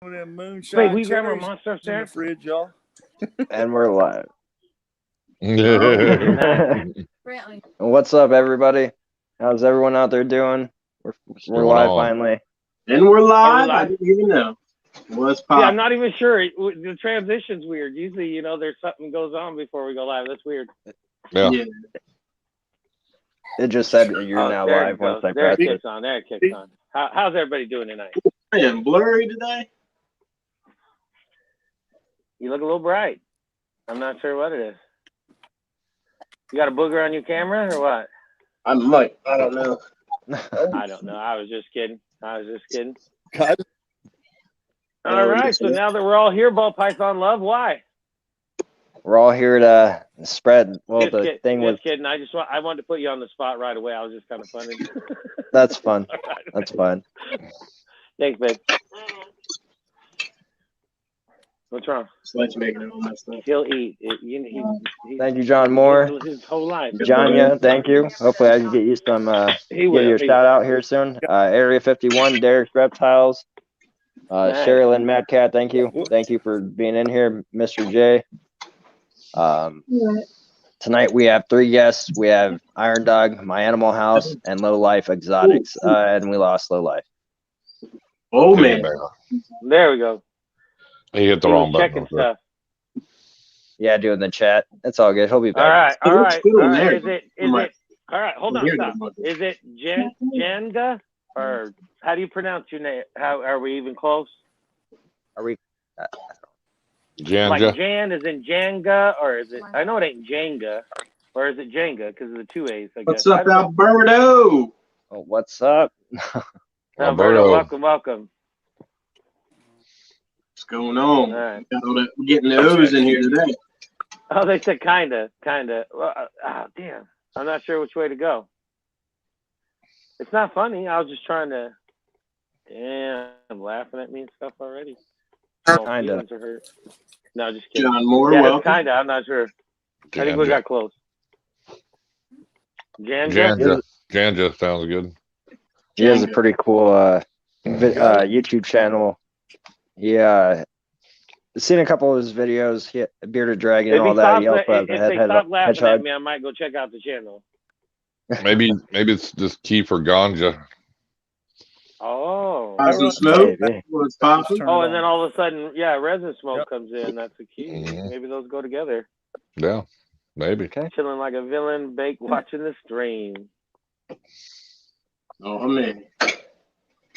moonshine. Wait, we grab our monster in the upstairs? fridge, y'all. And we're live. Brantley. What's up, everybody? How's everyone out there doing? We're live finally. And we're live. I didn't even know. What's poppin'? Yeah, I'm not even sure. The transition's weird. Usually, you know, there's something goes on before we go live. That's weird. Yeah. It just said you're now live once I press it. There it kicks on. How's everybody doing tonight? I am blurry today. You look a little bright. I'm not sure what it is. You got a booger on your camera or what? I might. I don't know. I don't know. I was just kidding. God. All right. So now that we're all here, Ball Python Love, why? We're all here to spread. Well, Just the thing was. kidding. I wanted to put you on the spot right away. I was just kind of funny. That's fun. That's fun. Thanks, babe. What's wrong? Sledge making it all messed up. He'll eat. Thank you, John Moore. His whole life. Janya, thank you. Hopefully, I can get you some. Give you a shout out here soon. Area 51, Derek's Reptiles. Nice. Sherilyn Madcat, thank you. Thank you for being in here, Mr. J. Tonight we have 3 guests. We have Iron Dog, My Animal House, and Low Life Exotics. And we lost Low Life. Oh, man. There we go. He hit the wrong button. Checking stuff. Yeah, doing the chat. It's all good. He'll be back. All right. Is it? All right, hold on. Stop. Is it Jenga, or how do you pronounce your name? How are we even close? Are we? Jenga. Like Jan is in Jenga, or is it? I know it ain't Jenga, or is it Jenga because of the 2 A's? I guess. What's up, Alberto? Oh, what's up? Alberto, welcome. What's going on? All right. We're getting the O's in here today. Oh, they said kinda. Well, damn. I'm not sure which way to go. It's not funny. I was just trying to. Damn, I'm laughing at me and stuff already. Kinda. No, just kidding. John Moore, yeah, welcome. Kinda. I'm not sure. I think we got close. Janja sounds good. He has a pretty cool YouTube channel. Yeah, seen a couple of his videos. He Bearded Dragon and all that. If they stop laughing at me, I might go check out the channel. Maybe it's just key for ganja. Oh. Some smoke. What's popping? Oh, and then all of a sudden, resin smoke comes in. That's the key. Mm-hmm. Maybe those go together. Yeah, maybe. Okay. Chilling like a villain, baked, watching the stream. Oh, man.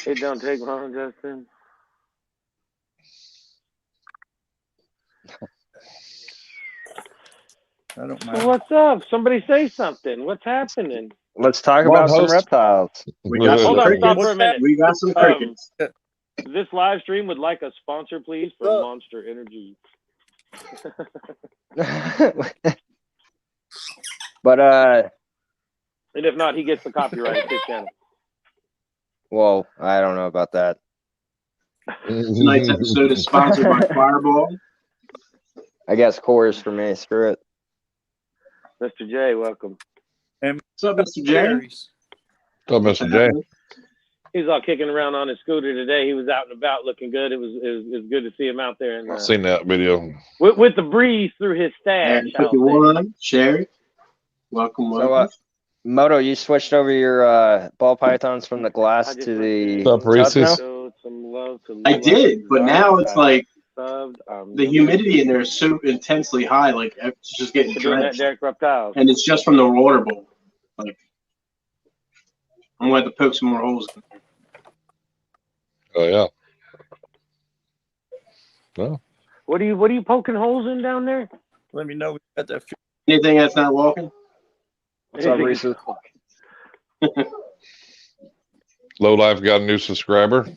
It don't take long, Justin. I don't mind. So what's up? Somebody say something. What's happening? Let's talk about some reptiles. We got some Hold on, crickets. stop for a minute. We got some crickets. This live stream would like a sponsor, please, for Monster Energy. But and if not, he gets the copyright of his channel. Well, I don't know about that. Tonight's episode is sponsored by Fireball. I guess chorus for me. Screw it. Mr. J, welcome. And what's up, Mr. J? What's up, Mr. J? He was all kicking around on his scooter today. He was out and about looking good. It was good to see him out there. And, I've seen that video. With the breeze through his stash. 51, Sherry. Welcome. So, Moto, you switched over your ball pythons from the glass to the I did, but now it's like the humidity in there is so intensely high, like it's just getting drenched. And it's just from the water bowl. Like I'm going to have to poke some more holes in there. Oh yeah. Well. What are you poking holes in down there? Let me know. We got that. Anything that's not walking? What's up, Reese's? Low Life got a new subscriber.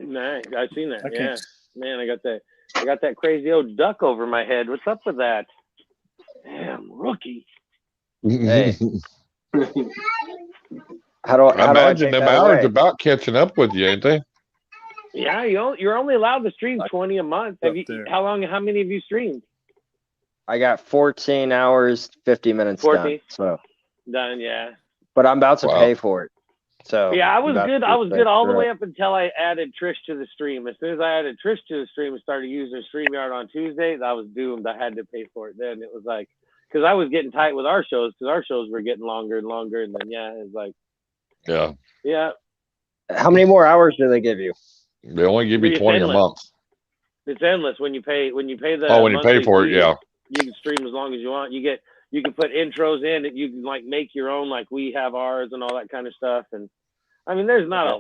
Nice, I've seen that. Okay. Yeah, man, I got that crazy old duck over my head. What's up with that? Damn, rookie. Hey. I imagine them hours about catching up with you, ain't they? Yeah, you're only allowed to stream 20 a month. How many have you streamed? I got 14 hours, 50 minutes 14? done. So done, yeah. But I'm about to pay for it. So yeah, I was good. I was good all the way up until I added Trish to the stream. As soon as I added Trish to the stream and started using StreamYard on Tuesdays, I was doomed. I had to pay for it. Then it was like, because I was getting tight with our shows, because our shows were getting longer and longer, and then it's like, yeah. How many more hours do they give you? They only give you 20 a month. It's endless when you pay the. When you pay for it, you can stream as long as you want. You can put intros in that you can like make your own, like we have ours and all that kind of stuff. And I mean, there's not a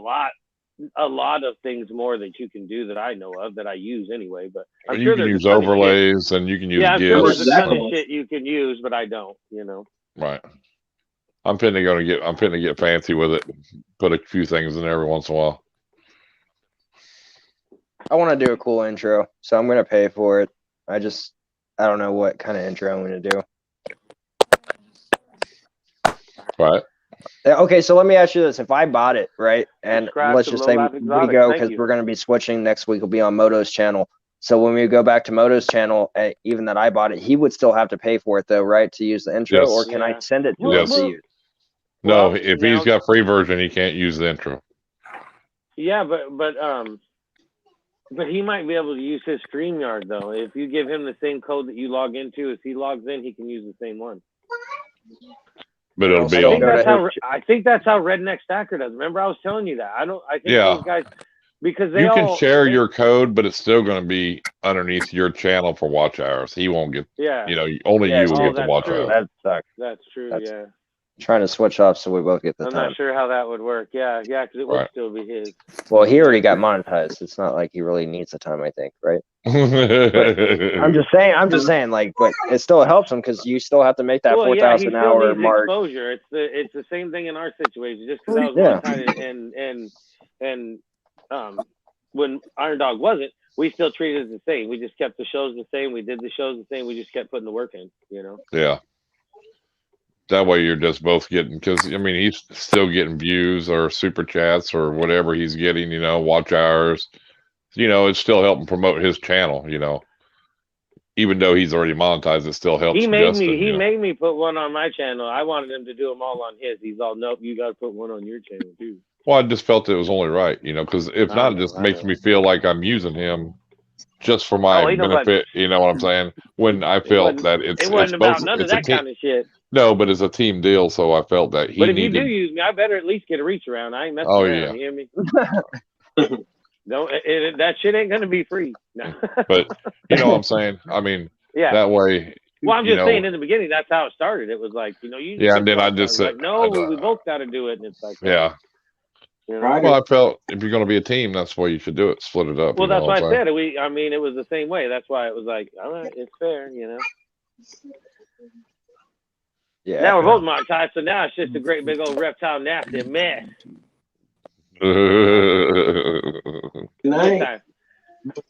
lot of things more that you can do that I know of that I use anyway. But I'm sure you can use overlays and you can use I'm sure there's a ton of shit you can use, but I don't. Right. I'm finna get fancy with it. Put a few things in there every once in a while. I want to do a cool intro, so I'm gonna pay for it. I don't know what kind of intro I'm gonna do. Right. Okay, so let me ask you this: if I bought it, right, and let's just say we go because we're gonna be switching next week. Will be on Moto's channel. So when we go back to Moto's channel, even that I bought it, he would still have to pay for it, though, right, to use the intro, or can I send it to him to use? No, if he's got free version, he can't use the intro. Yeah, but he might be able to use his StreamYard though. If you give him the same code that you log into, if he logs in, he can use the same one. But it'll be I think that's how Redneck Stacker does. Remember, I was telling you that. I think those guys, because you can share your code, but it's still going to be underneath your channel for watch hours. He won't get. Only you will get the watch hours. That sucks. That's true. Yeah. Trying to switch off so we both get the time. I'm not sure how that would work. Yeah, because it would still be his. Well, he already got monetized. It's not like he really needs the time, I think, right? I'm just saying, like, but it still helps him because you still have to make that 4,000 hour mark. Exposure. It's the same thing in our situation. Just because I was monetized and when Iron Dog wasn't, we still treated it the same. We just kept the shows the same. We did the shows the same. We just kept putting the work in. Yeah. That way you're just both getting, because I mean he's still getting views or super chats or whatever he's getting, watch hours. It's still helping promote his channel, even though he's already monetized, it still helps. He made me put one on my channel. I wanted him to do them all on his. He's all, nope, you got to put one on your channel too. Well, I just felt it was only right, because if not, it just makes me feel like I'm using him just for my benefit. You know what I'm saying? When I felt that it wasn't about none of that kind of shit. No, but it's a team deal, so I felt that he. But if you do use me, I better at least get a reach around. I ain't messing around. You hear me? That shit ain't gonna be free. No. But you know what I'm saying? I mean, that way. Well, I'm just saying in the beginning, that's how it started. It was like, and then I just said, like, no, we both got to do it, and it's like, yeah. Well, I felt if you're going to be a team, that's the way you should do it. Split it up. Well, that's why I said it. I mean, it was the same way. That's why it was like, all right, it's fair, Yeah. Now we're both monetized, so now it's just a great big old reptile nasty mess. Good night.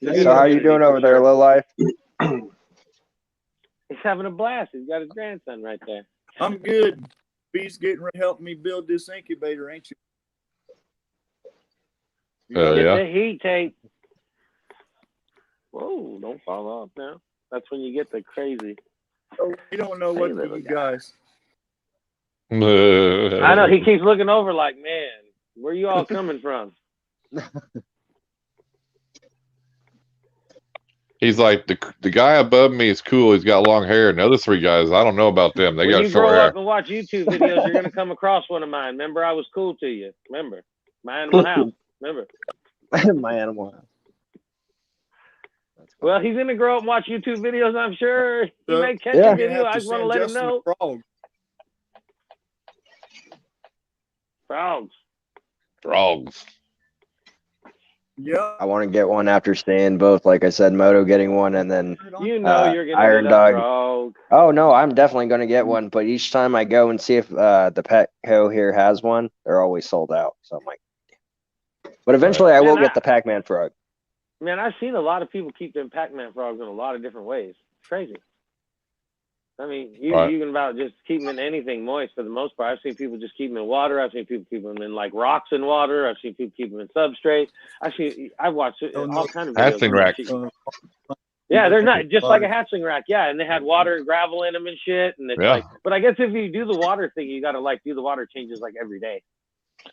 So how you doing over there, Low Life? He's having a blast. He's got his grandson right there. I'm good. B's getting ready to help me build this incubator, ain't you? Get the heat tape. Whoa, don't fall off now. That's when you get the crazy. Oh, you don't know what you guys. I know, he keeps looking over like, man, where you all coming from? He's like, the guy above me is cool. He's got long hair. And the other three guys, I don't know about them. They got short hair. When you grow up and watch YouTube videos, you're going to come across one of mine. Remember, I was cool to you. Remember? My Animal House. Remember? My Animal House. Well, he's going to grow up and watch YouTube videos, I'm sure. He may catch a video. I just want to let him know. Frogs. Yeah. I want to get one after staying both. Like I said, Moto getting one, and then you're gonna Iron get Dog. Frog. Oh no, I'm definitely gonna get one. But each time I go and see if the Petco here has one, they're always sold out. So I'm like, but eventually I will get the Pac-Man frog. Man, I've seen a lot of people keep them Pac-Man frogs in a lot of different ways. It's crazy. I mean, you can about just keep them in anything moist for the most part. I've seen people just keep them in water. I've seen people keep them in like rocks in water. I've seen people keep them in substrate. I've watched all kinds of videos. Hatchling rack. Yeah, they're not just like a hatchling rack. Yeah, and they had water and gravel in them and shit. And it's like, but I guess if you do the water thing, you got to like do the water changes like every day.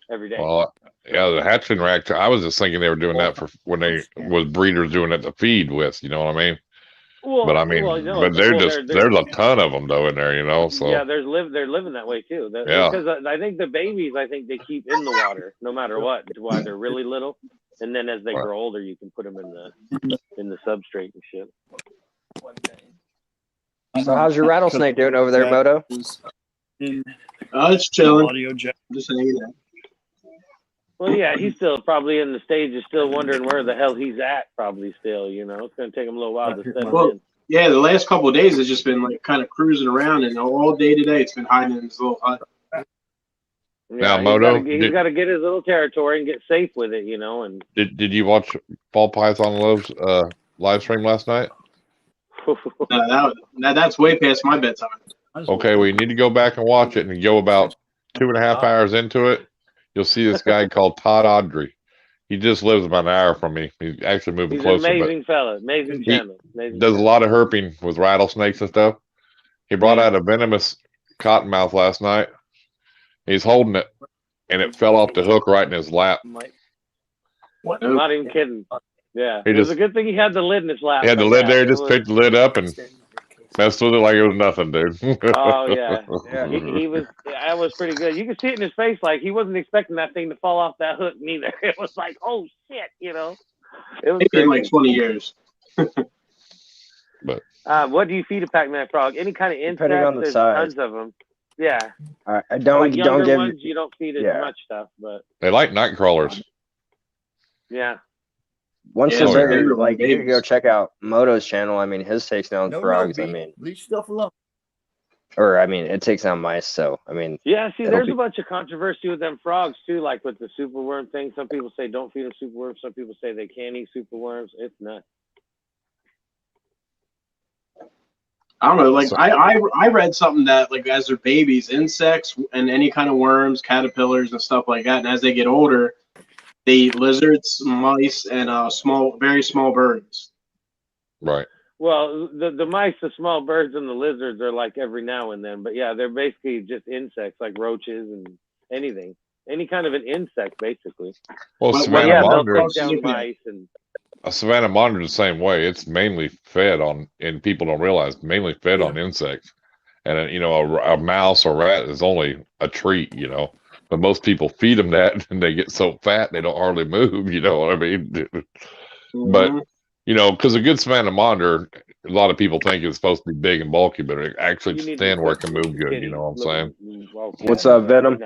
every day. Well, yeah, the hatchling rack. I was just thinking they were doing that for when they was breeders doing it to feed with. You know what I mean? Well, but I mean, no, but there's a ton of them though in there. You know, so yeah, they're living that way too. Yeah. Because I think the babies, I think they keep in the water no matter what, while they're really little, and then as they grow older, you can put them in the substrate and shit. So how's your rattlesnake doing over there, Moto? It's chilling. Just hanging out. Well, yeah, he's still probably in the stage of still wondering where the hell he's at. Probably still, you know, it's gonna take him a little while to settle in. Yeah, the last couple of days it's just been like kind of cruising around, and all day today it's been hiding in his little hut. Yeah, now, Moto, he's got to get his little territory and get safe with it, you know. And did you watch Ball Python Love's live stream last night? That's way past my bedtime. Okay, well, you need to go back and watch it, and go about 2.5 hours into it. You'll see this guy called Todd Audrey. He just lives about an hour from me. He's actually moving closer. He's an amazing fella, amazing channel. Does a lot of herping with rattlesnakes and stuff. He brought out a venomous cottonmouth last night. He's holding it, and it fell off the hook right in his lap. I'm not even kidding. Yeah, it was a good thing he had the lid in his lap. He had the lid there, just picked the lid up and messed with it like it was nothing, dude. Oh yeah, he was. That was pretty good. You could see it in his face, like he wasn't expecting that thing to fall off that hook neither. It was like, oh shit, you know. It was been like 20 years. But what do you feed a Pac-Man frog? Any kind of insect? There's tons of them. Yeah. I don't give ones, you don't feed as much stuff, but they like night crawlers. Yeah. Once they're bigger, like you can go check out Moto's channel. I mean, his takes down frogs. I mean, leave stuff alone. Or I mean, it takes down mice. So I mean, yeah. See, there's a bunch of controversy with them frogs too, like with the superworm thing. Some people say don't feed them superworms. Some people say they can eat superworms. It's nuts. I don't know. Like I read something that like as they're babies, insects and any kind of worms, caterpillars, and stuff like that, and as they get older, they eat lizards, mice, and very small birds. Right. Well, the mice, the small birds, and the lizards are like every now and then, but yeah, they're basically just insects, like roaches and anything, any kind of an insect, basically. Well, Savannah Monitor, they'll take down mice and. A Savannah Monitor the same way. It's mainly fed on, and people don't realize, mainly fed on insects. And you know, a mouse or rat is only a treat, you know. But most people feed them that, and they get so fat they don't hardly move. You know what I mean? But you know, because a good Savannah Monitor, a lot of people think it's supposed to be big and bulky, but it actually stand where it can move good. You know what I'm saying? What's up, Venom?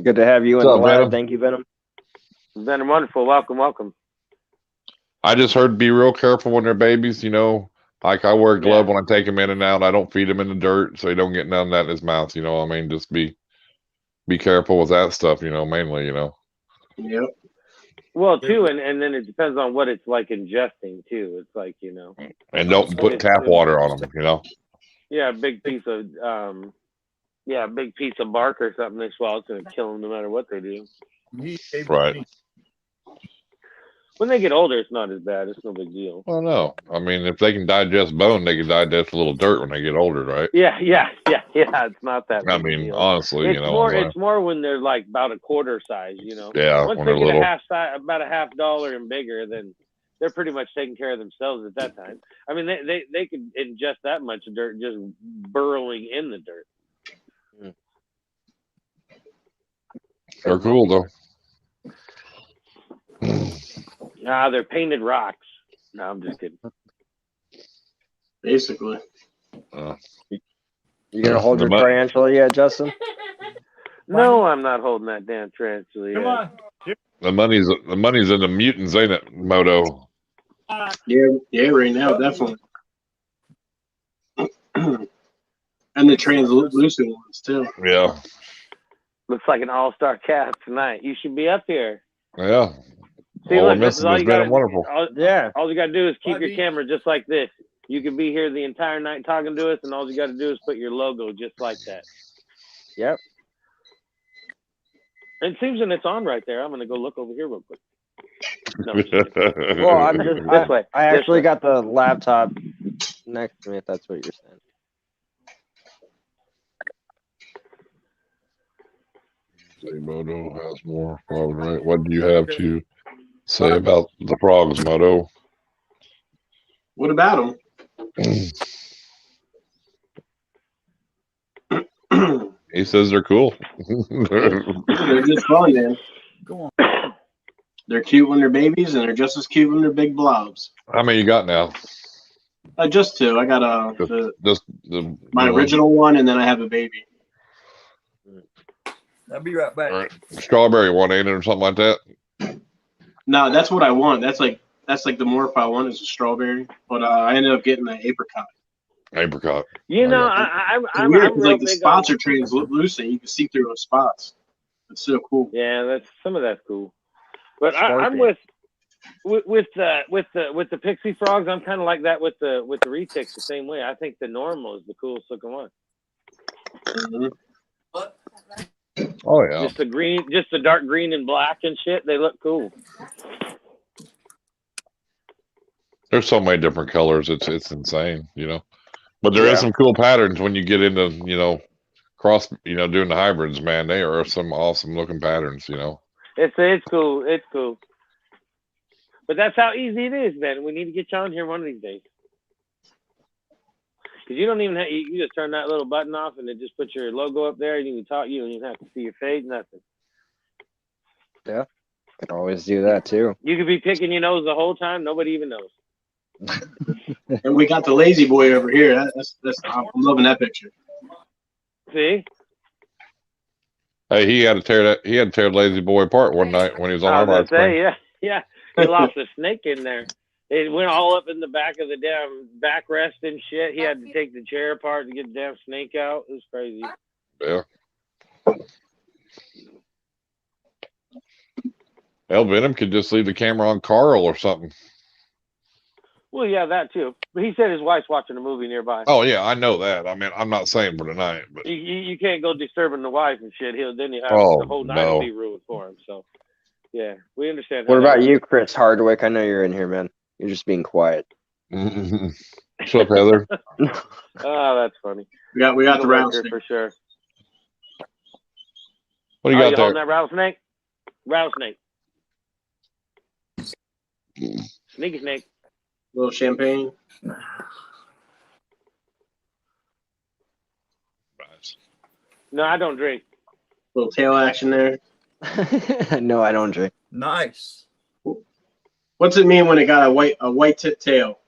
Good to have you in the lab. Thank you, Venom. Venom, wonderful. Welcome. I just heard be real careful when they're babies. You know, like I wear a glove when I take them in and out. I don't feed them in the dirt, so he don't get none of that in his mouth. You know what I mean? Just be careful with that stuff. You know, mainly. You know. Yep. Well, too, and then it depends on what it's like ingesting too. It's like, you know. And don't put tap water on them. You know. Yeah, a big piece of bark or something they swallow, it's gonna kill them no matter what they do. Right. When they get older, it's not as bad. It's no big deal. Well, no. I mean, if they can digest bone, they can digest a little dirt when they get older, right? Yeah. It's not that. I mean, honestly, it's it's more when they're like about a quarter size, you know. Yeah. Once they get about a $50 and bigger, then they're pretty much taking care of themselves at that time. I mean, they could ingest that much dirt just burrowing in the dirt. They're cool though. Nah, they're painted rocks. No, I'm just kidding. Basically. You gonna hold your tarantula yet, Justin? No, I'm not holding that damn tarantula yet. Come on. The money's in the mutants, ain't it, Moto? Yeah, right now, definitely. And the translucent ones too. Yeah. Looks like an all-star cast tonight. You should be up here. Yeah. See, look, this is all you got. Wonderful. All you got to do is keep your camera just like this. You can be here the entire night talking to us, and all you got to do is put your logo just like that. Yep. And it seems that it's on right there. I'm going to go look over here real quick. No, well, I'm just this way. I actually got the laptop next to me, if that's what you're saying. Moto has more frogs, right? What do you have to say about the frogs, Moto? What about them? He says they're cool. They're just fun, man. Go on. They're cute when they're babies, and they're just as cute when they're big blobs. How many you got now? Just two. I got my original one, and then I have a baby. I'll be right back. All right. Strawberry one, ain't it, or something like that? No, that's what I want. That's like the morph I want is a strawberry, but I ended up getting an apricot. Apricot. You know, I'm weird, like the spots are translucent. You can see through those spots. It's so cool. Yeah, some of that's cool. But I'm with the pixie frogs. I'm kind of like that with the retics the same way. I think the normal is the coolest looking one. Mm-hmm. What? Oh yeah. Just the dark green and black and shit. They look cool. There's so many different colors. It's insane, you know. But there is some cool patterns when you get into, you know, doing the hybrids, man. They are some awesome looking patterns, you know. It's cool. It's cool. But that's how easy it is, man. We need to get you on here one of these days. Because you don't even have, you just turn that little button off and it just puts your logo up there and you can talk, you don't even have to see your face, nothing. Yeah. Can always do that too. You could be picking your nose the whole time, nobody even knows. And we got the lazy boy over here. I'm loving that picture. See? Hey, he had to tear the lazy boy apart one night when he was on our live stream. Yeah. He lost a snake in there. It went all up in the back of the damn backrest and shit. He had to take the chair apart to get the damn snake out. It was crazy. Yeah. Hell, Venom could just leave the camera on Carl or something. Well, yeah, that too. But he said his wife's watching a movie nearby. Oh yeah, I know that. I mean, I'm not saying for tonight, but you can't go disturbing the wife and shit. The whole night will be ruined for him. So, yeah, we understand. What about you, Chris Hardwick? I know you're in here, man. You're just being quiet. What's up, Heather? Oh, that's funny. We got the rattlesnake for sure. What do you got there? Holding that rattlesnake? Rattlesnake. Sneaky snake. A little champagne. No, I don't drink. Little tail action there. No, I don't drink. Nice. What's it mean when it got a white tip tail?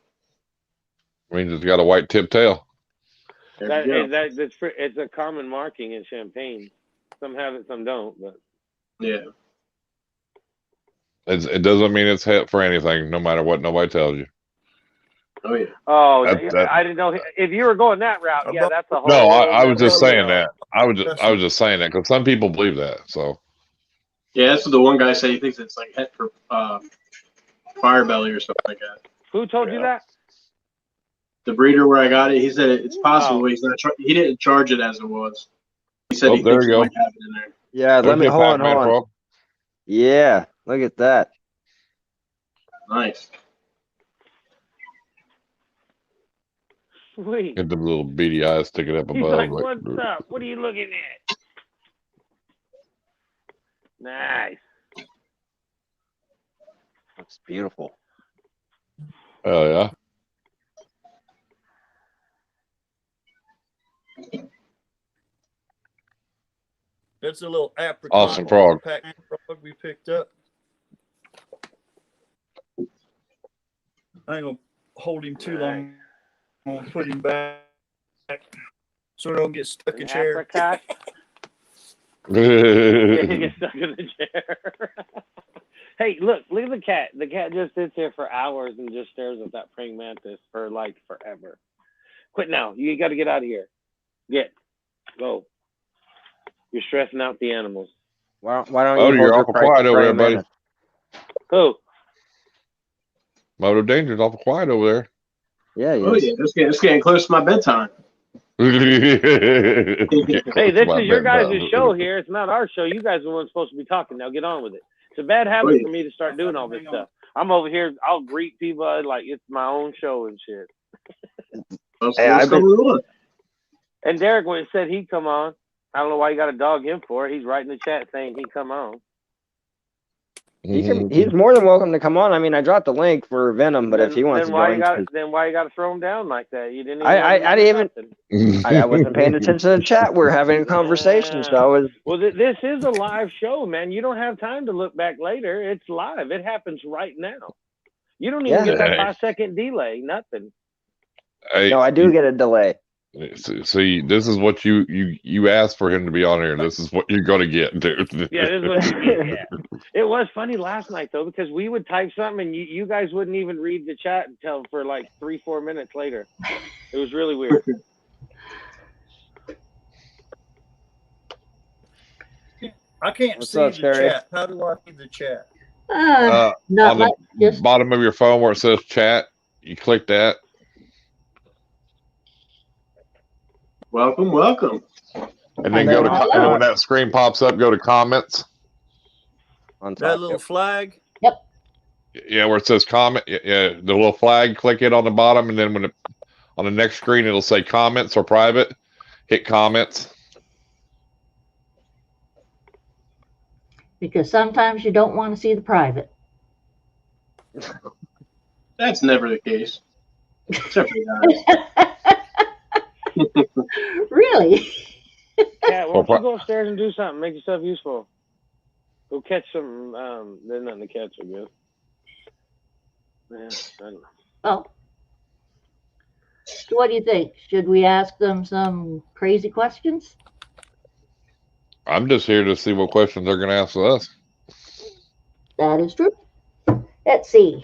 It means it's got a white tip tail. It's a common marking in champagne. Some have it, some don't. But yeah, it doesn't mean it's hit for anything, no matter what nobody tells you. Oh yeah. Oh, I didn't know if you were going that route. Yeah, that's a whole. No, I was just saying that. I was just saying that because some people believe that. So. Yeah, that's what the one guy said. He thinks it's like het for fire belly or something like that. Who told you that? The breeder where I got it. He said it's possible. He's not. He didn't charge it as it was. He said he thinks it might have it in there. Yeah, let me hold on. Yeah, look at that. Nice. Sweet. Get the little beady eyes sticking up above. He's like, what's up? What are you looking at? Nice. Looks beautiful. Oh yeah. That's a little apricot. Awesome frog. Frog we picked up. I ain't gonna hold him too long. I'm gonna put him back so I don't get stuck in chair. Apricot. Get stuck in the chair. Hey, look at the cat. The cat just sits here for hours and just stares at that praying mantis for like forever. Quit now. You got to get out of here. Go. You're stressing out the animals. Why don't you? You're awful quiet over there, buddy. Who? Moto Danger's awful quiet over there. Yeah, yeah. It's getting close to my bedtime. Hey, this is your guys' show here. It's not our show. You guys are the ones supposed to be talking. Now get on with it. It's a bad habit for me to start doing all this stuff. I'm over here. I'll greet people like it's my own show and shit. Hey, and Derek, when he said he'd come on, I don't know why you got to dog him for it. He's right in the chat saying he come on. He's more than welcome to come on. I mean, I dropped the link for Venom, but if he wants to join, then why you got to throw him down like that? You didn't. I wasn't paying attention to the chat. We're having a conversation, so I was. Well, this is a live show, man. You don't have time to look back later. It's live. It happens right now. You don't even get that 5-second delay. Nothing. No, I do get a delay. See, this is what you asked for him to be on here. This is what you're gonna get, dude. Yeah, this is what you get. It was funny last night though, because we would type something and you guys wouldn't even read the chat until for like 3-4 minutes later. It was really weird. I can't see the chat. How do I see the chat? On the bottom of your phone where it says chat, you click that. Welcome. And then go to, and when that screen pops up, go to comments. On top, that little flag? Yep. Yeah, where it says comment, yeah, the little flag, click it on the bottom, and then on the next screen, it'll say comments or private. Hit comments. Because sometimes you don't want to see the private. That's never the case. Except for you guys. Really? Yeah, why don't you go upstairs and do something? Make yourself useful. Go catch some. There's nothing to catch, I guess. Yeah, I don't know. Oh. So what do you think? Should we ask them some crazy questions? I'm just here to see what questions they're going to ask us. That is true. Let's see.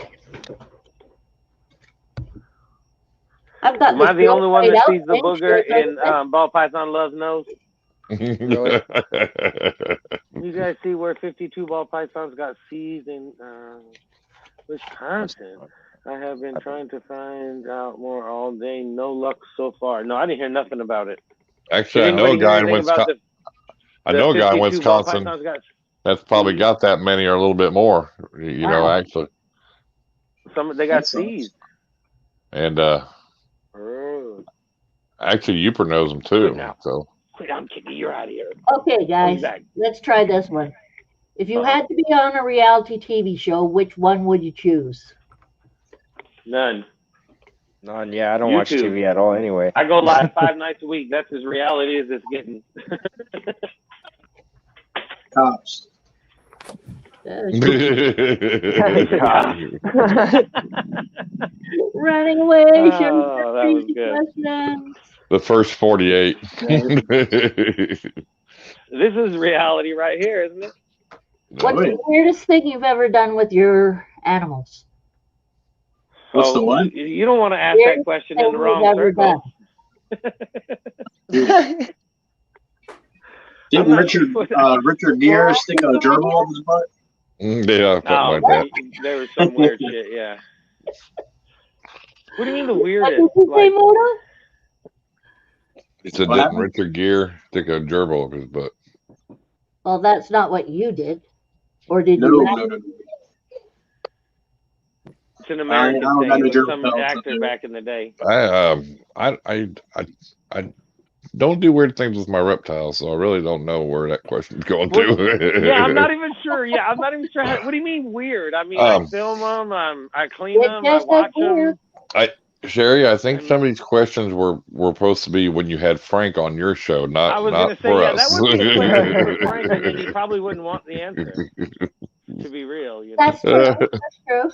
I've got. Am I the only one that sees the booger in Ball Python Love's nose? Really? You guys see where 52 ball pythons got seized in Wisconsin? I have been trying to find out more all day. No luck so far. No, I didn't hear nothing about it. Actually, I know a guy in Wisconsin. That's probably got that many or a little bit more. You know, actually. They got seized. And actually, Uper knows them too. So. Quit, I'm kicking you out of here. Okay, guys, let's try this one. If you had to be on a reality TV show, which one would you choose? None. Yeah, I don't watch TV at all anyway. I go live 5 nights a week. That's as reality as it's getting. Cops. Running away. Oh, that was good. The first 48. This is reality right here, isn't it? What's the weirdest thing you've ever done with your animals? What's the one? You don't want to ask that question in the wrong circle. Didn't Richard Gere stick a gerbil up his butt? Yeah, something like that. There was some weird shit, yeah. What do you mean the weirdest? What did you say, Mona? He said, didn't Richard Gere stick a gerbil up his butt? Well, that's not what you did. Or did you? No. It's an American thing. It was some actor back in the day. I don't do weird things with my reptiles, so I really don't know where that question's going to. Yeah, I'm not even sure. What do you mean weird? I mean, I film them, I clean them, I watch them. Sherry, I think some of these questions were supposed to be when you had Frank on your show, not for us. That would be a question for Frank, and then you probably wouldn't want the answer. To be real, you know. That's true. That's true.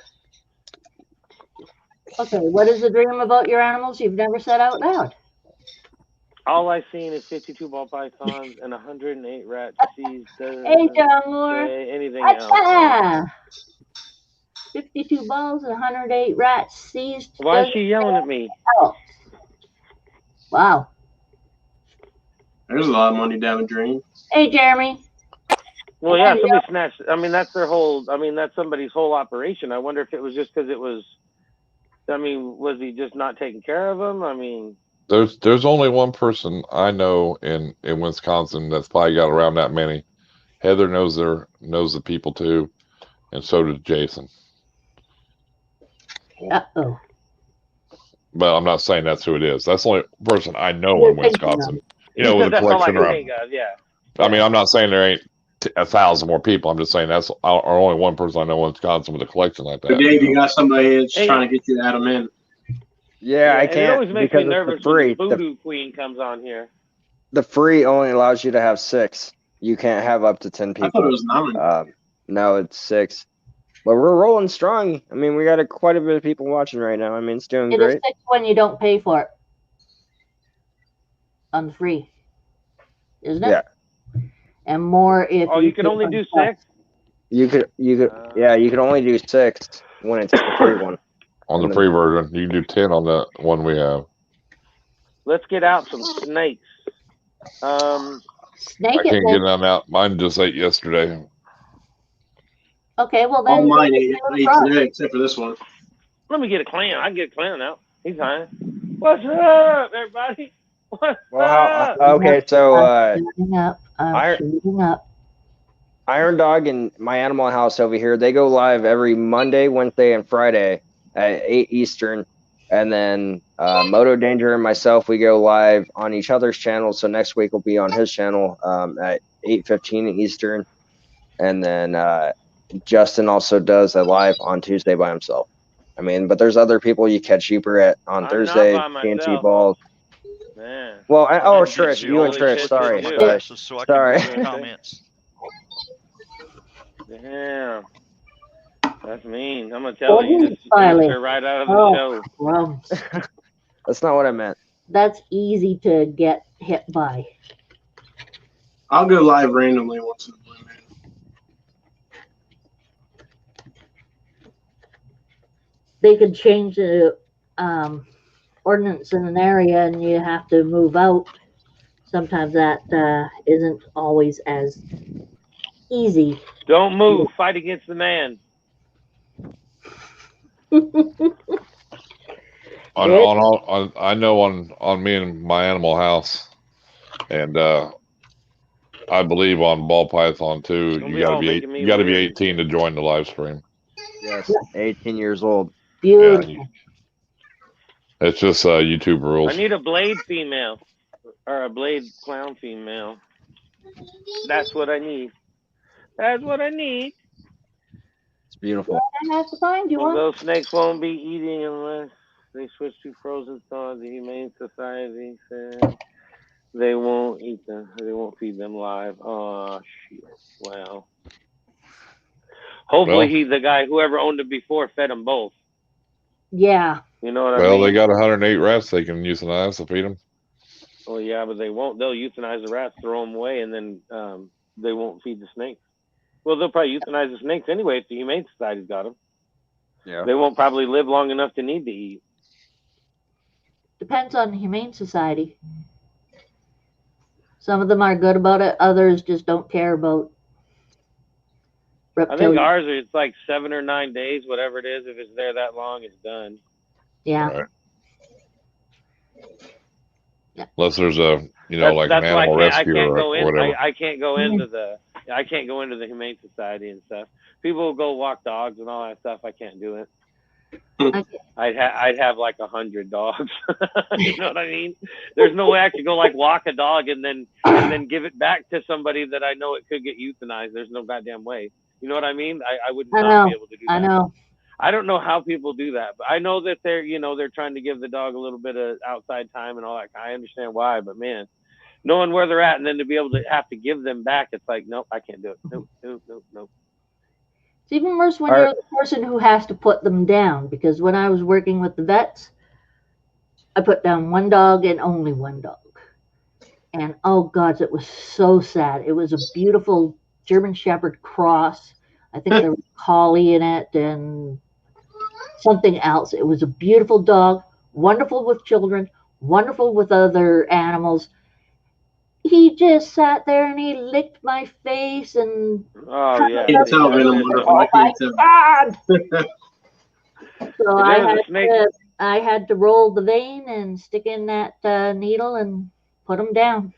Okay, what is the dream about your animals you've never said out loud? All I've seen is 52 ball pythons and 108 rats seized. Hey, John Moore. Anything else? 52 balls and 108 rats seized. Why is she yelling at me? Wow. There's a lot of money down the drain. Hey, Jeremy. Well, yeah, somebody snatched. I mean, that's that's somebody's whole operation. I wonder if it was just because it was. I mean, was he just not taking care of them? I mean, there's only one person I know in Wisconsin that's probably got around that many. Heather knows the people too, and so does Jason. Uh-oh. But I'm not saying that's who it is. That's the only person I know in Wisconsin you know, with a that's all I collection can around. think of. Yeah. I mean, I'm not saying there ain't 1,000 more people. I'm just saying that's only one person I know in Wisconsin with a collection like that. But Dave, you got somebody that's trying to get you to add them in. Yeah, I and can't. it always makes me nervous when the free. Voodoo Queen comes on here. The free only allows you to have 6. You can't have up to 10 people. I thought it was 9. No, it's 6. But we're rolling strong. I mean, we got quite a bit of people watching right now. I mean, it's doing great. It is 6 when you don't pay for it on the free, isn't it? Yeah. And more if you can only do 6. You could yeah, you can only do 6 when it's the free one. On the free version, you can do 10 on the one we have. Let's get out some snakes. Snake I can't get them out. Mine just ate yesterday. Okay, well then. All mine ate today, except for this one. Let me get a clown. I can get a clown out. He's fine. What's up, everybody? What's up? Okay, so I'm shooting up. Iron Dog and My Animal House over here, they go live every Monday, Wednesday, and Friday at 8 Eastern. And then Moto Danger and myself, we go live on each other's channels. So next week will be on his channel at 8:15 Eastern. And then Justin also does a live on Tuesday by himself. I mean, but there's other people you catch cheaper on Thursday, TNT Balls. Man. Well, Trish, you and Trish, sorry. Sorry. Comments. Damn. That's mean. I'm going to tell you. Just answer right out of the show. Crumbs. That's not what I meant. That's easy to get hit by. I'll go live randomly once in a while, man. They could change the ordinance in an area and you have to move out. Sometimes that isn't always as easy. Don't move. Fight against the man. I know on me and My Animal House, and I believe on Ball Python too. You got to be 18 to join the live stream. Yes, 18 years old. Beautiful. Yeah, it's just YouTube rules. I need a blade female or a blade clown female. That's what I need. That's what I need. It's beautiful. I have to find you one. Those snakes won't be eating unless they switch to frozen thawed. The Humane Society said they won't eat them. They won't feed them live. Oh shit! Wow. Hopefully, the guy, whoever owned it before, fed them both. Yeah. You know what I mean? Well, they got 108 rats they can euthanize to feed them. Well, yeah, but they won't. They'll euthanize the rats, throw them away, and then they won't feed the snakes. Well, they'll probably euthanize the snakes anyway if the Humane Society's got them. Yeah. They won't probably live long enough to need to eat. Depends on the Humane Society. Some of them are good about it. Others just don't care about reptilians. I think ours it's like 7 or 9 days, whatever it is. If it's there that long, it's done. Yeah. Right. Yeah. Unless there's a like an animal rescue or whatever. I can't go into the Humane Society and stuff. People will go walk dogs and all that stuff. I can't do it. I'd have like 100 dogs. You know what I mean? There's no way I could go like walk a dog and then give it back to somebody that I know it could get euthanized. There's no goddamn way. You know what I mean? I would not be able to do that. I know. I don't know how people do that, but I know that they're trying to give the dog a little bit of outside time and all that. I understand why, but man, knowing where they're at and then to be able to have to give them back, it's like, nope, I can't do it. Nope. It's even worse when you're the person who has to put them down, because when I was working with the vets, I put down one dog and only one dog. And oh God, it was so sad. It was a beautiful German Shepherd cross. I think there was a collie in it and something else. It was a beautiful dog, wonderful with children, wonderful with other animals. He just sat there and he licked my face and oh yeah. Oh my God! So I had to roll the vein and stick in that needle and put him down.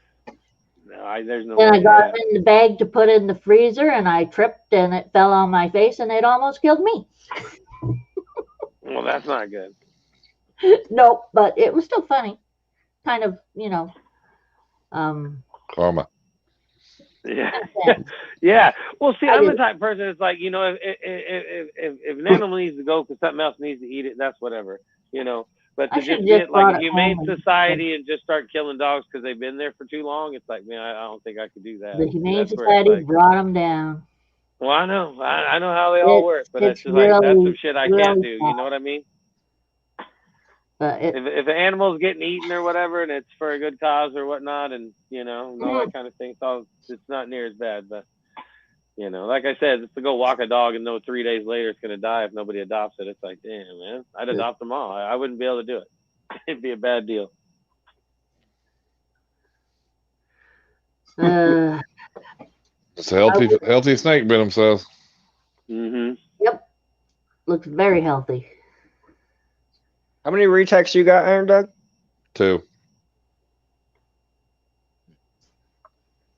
No, there's no. Then I got it in the bag to put in the freezer, and I tripped and it fell on my face, and it almost killed me. Well, that's not good. Nope, but it was still funny. Kind of, Karma. Yeah, yeah. Well, see, I'm the type of person that's like, if an animal needs to go because something else needs to eat it, that's whatever, But to just be like a humane society and just start killing dogs because they've been there for too long, it's like, man, I don't think I could do that. The Humane Society brought them down. Well, I know how they all work, but it's just like that's some shit I can't do. You know what I mean? If an animal's getting eaten or whatever, and it's for a good cause or whatnot, and all that kind of thing, so it's not near as bad. But like I said, just to go walk a dog and know 3 days later it's gonna die if nobody adopts it, it's like, damn, man, I'd adopt them all. I wouldn't be able to do it. It'd be a bad deal. It's a healthy snake, Venom says. Yep, looks very healthy. How many retakes you got, Iron Doug? 2.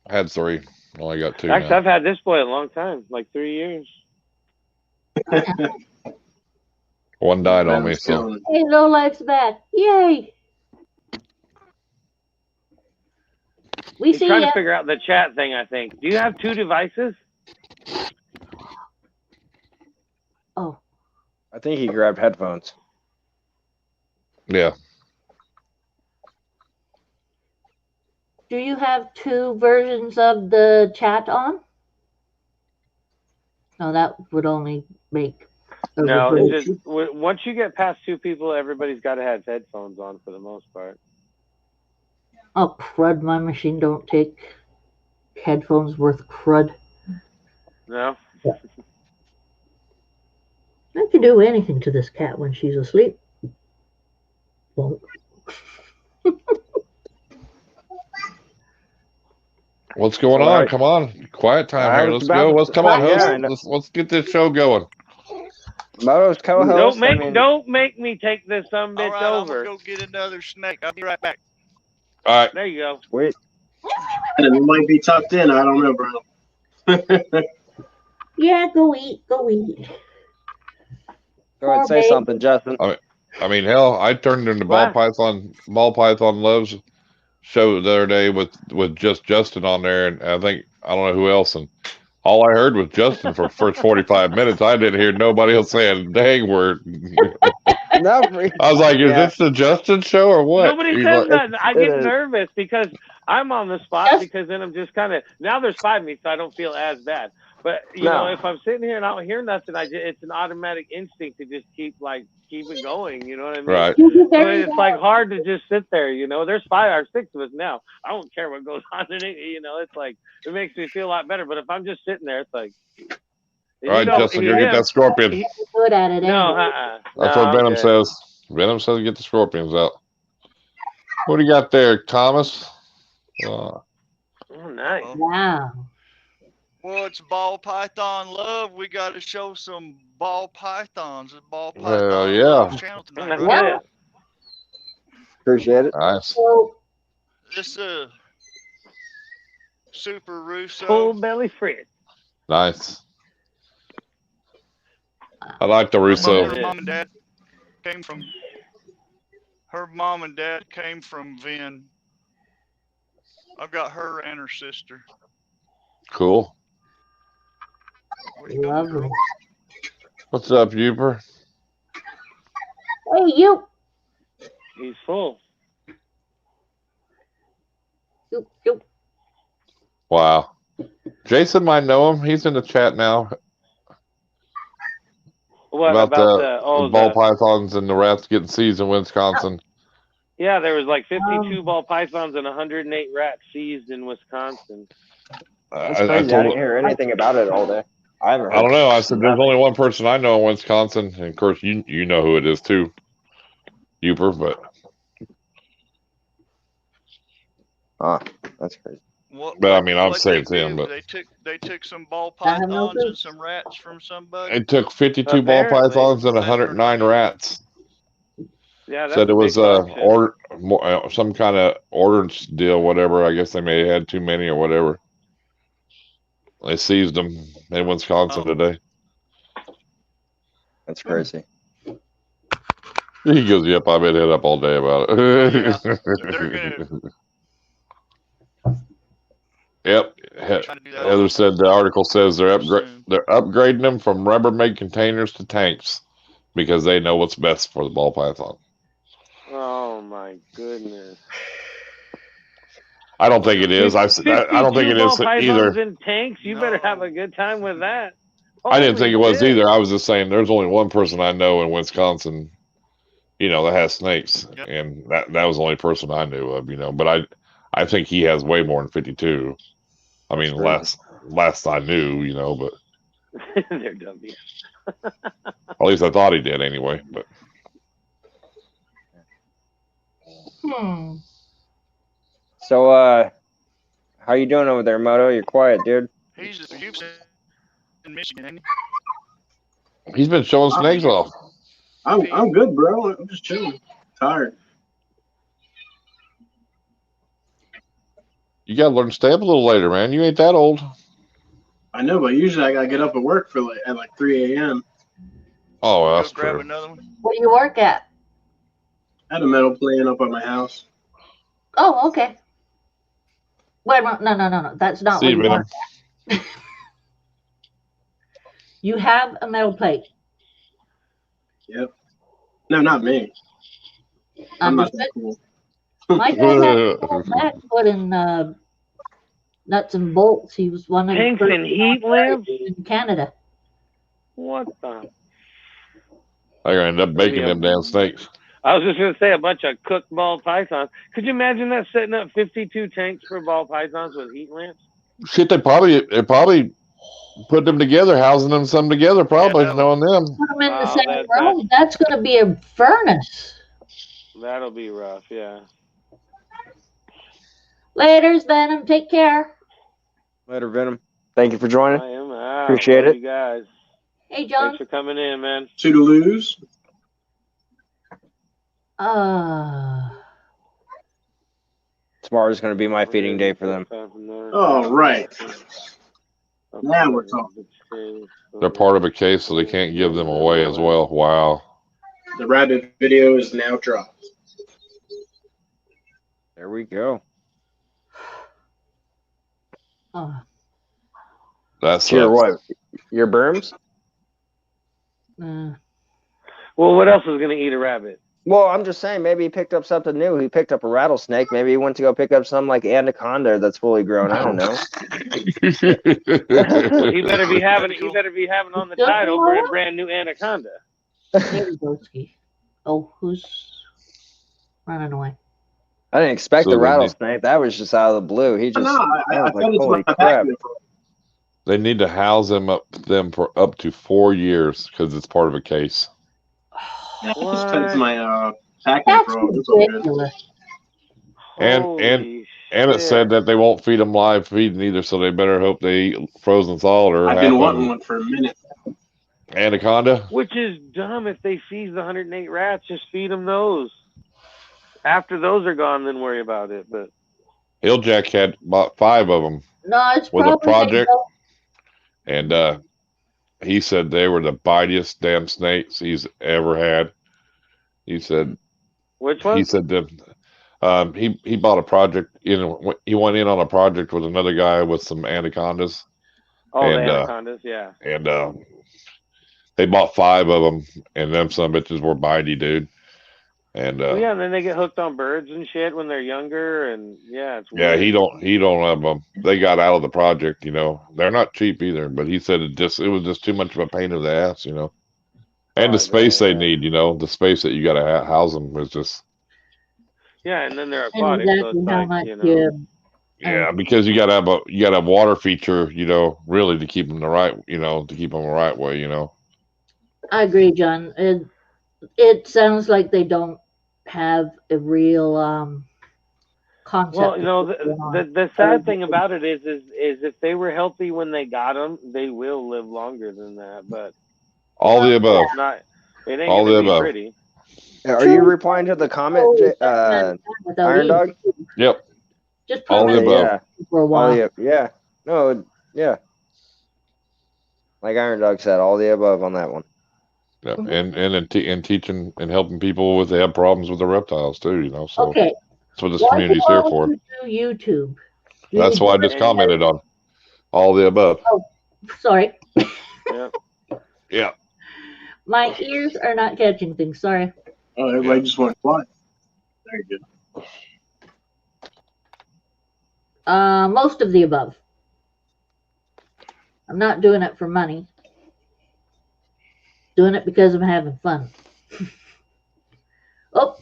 I had 3. Only got 2. Actually, I've had this boy a long time, like 3 years. One died on me, so. Hey, no life's back. Yay! He's trying to figure out the chat thing, I think. Do you have 2 devices? Oh. I think he grabbed headphones. Yeah. Do you have 2 versions of the chat on? No, that would only make. No, it's just once you get past 2 people, everybody's got to have headphones on for the most part. Oh, crud, my machine don't take headphones worth crud. No? I can do anything to this cat when she's asleep. Won't. What's going on? Right. Come on. Quiet time here. Let's go. Come on, host. Let's get this show going. Moto's co-host. Don't make me take this bitch over. I'm gonna go get another snake. I'll be right back. All right. There you go. Wait. And it might be tucked in. I don't know, bro. Yeah, go eat. Go eat. Go ahead, say something, Justin. I mean, hell, I turned into Ball Python Love's show the other day with just Justin on there, and I don't know who else, and all I heard was Justin for the first 45 minutes. I didn't hear nobody else saying a dang word. I was like, is this the Justin show or what? Nobody says nothing. I get nervous because I'm on the spot because then I'm just kind of, now there's 5 of me, so I don't feel as bad. But, you know, if I'm sitting here and I don't hear nothing, it's an automatic instinct to just keep it going. You know what I mean? Right. It's like hard to just sit there, There's 5 or 6 of us now. I don't care what goes on in it. It's like, it makes me feel a lot better. But if I'm just sitting there, it's like. All right, Justin, go get that scorpion. He's good at it. That's what Venom says. Venom says get the scorpions out. What do you got there, Thomas? Oh, nice. Wow. Well, it's Ball Python Love. We got to show some ball pythons at Ball Python Love channel tonight. Right? Appreciate it. Nice. This Super Russo. Full belly Fritz. Nice. I like the Russo. Her mom and dad came from Vin. I've got her and her sister. Cool. Lovely. What's up, Uber? Hey, you. He's full. Yoop. Wow. Jason might know him. He's in the chat now. What about the ball pythons and the rats getting seized in Wisconsin? Yeah, there was 52 ball pythons and 108 rats seized in Wisconsin. That's crazy. I didn't hear anything about it all day. I don't know. I said there's only one person I know in Wisconsin, and of course you know who it is too, Uber. But that's crazy. But I mean, I'm saying to him, but they took some ball pythons and some rats from somebody. It took 52 ball pythons and 109 rats. Yeah, said it was some kind of ordinance deal, whatever. I guess they may have had too many or whatever. They seized them in Wisconsin today. That's crazy. He goes, "Yep, I've been hit up all day about it." Yep. Heather said the article says they're upgrading them from Rubbermaid containers to tanks because they know what's best for the ball python. Oh my goodness! I don't think it is. I don't think it is either. In tanks, you better have a good time with that. I didn't think it was either. I was just saying there's only one person I know in Wisconsin, that has snakes, and that was the only person I knew of, But I think he has way more than 52. I mean, last I knew, but they're W. At least I thought he did anyway. But So, how you doing over there, Moto? You're quiet, dude. He's just in Michigan, ain't he? He's been showing snakes off. I'm good, bro. I'm just chilling. Tired. You gotta learn to stay up a little later, man. You ain't that old. I know, but usually I gotta get up at work at 3 a.m. Oh, well, that's grab true. Another one. Where do you work at? I had a metal plane up at my house. Oh, okay. Wait, no. That's not See where you you, work at. You have a metal plate. Yep. No, not me. I'm not that cool. My dad had put in nuts and bolts. He was one of tanks the and heat lamps in Canada. What the? They're gonna end up baking them damn snakes. I was just gonna say a bunch of cooked ball pythons. Could you imagine that, setting up 52 tanks for ball pythons with heat lamps? Shit, they probably put them together, housing them some together, probably knowing them. Put them in the same room. That's gonna be a furnace. That'll be rough, yeah. Laters, Venom. Take care. Later, Venom. Thank you for joining. I am out. Appreciate it. You guys. Hey, John. Thanks for coming in, man. Toodaloos. Tomorrow's going to be my feeding day for them. Oh, right. Now we're talking. They're part of a case, so they can't give them away as well. Wow. The rabbit video is now dropped. There we go. That's your what? Your berms? Well, what else is going to eat a rabbit? Well, I'm just saying, maybe he picked up something new. He picked up a rattlesnake. Maybe he went to go pick up some like anaconda that's fully grown. I don't know. He better be having on the title for a brand new anaconda. Oh, who's running away? I didn't expect the rattlesnake. That was just out of the blue. He just. I like, holy crap. They need to house them for up to 4 years because it's part of a case. That's my packing pro. And it said that they won't feed them live feeding either, so they better hope they eat frozen solid or. I've been wanting one for a minute. Anaconda. Which is dumb. If they feed the 108 rats, just feed them those. After those are gone, then worry about it. But Hilljack had about 5 of them. No, it's with a project, and he said they were the bitiest damn snakes he's ever had. He said, "Which one?" He said that he bought a project. He went in on a project with another guy with some anacondas. Oh, and, the anacondas, yeah. And they bought 5 of them, and them some bitches were bitey, dude. And yeah, and then they get hooked on birds and shit when they're younger, and yeah, it's yeah. weird. He don't have them. They got out of the project, They're not cheap either, but he said it was just too much of a pain in the ass, And the space they need, the space that you got to house them is just. Yeah, and then they're aquatic, so it's like, Yeah, because you got to have water feature, really to keep them the right way, I agree, John. It sounds like they don't have a real concept. Well, the sad thing about it is if they were healthy when they got them, they will live longer than that. But all the above. It ain't all the above. Pretty. Are you replying to the comment, Iron Dog? Yep. Just all the above for a while. Yeah. No. Yeah. Like Iron Dog said, all the above on that one. Yeah, and teaching and helping people if they have problems with the reptiles too, So okay. that's what this community's here for. Do YouTube. That's why I just commented on all the above. Oh, sorry. Yeah. Yeah. My ears are not catching things. Sorry. Oh, everybody just went quiet. Very good. Most of the above. I'm not doing it for money. Doing it because I'm having fun. Oh.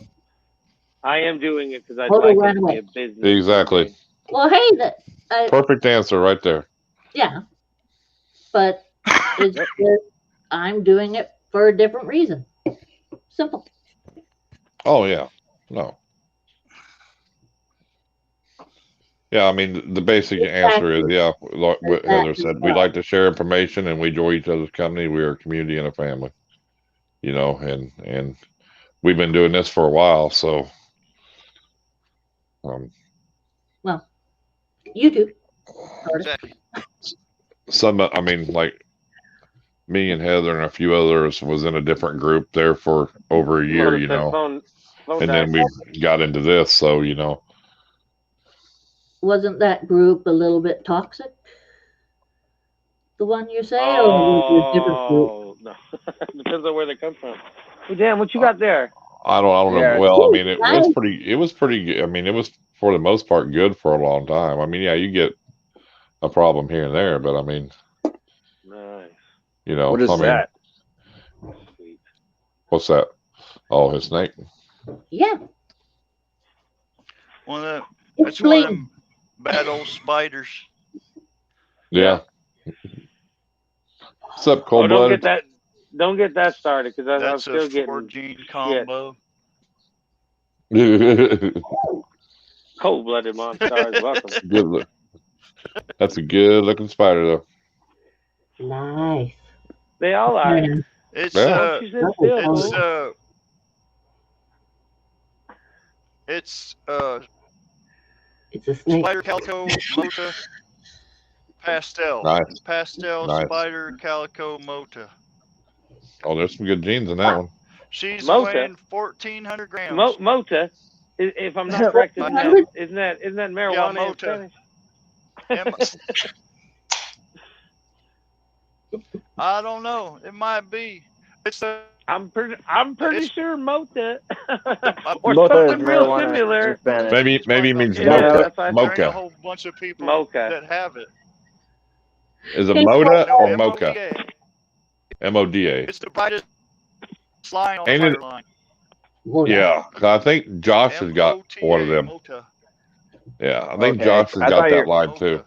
I am doing it because I'd like it to be a business. Exactly. Well, hey, perfect answer right there. Yeah. But it's just, I'm doing it for a different reason. Simple. Oh, yeah. No. Yeah, I mean, the basic answer is, yeah, like what Heather said, we like to share information and we enjoy each other's company. We are a community and a family, you know, and we've been doing this for a while. So, well, you do. Exactly. I mean, like me and Heather and a few others was in a different group there for over a year, you know, phone and then we got into this. So, you know. Wasn't that group a little bit toxic? The one you say, or was a different group? No. Depends on where they come from. Hey, Dan, what you got there? I don't know. Well, I mean, it was pretty good. I mean, it was for the most part good for a long time. I mean, yeah, you get a problem here and there, but I mean, nice. You know, what is that? Sweet. What's that? Oh, his snake. Yeah. That's one of them bad old spiders. Yeah. What's up, cold blooded? Don't get that started because I'm That's still a getting 4-gene combo. Cold-blooded monsters. Welcome. Good look. That's a good looking spider, though. Nice. They all are. It's it's a snake. Spider Calico Mota Pastel. Nice. Pastel nice. Spider Calico Mota. Oh, there's some good genes in that one. She's weighing 1,400 grams. Mota, if I'm not correct, isn't that marijuana Mota. In Spanish? I don't know. It might be. I'm pretty sure Mota. Or Mota something real similar. Maybe it means mocha. Mocha. A whole bunch of people that have it. Is it Mota or mocha? M-O-D-A. It's the brightest line on the line. Yeah, I think Josh has got one of them. Yeah, I think Josh has got that line too.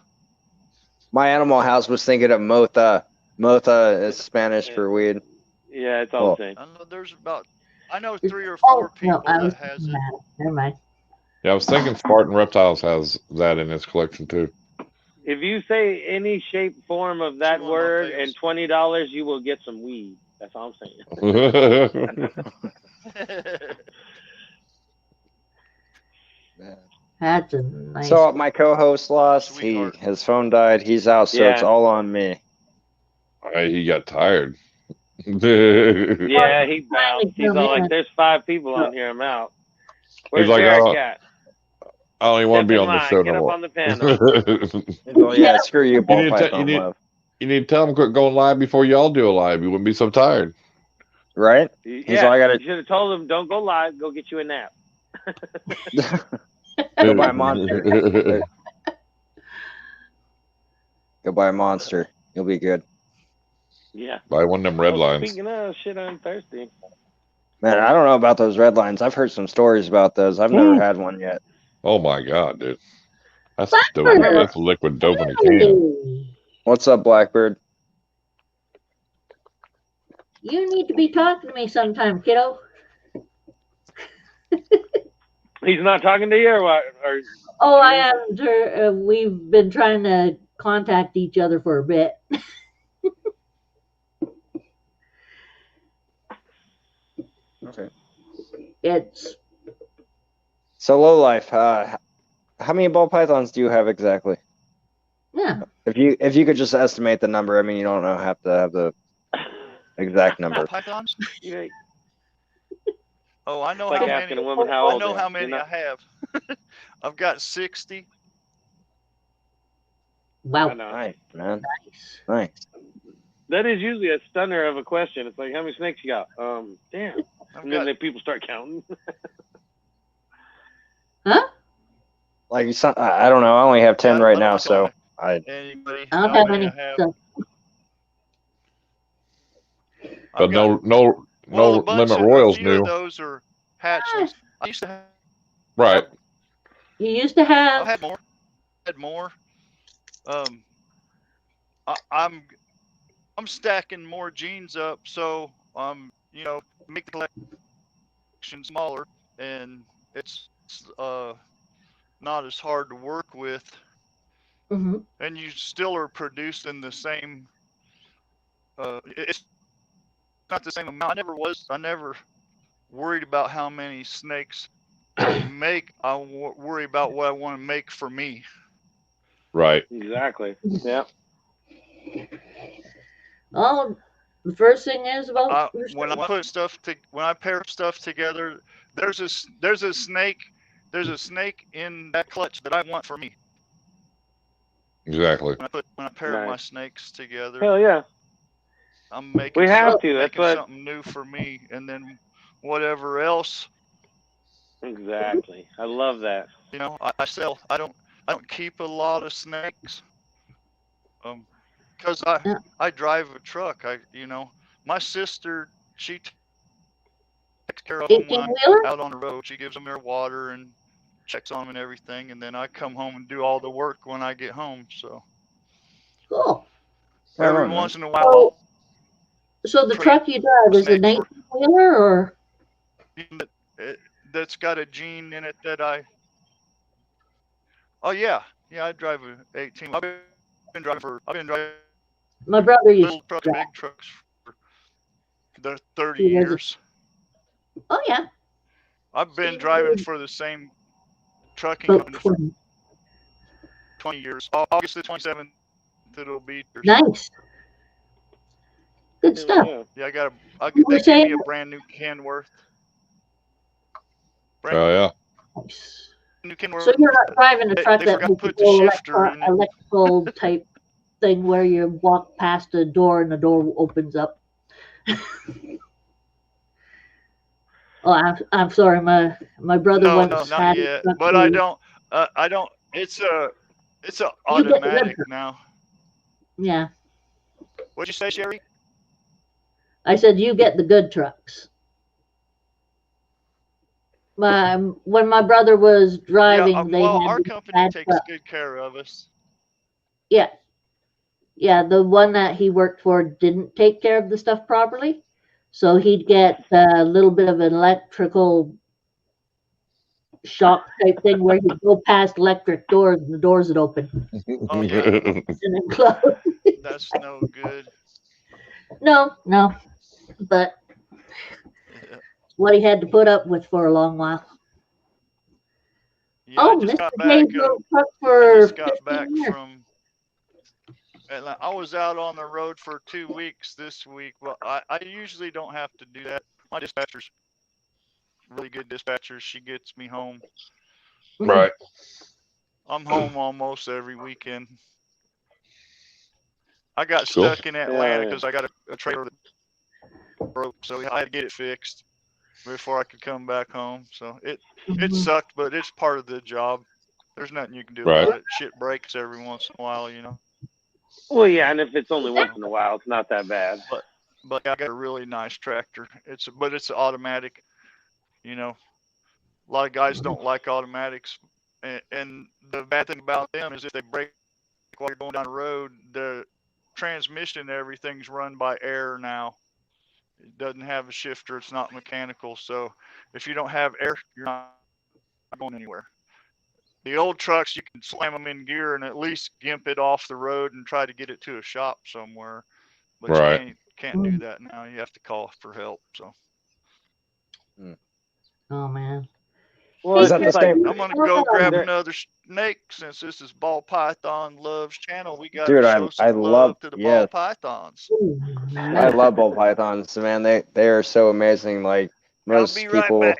My Animal House was thinking of Mota. Mota is Spanish for weed. Yeah, it's all the same. I know 3 or 4 people that has it. Never mind. Yeah, I was thinking Spartan Reptiles has that in his collection too. If you say any shape, form of that word and $20, you will get some weed. That's all I'm saying. That's a nice. So my co-host lost. His phone died. He's out, so it's all on me. He got tired. Yeah, he bounced. He's all like, "There's 5 people on here. I'm out." Where's Derek at? I don't even want to be on the show no more. Get up on the panel. Well, yeah, screw you, Ball Python Love. You need to tell him quit going live before y'all do a live. You wouldn't be so tired. Right? Yeah, you should have told him, don't go live. Go get you a nap. Go buy a monster. Go buy a monster. You'll be good. Yeah. Buy one of them red lines. Speaking of shit, I'm thirsty. Man, I don't know about those red lines. I've heard some stories about those. I've never had one yet. Oh my god, dude. That's dope. That's liquid dope in a can. What's up, Blackbird? You need to be talking to me sometime, kiddo. He's not talking to you or what? Oh, I am. We've been trying to contact each other for a bit. Okay. It's so low life. How many ball pythons do you have exactly? Yeah. If you could just estimate the number, I mean, you don't have to have the exact number. Pythons? Yeah. Oh, I know like how asking many. A woman how I old know how you many I have. I've got 60. Wow. Nice, man. Nice. Nice. That is usually a stunner of a question. It's like, how many snakes you got? Damn. And then people start counting. Huh? Like I don't know. I only have 10 right now, so anybody. I don't have any. But no Limit Royals new. Those are hatchlings. I used to have. Right. You used to have. I had more. I'm stacking more genes up, so make the collection smaller, and it's not as hard to work with. Mm-hmm. And you still are producing the same. It's not the same amount. I never worried about how many snakes to make. I worry about what I want to make for me. Right. Exactly. Yeah. Oh, the first thing is about when I pair stuff together, there's a snake in that clutch that I want for me. Exactly. When I pair my snakes together. Hell yeah. I'm making something new for me, and then whatever else. Exactly. I love that. I sell. I don't keep a lot of snakes. Because I drive a truck. My sister, she takes care of them when I'm out on the road. She gives them their water and checks on them and everything, and then I come home and do all the work when I get home. So cool. Every once in a while. So the truck you drive is an 18-wheeler, or that's got a gene in it that I. Oh yeah, I drive an 18. I've been driving. My brother used little trucks, big trucks for the 30 years. Oh yeah. I've been driving for the same trucking company for 20 years. August the 27th, it'll be. Nice. Good stuff. Yeah, they gave me a brand new Kenworth. Yeah. New Kenworth. So you're not driving a truck that put the shifter in it. Electrical type thing where you walk past a door and the door opens up. Oh, I'm sorry, my brother once had yet, but I don't. It's a automatic now. Yeah. What'd you say, Sherry? I said you get the good trucks. When my brother was driving, they had our company takes good care of us. Yeah. Yeah, the one that he worked for didn't take care of the stuff properly. So he'd get a little bit of an electrical shock type thing where he'd go past electric doors and the doors would open. Oh, yeah. And then close. That's no good. No. But what he had to put up with for a long while. Yeah, I just got back from. I was out on the road for 2 weeks this week. Well, I usually don't have to do that. My dispatcher's really good dispatcher. She gets me home. Right. I'm home almost every weekend. I got stuck in Atlanta because I got a trailer that broke, so I had to get it fixed before I could come back home. So it sucked, but it's part of the job. There's nothing you can do about it. Shit breaks every once in a while, Well, yeah, and if it's only once in a while, it's not that bad. But I got a really nice tractor. It's automatic. A lot of guys don't like automatics, and the bad thing about them is if they break while you're going down the road, the transmission and everything's run by air now. It doesn't have a shifter. It's not mechanical. So if you don't have air, you're not going anywhere. The old trucks, you can slam them in gear and at least gimp it off the road and try to get it to a shop somewhere. But you can't do that now. You have to call for help. So. Oh man. Well, is that the same? I'm gonna go grab another snake since this is Ball Python Love's channel. We got to show some love to the ball pythons. I love ball pythons, man. They are so amazing. Like most people.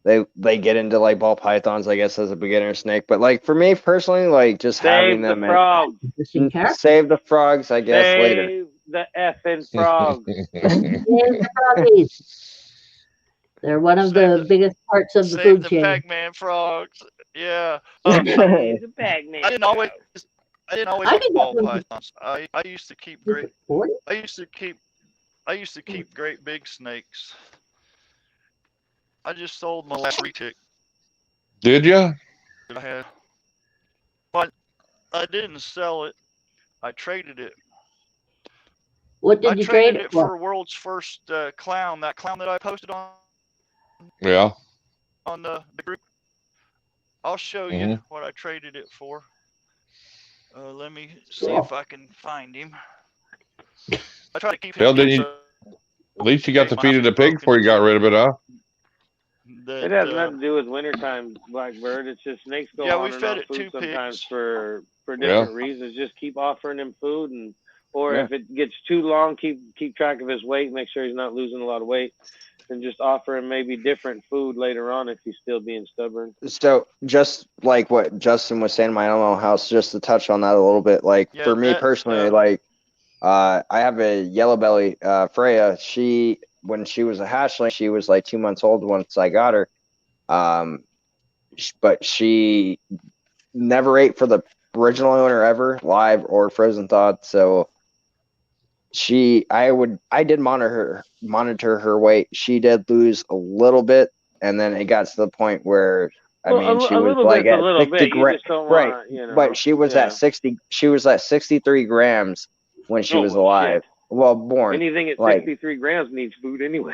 they get into like ball pythons, I guess, as a beginner snake. But like for me personally, like just having them save the frogs, I guess, later. Save the effing frogs. Save the froggies. They're one of the biggest parts of the food chain. Pac-Man frogs. Yeah. The Pac-Man. I didn't always like ball pythons. I used to keep great big snakes. I just sold my last retic. Did you? I had, but I didn't sell it. I traded it. What did you trade it for? World's first clown. That clown that I posted on. Yeah. On the group. I'll show you what I traded it for. Let me see if I can find him. I try to keep him. At least you got to feed it a pig before you got rid of it, huh? It has nothing to do with wintertime, Blackbird. It's just snakes go on and on food sometimes for different reasons. Just keep offering him food, and if it gets too long, keep track of his weight. Make sure he's not losing a lot of weight, and just offer him maybe different food later on if he's still being stubborn. So just like what Justin was saying in my own house, just to touch on that a little bit, like for me personally, like I have a yellow belly Freya. When she was a hatchling, she was like 2 months old once I got her. But she never ate for the original owner ever, live or frozen thawed. So I did monitor her weight. She did lose a little bit, and then it got to the point where she was like at 60 grams, right? But she was at 60. She was at 63 grams when she was alive. Shit. Well, born. Anything at 63 grams needs food anyway.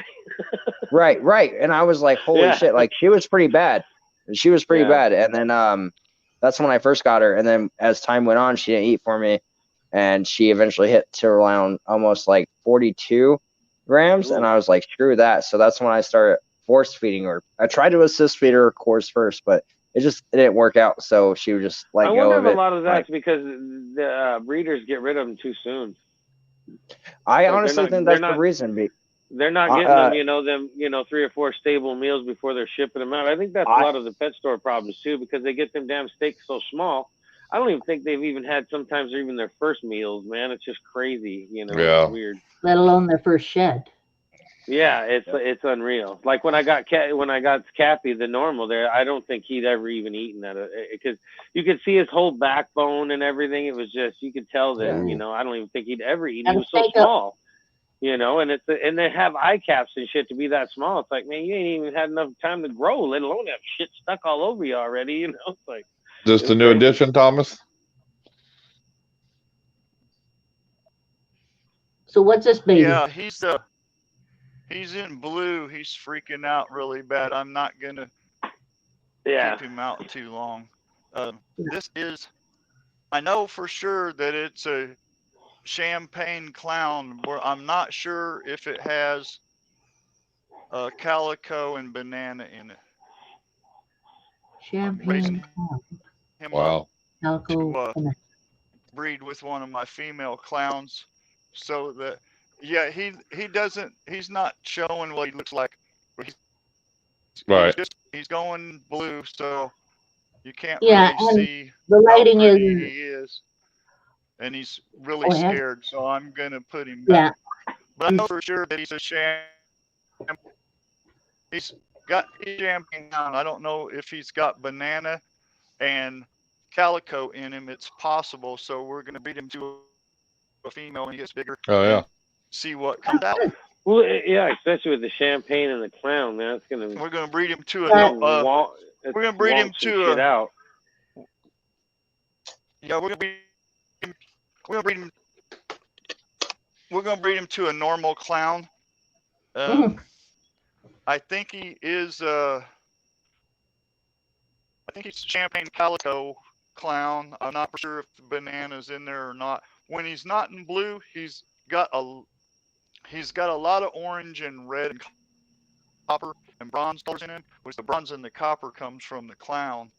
Right. And I was like, holy shit. Like, she was pretty bad. Bad. And then that's when I first got her. And then as time went on, she didn't eat for me. And she eventually hit to around almost like 42 grams. Ooh. And I was like, screw that. So that's when I started force feeding her. I tried to assist feed her, of course, first, but it didn't work out. So she would just let go of it. I wonder if a lot of that's because the breeders get rid of them too soon. I honestly think that's the reason. They're not getting them, 3 or 4 stable meals before they're shipping them out. I think that's a lot of the pet store problems too, because they get them damn steaks so small. I don't even think they've even had sometimes even their first meals, man. It's just crazy, It's weird. Let alone their first shed. Yeah, it's unreal. Like when I got Cappy, the normal there, I don't think he'd ever even eaten that, because you could see his whole backbone and everything. It was just, you could tell that, I don't even think he'd ever eaten. He was so small, and they have eye caps and shit to be that small. It's like, man, you ain't even had enough time to grow, let alone have shit stuck all over you already. It's like. Just a new addition, Thomas. So what's this baby? Yeah, he's in blue. He's freaking out really bad. I'm not gonna keep him out too long. I know for sure that it's a champagne clown. Where I'm not sure if it has calico and banana in it. Champagne clown. Wow. To breed with one of my female clowns, so that. Yeah, he's not showing what he looks like. He's going blue, so you can't really see the lighting how pretty he is. And he's really scared, so I'm gonna put him back. Yeah. But I know for sure that he's a he's got champagne down. I don't know if he's got banana and calico in him. It's possible, so we're gonna breed him to a female when he gets bigger. Oh yeah. See what comes out. Well, yeah, especially with the champagne and the clown, man. We're gonna breed him to a. We're gonna breed him to a. Out. Yeah, we're gonna breed him to a normal clown. I think he is. I think he's champagne calico clown. I'm not sure if the banana's in there or not. When he's not in blue, he's got a lot of orange and red and copper and bronze colors in him, which the bronze and the copper comes from the clown.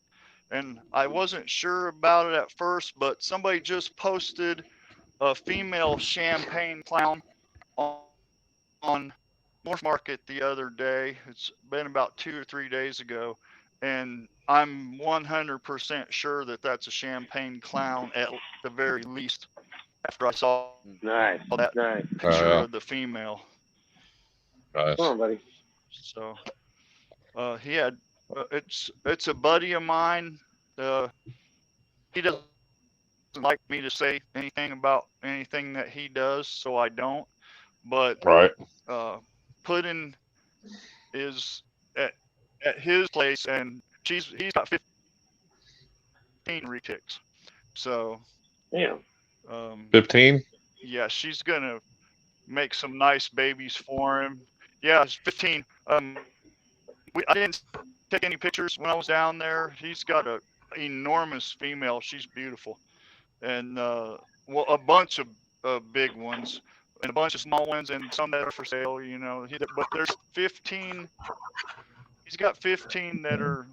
And I wasn't sure about it at first, but somebody just posted a female champagne clown on North Market the other day. It's been about 2 or 3 days ago, and I'm 100% sure that that's a champagne clown at the very least. After I saw Nice. that Nice. picture of the female. Nice. Come on, buddy. So he had it's a buddy of mine. He doesn't like me to say anything about anything that he does, so I don't. But Right. Puddin is at his place, and he's got 15 reticks. So yeah, 15. Yeah, she's gonna make some nice babies for him. Yeah, it's 15. I didn't take any pictures when I was down there. He's got a enormous female. She's beautiful, and well, a bunch of big ones and a bunch of small ones, and some that are for sale. You know, but there's 15. He's got 15 that are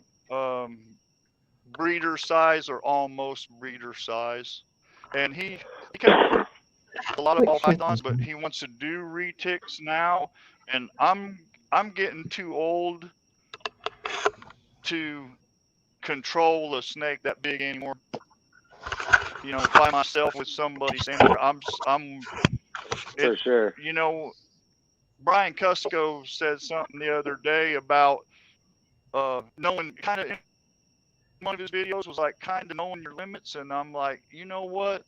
breeder size or almost breeder size, and he kept a lot of ball pythons, but he wants to do reticks now, and I'm getting too old to control a snake that big anymore. You know, by myself with somebody saying I'm for sure. You know, Brian Cusco said something the other day about knowing, kind of in one of his videos was like kind of knowing your limits, and I'm like, you know what?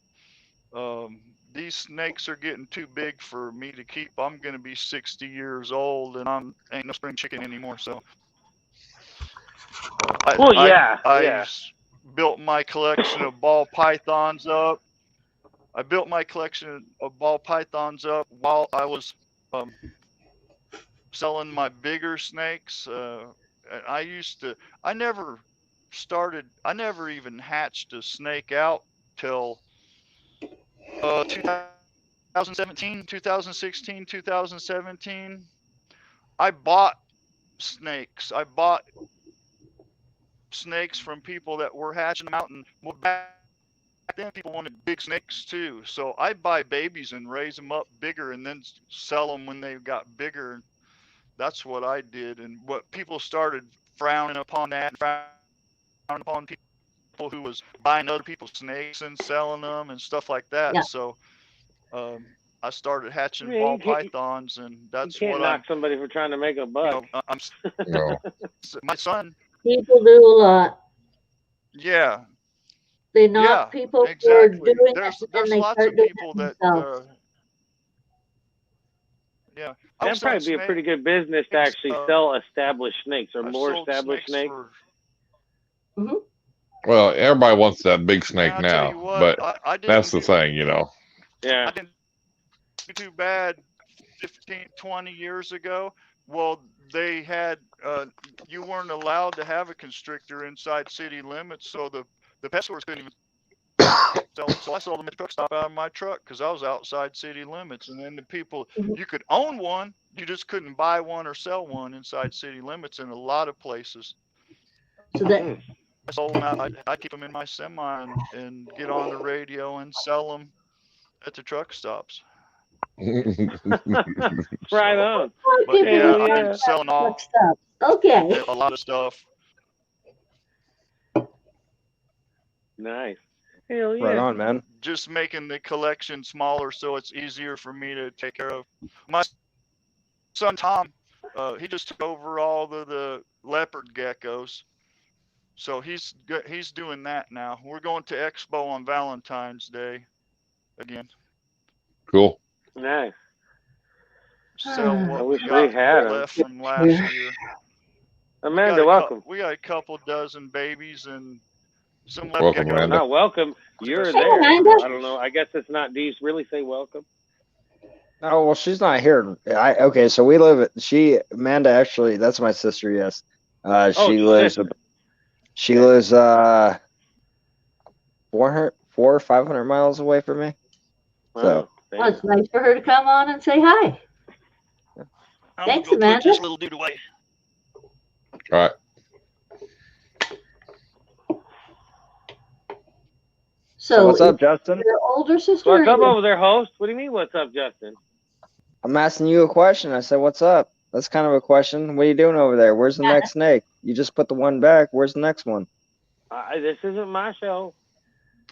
These snakes are getting too big for me to keep. I'm gonna be 60 years old, and ain't no spring chicken anymore. So, I built my collection of ball pythons up. I built my collection of ball pythons up while I was selling my bigger snakes. I never even hatched a snake out till 2017, 2016, 2017. I bought snakes. I bought snakes from people that were hatching them out, and back then people wanted big snakes too. So I buy babies and raise them up bigger, and then sell them when they got bigger. That's what I did, and what people started frowning upon that, and frowning upon people who was buying other people's snakes and selling them and stuff like that. Yeah. So I started hatching ball pythons, and that's you can't knock somebody for trying to make a buck. You know, my son. People do a lot. Yeah. They knock people exactly. for doing there's it, and they lots start of doing people it that. Yeah. That'd probably be a pretty good business to actually sell established snakes or more established snakes. Well, everybody wants that big snake now, but that's the thing, you know. Yeah. I didn't do too bad 15, 20 years ago. Well, they had you weren't allowed to have a constrictor inside city limits, so the pet stores couldn't even sell them. So I sold them at the truck stop out of my truck because I was outside city limits. And then the people, you could own one, you just couldn't buy one or sell one inside city limits in a lot of places. So that I sold them out. I'd keep them in my semi and get on the radio and sell them at the truck stops. Right on. But yeah, I've been selling all okay. a lot of stuff. Nice. Hell yeah. Right on, man. Just making the collection smaller so it's easier for me to take care of. My son Tom, he just took over all the leopard geckos. So he's doing that now. We're going to Expo on Valentine's Day again. Cool. Nice. Sell what we got left from last year. Amanda, welcome. We got a couple dozen babies and some welcome, geckos. Amanda. Not welcome. You're there. I don't know. I guess it's not. Do you really say welcome? Oh, well, she's not here. Okay, so we live Amanda, actually, that's my sister, yes. She lives 400 or 500 miles away from me. So well, it's nice for her to come on and say hi. Thanks, Amanda. Put this little dude away. All right. So what's up, Justin? Your older sister. What's up over there, host? What do you mean, what's up, Justin? I'm asking you a question. I said, "What's up?" That's kind of a question. What are you doing over there? Where's the next snake? You just put the one back. Where's the next one? This isn't my show.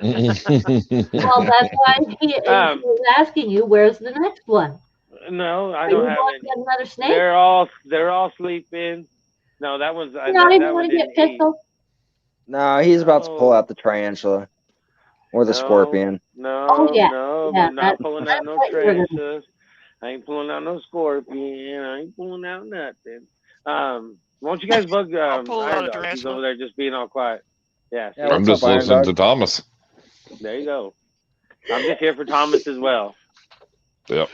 Well, that's why he was asking you, "Where's the next one?" No, I don't have any. Get another snake? They're all sleeping. No, that one's. You not even want to get pistol? No, he's about to pull out the tarantula or the scorpion. No, oh, yeah. no, Yeah, I'm not pulling out no tarantulas. I ain't pulling out no scorpion. I ain't pulling out nothing. Why don't you guys bug Iron Dog? He's over there just being all quiet. Yeah, I'm just listening to Thomas. There you go. I'm just here for Thomas as well. Yep.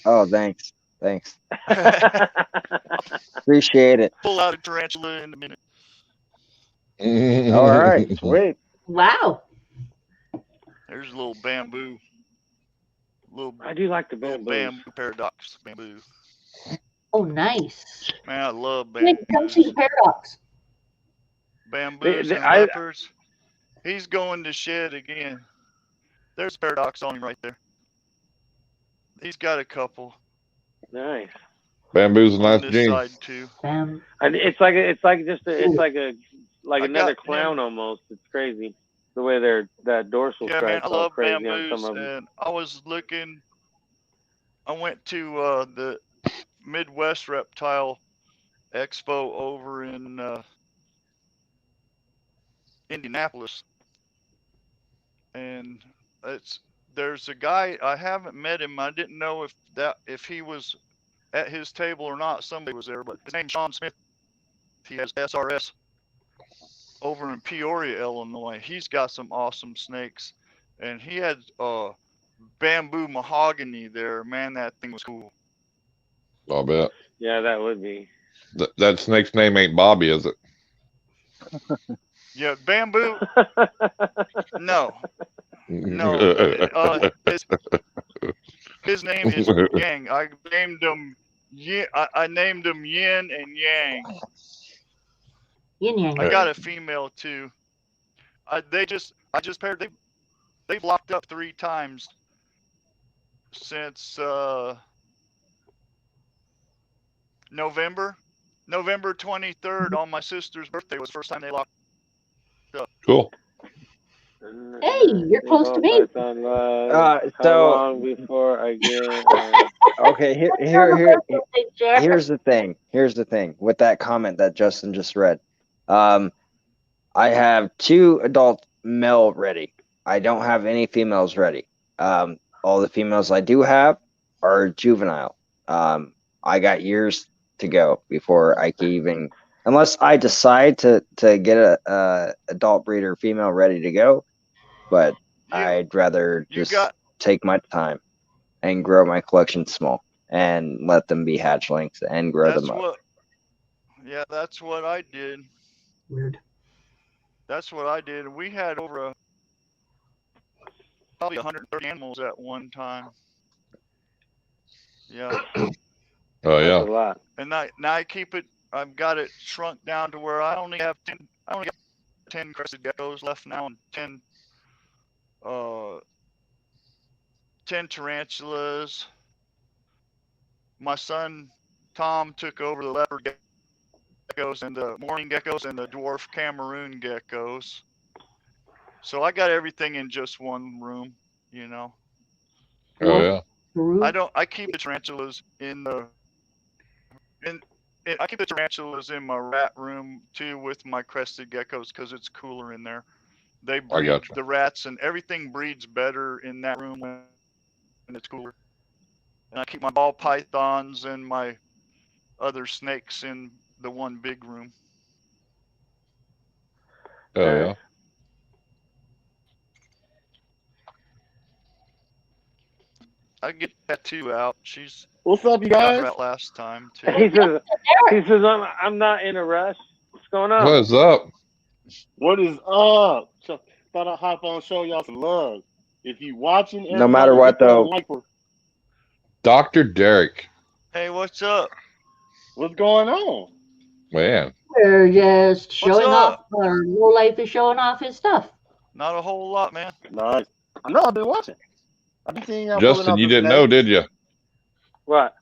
Oh, thanks. Appreciate it. Pull out a tarantula in a minute. All right, sweet. Wow. There's a little bamboo. I do like the bamboo paradox bamboo. Oh, nice. Man, I love bamboo. Come see the paradox. Bamboos and leopards. He's going to shed again. There's paradox on him right there. He's got a couple. Nice. Bamboo's a nice gene. Side too. It's like another clown almost. It's crazy the way that dorsal stripes. Yeah, man, I love crazy bamboos. On some of them. And I was looking. I went to the Midwest Reptile Expo over in Indianapolis, and there's a guy, I haven't met him. I didn't know if he was at his table or not. Somebody was there, but his name's Sean Smith. He has SRS over in Peoria, Illinois. He's got some awesome snakes, and he had bamboo mahogany there. Man, that thing was cool. I'll bet. Yeah, that would be. That snake's name ain't Bobby, is it? Yeah, bamboo. No. His name is Yang. I named him Yin and Yang. Yin Yang. I got a female too. I just paired. They've locked up 3 times since November 23rd on my sister's birthday was the first time they locked up. Cool. Hey, you're close to me. How long before I get? Okay, here's the thing. Here's the thing with that comment that Justin just read. I have 2 adult male ready. I don't have any females ready. All the females I do have are juvenile. I got years to go before I can even, unless I decide to get a adult breeder female ready to go. But I'd rather just take my time and grow my collection small and let them be hatchlings and grow them up. Yeah, that's what I did. Weird. That's what I did. We had over probably 130 animals at one time. Yeah. Oh yeah. That's a lot. And now I keep it. I've got it shrunk down to where I only have 10. I only got 10 crested geckos left now and 10 tarantulas. My son Tom took over the leopard geckos and the morning geckos and the dwarf Cameroon geckos. So I got everything in just one room, you know. Oh yeah. I keep the tarantulas I keep the tarantulas in my rat room too with my crested geckos because it's cooler in there. They breed, the rats and everything breeds better in that room when it's cooler. And I keep my ball pythons and my other snakes in the one big room. Oh yeah. I get Tattoo out. She's what's up, you guys? Out last time too. He says I'm not in a rush. What's going on? What's up? What is up? So, thought I'd hop on, show y'all some love. If you watching, no matter what though. Dr. Derek. Hey, what's up? What's going on? Man. We're just showing off. Our Low Life is showing off his stuff. Not a whole lot, man. Nice. I know I've been watching. I've been seeing y'all. Justin, you didn't know, did you? What?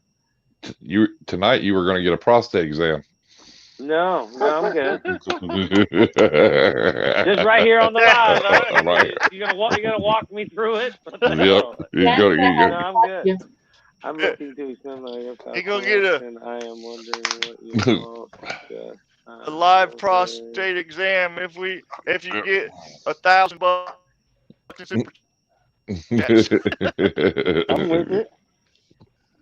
Tonight you were going to get a prostate exam. No, I'm good. Just right here on the live. Huh? Right. You gonna walk me through it? Yep. No, I'm good. I'm looking to extend my He gonna get and I am wondering what you want. A live prostate exam if you get $1,000 in super chats. I'm with it.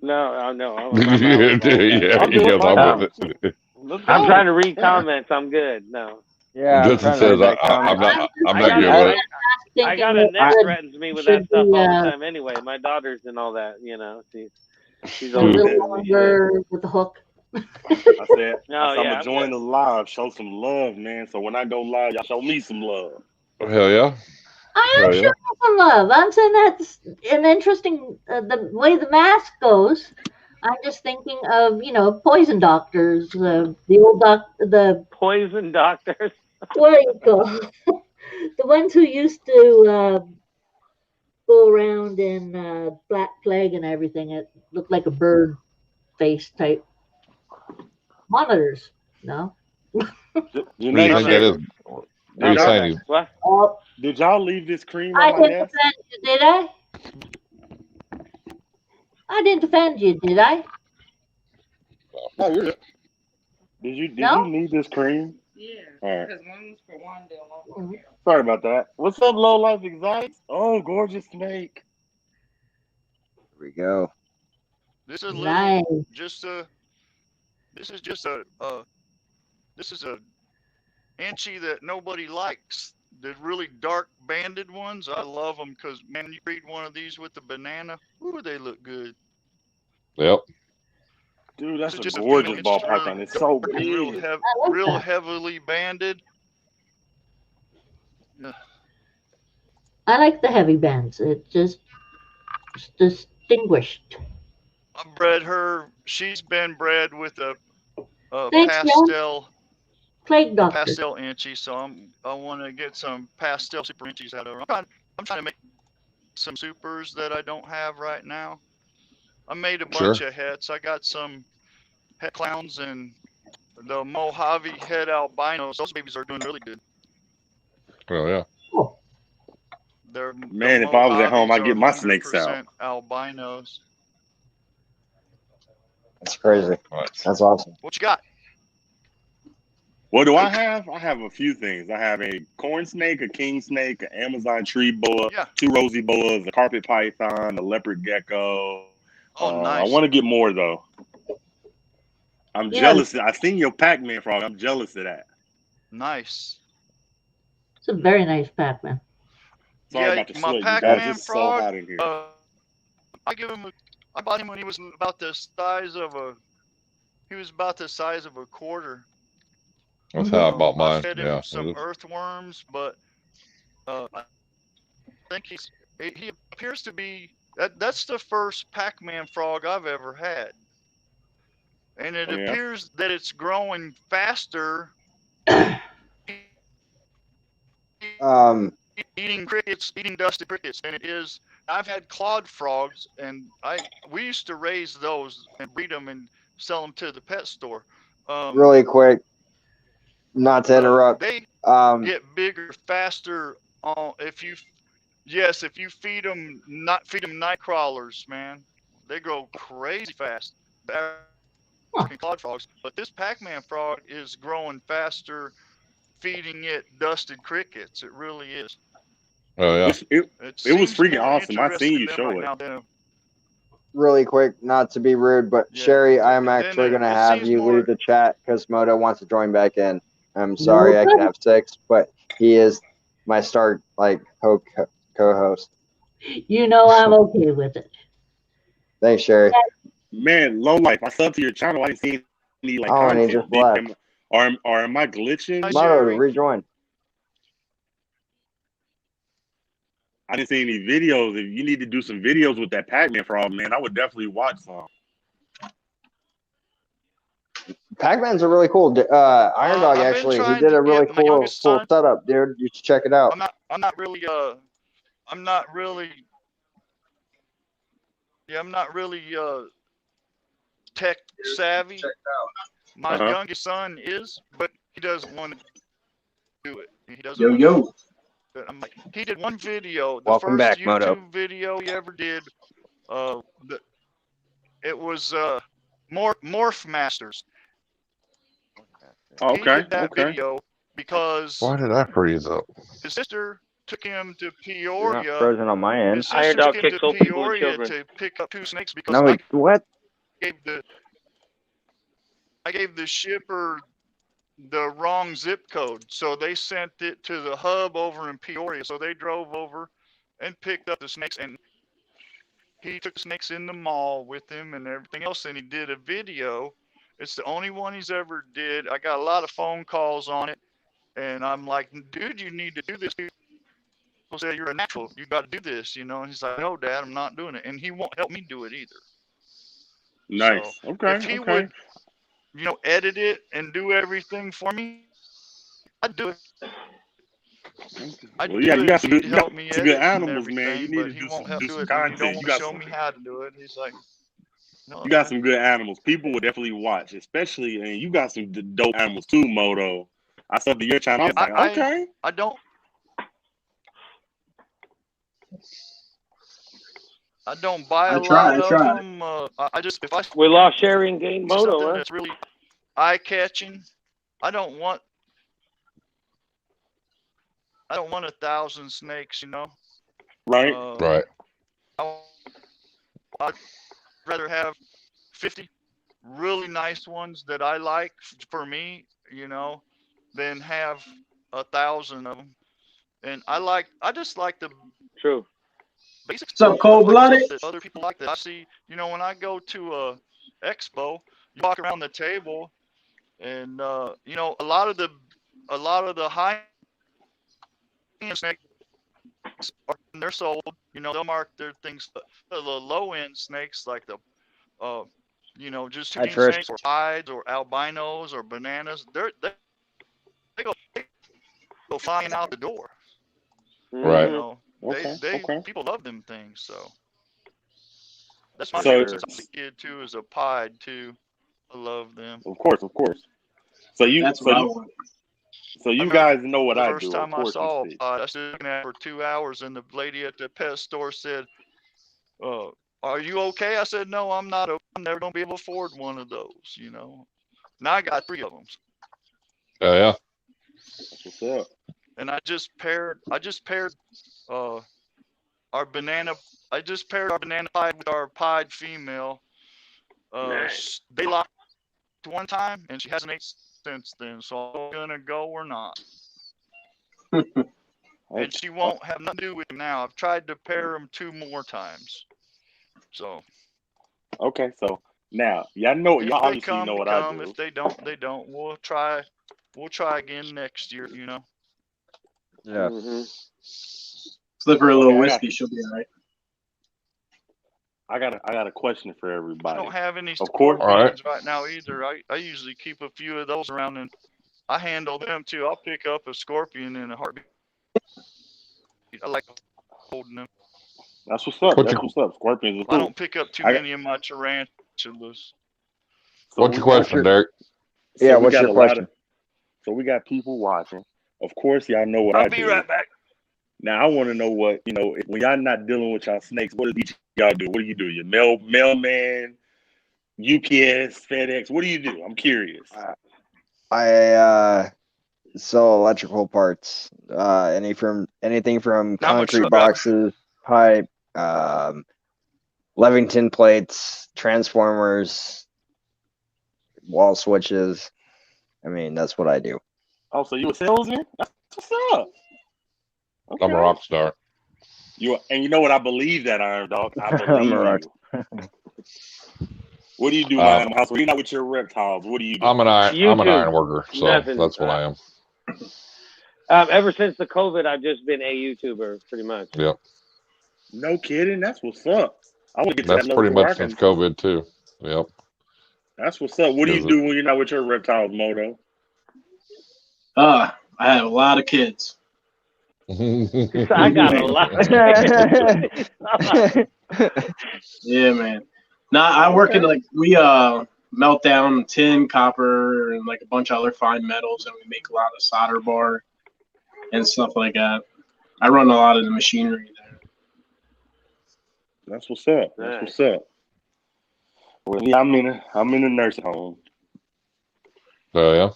No, I'm Yeah, he goes, I'm with it. I'm trying to read comments. I'm good. No. Yeah, Justin says I'm not good with it. I got a neck threatens me with that stuff all the time. Anyway, my daughter's and all that. You know, she's a little longer with the hook. I said, I'm gonna join the live, show some love, man. So when I go live, y'all show me some love. Hell yeah. I am showing some love. I'm saying that's an interesting the way the mask goes. I'm just thinking of poison doctors, the old the poison doctors. What do you call the ones who used to go around in Black Plague and everything? It looked like a bird face type monitors. No. You know, think that is? What are you saying? What? Did y'all leave this cream on I my didn't desk? defend you, did I? I didn't defend you, did I? No, you're good. Did you need this cream? Yeah. All right. Because one's for one deal. Sorry about that. What's up, Low Life Exotics? Oh, gorgeous snake. Here we go. This is nice. This is a inchy that nobody likes. The really dark banded ones, I love them because, man, you breed one of these with the banana, ooh, they look good. Yep. Dude, that's a gorgeous ball python. It's so big. Real heavily banded. Yeah. I like the heavy bands. It's just distinguished. I bred her. She's been bred with a pastel plague doctor. Pastel inchy, so I want to get some pastel super inchies out of her. I'm trying to make some supers that I don't have right now. I made a bunch of hets. I got some het clowns and the Mojave het albinos. Those babies are doing really good. Oh yeah. Man, if I was at home, I'd get my snakes out. Albinos. That's crazy. That's awesome. What you got? What do I have? I have a few things. I have a corn snake, a king snake, an Amazon tree boa, 2 rosy boas, a carpet python, a leopard gecko. Oh, nice. I want to get more though. I'm jealous. I seen your Pac-Man frog. I'm jealous of that. Nice. It's a very nice Pac-Man. Sorry about the my sweat. Pac-Man frog. So hot in here. I bought him when he was about the size of a. He was about the size of a quarter. That's how I bought mine. I fed him some earthworms, but I think he appears to be that's the first Pac-Man frog I've ever had, and it appears that it's growing faster. Eating crickets, eating dusted crickets, than it is. I've had clawed frogs, and we used to raise those and breed them and sell them to the pet store. Really quick. Not to interrupt. They get bigger faster if you feed them night crawlers, man. They grow crazy fast. Clawed frogs, but this Pac-Man frog is growing faster feeding it dusted crickets. It really is. Oh yeah. It was freaking awesome. I seen you show it. Really quick, not to be rude, but Sherry, I'm actually going to have you leave the chat because Moto wants to join back in. I'm sorry, I can have 6, but he is my co-host. You know I'm okay with it. Thanks, Sherry. Man, Low Life, I subbed to your channel. I didn't see any and he just left. Or am I glitching? Moto, rejoin. I didn't see any videos. If you need to do some videos with that Pac-Man frog, man, I would definitely watch some. Pac-Man's a really cool. Iron Dog actually, he did a really cool setup, dude. You should check it out. I'm not really tech savvy. My youngest son is, but he doesn't want to do it. He doesn't. Yo. I'm like, he did one video. The Welcome first back, YouTube Moto. video he ever did. It was Morph Masters. Oh, okay. He did that video because Why did I freeze up? his sister took him to You're not Peoria. frozen on my end. His sister took him to Peoria to pick up 2 snakes because No, wait, what? I gave the shipper the wrong zip code, so they sent it to the hub over in Peoria. So they drove over and picked up the snakes, and he took the snakes in the mall with him and everything else, and he did a video. It's the only one he's ever did. I got a lot of phone calls on it, and I'm like, dude, you need to do this. People say you're a natural, you got to do this, you know. And he's like, no, Dad, I'm not doing it, and he won't help me do it either. Nice. So okay. If he would, you know, edit it and do everything for me, I'd do it. You got some good animals, man. You need to do some content. You got show me how to do it. He's like, no, you got some good animals. People will definitely watch, especially, and you got some dope animals too, Moto. I saw your channel. I was like, okay. I don't buy a lot of them. We lost Sherry and gained Moto. That's really eye catching. I don't want 1,000 snakes, you know. Right. Right. I'd rather have 50 really nice ones that I like for me, you know, than have 1,000 of them. And I just like the basic stuff. So cold-blooded. Other people like that. I see, you know, when I go to a expo, you walk around the table, and you know, a lot of the high snakes they're sold. You know, they'll mark their things. The low end snakes like the you know, just snakes or hides or albinos or bananas. They go flying out the door. Right. You know, people love them things. So that's my favorite since I was a kid too. Is a pied too. I love them. Of course. So you guys know what I do. The first time I saw a pied, I stood looking at it for 2 hours, and the lady at the pet store said, "Are you okay?" I said, "No, I'm not. I'm never gonna be able to afford one of those." You know. Now I got 3 of them. Oh yeah. That's what's up. And I just paired our banana. I just paired our banana pied with our pied female. Nice. They locked one time, and she hasn't ate since then. So I'm gonna go or not. And she won't have nothing to do with him now. I've tried to pair them 2 more times. So. Okay, so now y'all obviously know what I do. If they don't, they don't. We'll try again next year. You know. Yeah. Slip her a little whiskey, she'll be all right. I got a question for everybody. I don't have any scorpions right now either. I usually keep a few of those around, and I handle them too. I'll pick up a scorpion in a heartbeat. I like holding them. That's what's up. What's up. Scorpions. I don't pick up too many of my tarantulas. What's your question, Derek? Yeah, what's your question? So we got people watching. Of course, y'all know what I do. I'll be right back. Now, I want to know what, you know, when y'all not dealing with y'all snakes, what do y'all do? What do you do? Your mailman, UPS, FedEx, what do you do? I'm curious. I sell electrical parts, anything from concrete boxes, pipe, Levington plates, transformers, wall switches. I mean, that's what I do. Oh, so you a salesman? That's what's up. Okay. I'm a rock star. You know what? I believe that, Iron Dog. I believe I'm a rock you. What do you do around the house? When you're not with your reptiles, what do you do? I'm an iron worker, so that's what I am. Ever since the COVID, I've just been a YouTuber, pretty much. Yep. No kidding. That's what's up. I want to get to That's that pretty much since COVID too. Yep. That's what's up. What do you do when you're not with your reptiles, Moto? I have a lot of kids. I got a lot. Yeah, man. Nah, I work in like we melt down tin, copper, and like a bunch of other fine metals, and we make a lot of solder bar and stuff like that. I run a lot of the machinery there. That's what's up. That's what's up. Well, yeah, I'm in a nursing home. Oh yeah,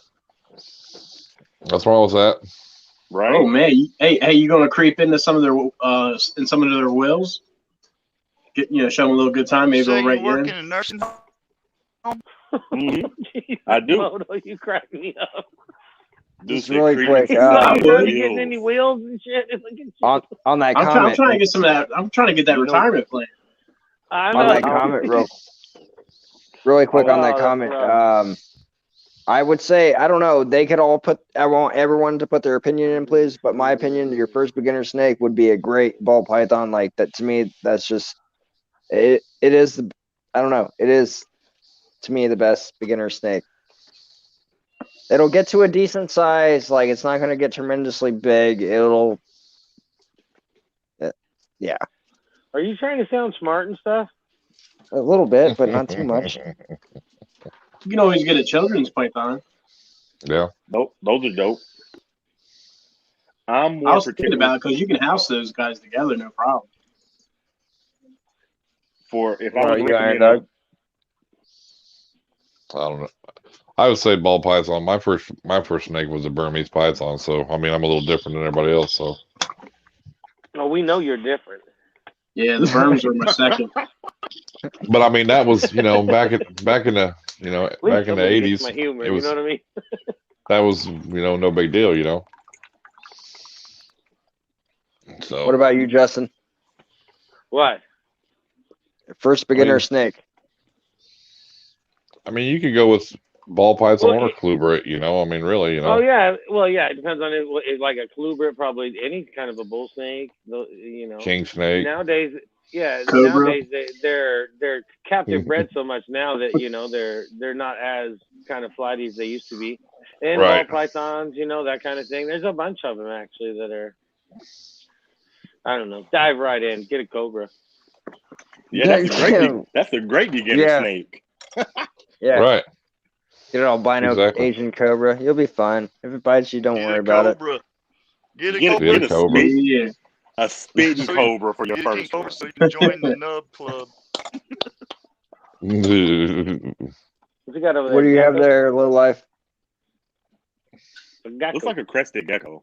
that's where I was at. Right. Oh man, hey, you gonna creep into some of their wills? Show them a little good time. Maybe they'll write you in. In a nursing home? I do. Moto, you crack me up. Just really quick. Getting any wheels and shit. On that comment, I'm trying to get some of that. I'm trying to get that retirement plan. I know. On that comment, really quick on that comment. I would say, I don't know, they could all I want everyone to put their opinion in, please. But my opinion, your first beginner snake would be a great ball python. Like that, to me, that's just, it is, I don't know, it is, to me, the best beginner snake. It'll get to a decent size. Like, it's not going to get tremendously big. Yeah. Are you trying to sound smart and stuff? A little bit, but not too much. You can always get a children's python. Yeah. Nope, those are dope. I was thinking about it because you can house those guys together, no problem. If I was I don't know. I would say ball python. My first snake was a Burmese python, so I mean I'm a little different than everybody else. So. Oh, we know you're different. Yeah, the Burms are my second. But I mean that was back in the back in the back in the 80s. My humor, it was, you know what I mean? That was no big deal, So. What about you, Justin? What? First beginner snake. I mean, you could go with ball python or colubrid, I mean, really, Oh yeah, well yeah, it depends on it. Like a colubrid, probably any kind of a bull snake, king snake. Nowadays, yeah, Cobra. nowadays they're captive bred so much now that they're not as kind of flighty as they used to be. And ball pythons, that kind of thing. There's a bunch of them actually that are, I don't know, dive right in, get a cobra. Yeah, that's a great beginner snake. Yeah. Right. Get an albino Asian cobra. You'll be fine. If it bites you, don't worry about it. Get a cobra. Yeah. A spitting cobra for your first cobra so you can join the nub club. What do you have there, Low Life? Looks like a crested gecko.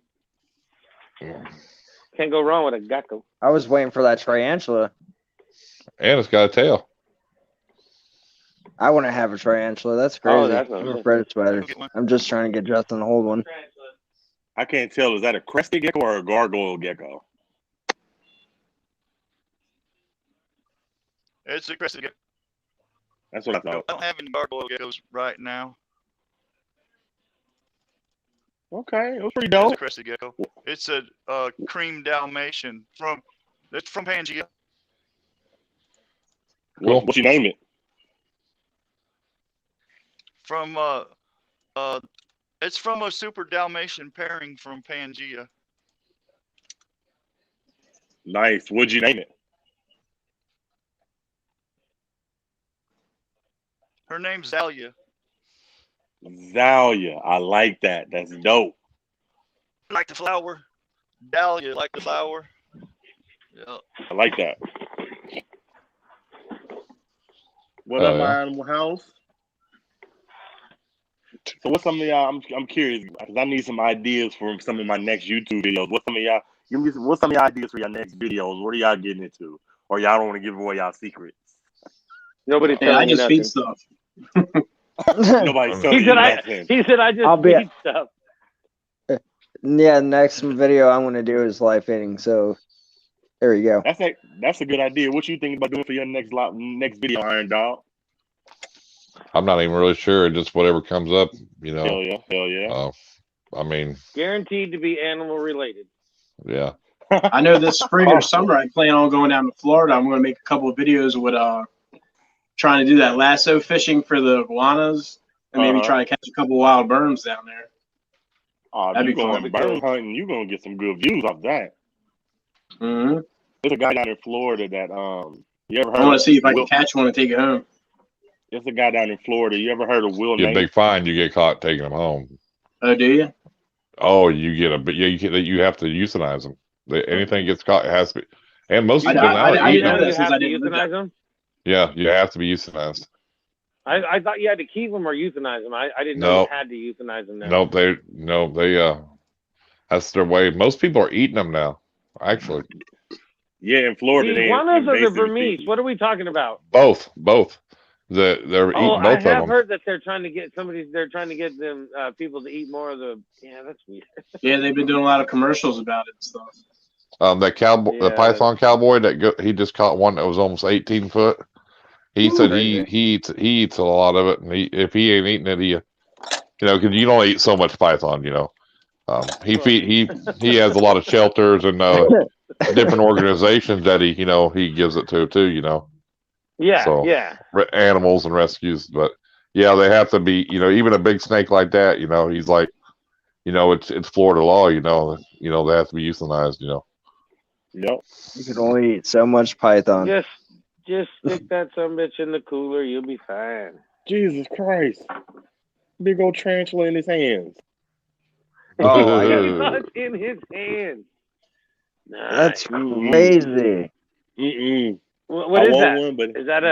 Can't go wrong with a gecko. I was waiting for that tarantula. And it's got a tail. I wouldn't have a tarantula. That's crazy. Oh, that's I'm afraid of spiders. I'm just trying to get Justin to hold one. I can't tell. Is that a crested gecko or a gargoyle gecko? It's a crested gecko. That's what I thought. I don't have any gargoyle geckos right now. Okay, it was pretty dope. It's a crested gecko. It's a cream Dalmatian from Pangea. Cool. What you name it? It's from a super Dalmatian pairing from Pangea. Nice. What'd you name it? Her name's Zalia. Zalia. I like that. That's dope. Like the flower. Dahlia, like the flower. Yeah. I like that. What up, my animal house? So what's some of y'all? I'm curious because I need some ideas for some of my next YouTube videos. What's some of y'all ideas for your next videos? What are y'all getting into? Or y'all don't want to give away y'all secrets? Nobody's telling me nothing. I just feed stuff. Nobody's telling you nothing. He said I just feed stuff. Yeah, next video I'm going to do is live feeding. So there you go. That's a good idea. What you think about doing for your next video, Iron Dog? I'm not even really sure. Just whatever comes up, Hell yeah. I mean, guaranteed to be animal related. Yeah. I know this spring or summer I plan on going down to Florida. I'm going to make a couple of videos with trying to do that lasso fishing for the iguanas and maybe try to catch a couple wild burns down there. That'd be fun. Burn hunting, you're gonna get some good views off that. Mm-hmm. There's a guy down in Florida that You ever heard? I want to see if I can catch one and take it home. There's a guy down in Florida. You ever heard of Will Get a Nate? big fine, you get caught taking them home. Oh, do you? Oh, you get a, but yeah, you have to euthanize them. Anything gets caught, it has to be. And most people now are I eating didn't know them. that since I didn't euthanize them. Yeah, you have to be euthanized. I thought you had to keep them or euthanize them. I didn't know you had to euthanize them now. They that's their way. Most people are eating them now, actually. Yeah, in Florida. The iguanas or the Burmese? What are we talking about? Both. They're eating both of them. I have heard that they're trying to get They're trying to get them people to eat more of the. Yeah, that's weird. Yeah, they've been doing a lot of commercials about it and stuff. That cowboy, the python cowboy he just caught one that was almost 18 foot. He said he eats a lot of it, and if he ain't eating it, because you don't eat so much python, he has a lot of shelters and different organizations that he gives it to too, animals and rescues, but yeah, they have to be, even a big snake like that, he's like, it's Florida law, they have to be euthanized, Yep. You can only eat so much python. Just stick that some bitch in the cooler, you'll be fine. Jesus Christ. Big old tarantula in his hands. Oh, it's in his hands. Nice. That's crazy. What is that? One, but is that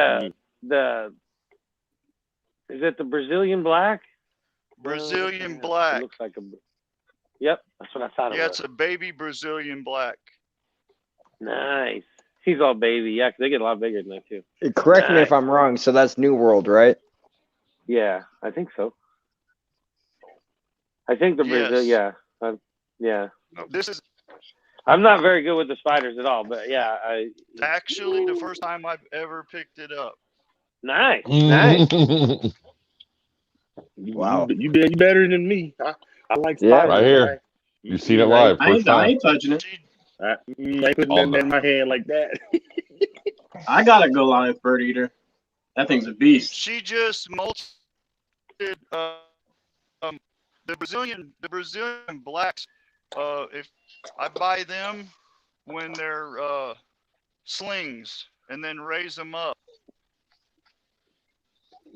is it the Brazilian black? Brazilian black. It looks like a. Yep, that's what I thought. Yeah, it's a baby Brazilian black. Nice. He's all baby. Yeah, 'cause they get a lot bigger than that too. Correct me if I'm wrong. So that's New World, right? Yeah, I think so. I think the Brazil. Yeah, yeah. This is. I'm not very good with the spiders at all, but yeah, actually the first time I've ever picked it up. Nice. Wow. You better than me. I like spiders. Yeah, right here. You seen it live. I ain't touching it. I ain't putting nothing in my hand like that. I got a Goliath bird eater. That thing's a beast. She just molted the Brazilian blacks. If I buy them when they're slings and then raise them up,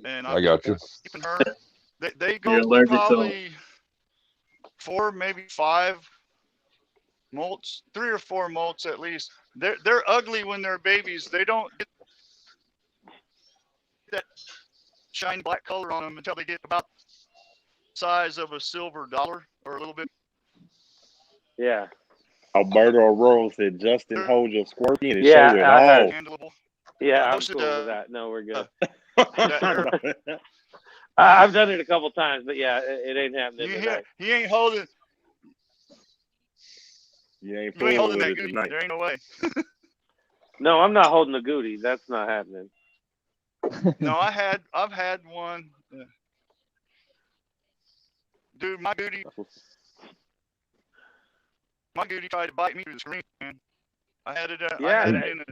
and I got you. Keeping her, they go probably 4, maybe 5 molts, 3 or 4 molts at least. They're ugly when they're babies. They don't get that shiny black color on them until they get about the size of a silver dollar or a little bit. Yeah. Alberto Aurora said, "Justin, hold your scorpion and show it all." Yeah, I'm cool with that. No, we're good. I've done it a couple times, but yeah, it ain't happening tonight. He ain't holding. You ain't holding that goodie. There ain't no way. No, I'm not holding the goodie. That's not happening. No, I've had one. Dude, my goodie tried to bite me through the screen, man. I had it in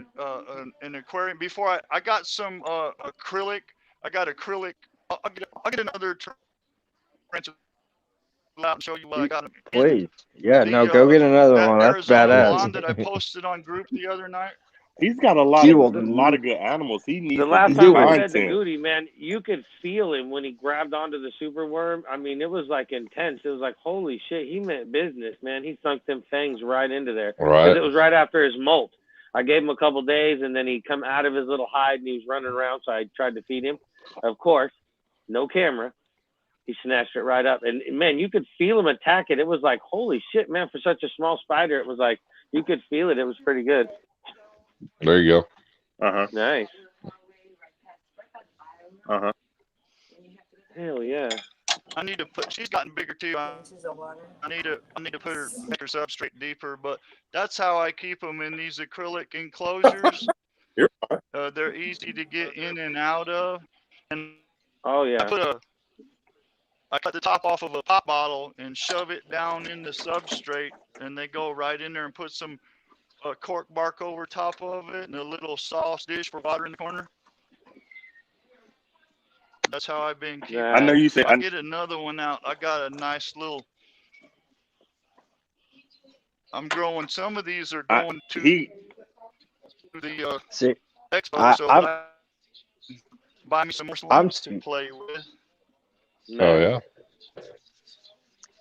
an aquarium before. I got some acrylic. I got acrylic. I'll get another tarantula out and show you what I got. Please, go get another one. That's badass. That I posted on group the other night. He's got a lot of good animals. He needs the last time I said the goodie, man, you could feel him when he grabbed onto the super worm. I mean, it was like intense. It was like, holy shit, he meant business, man. He sunk them fangs right into there. Right. Because it was right after his molt. I gave him a couple days, and then he come out of his little hide, and he was running around, so I tried to feed him. Of course, no camera. He snatched it right up. And, man, you could feel him attack it. It was like, holy shit, man, for such a small spider, it was like, you could feel it. It was pretty good. There you go. Nice. Hell yeah. I need to put. She's gotten bigger too. I need to put her, make her substrate deeper. But that's how I keep them in these acrylic enclosures. They're easy to get in and out of. And I cut the top off of a pop bottle and shove it down in the substrate, and they go right in there and put some cork bark over top of it and a little sauce dish for water in the corner. That's how I've been keeping. I know you said. I'll get another one out. I got a nice little. I'm growing. Some of these are going to the. Expo, so buy me some more swings to play with. Oh yeah.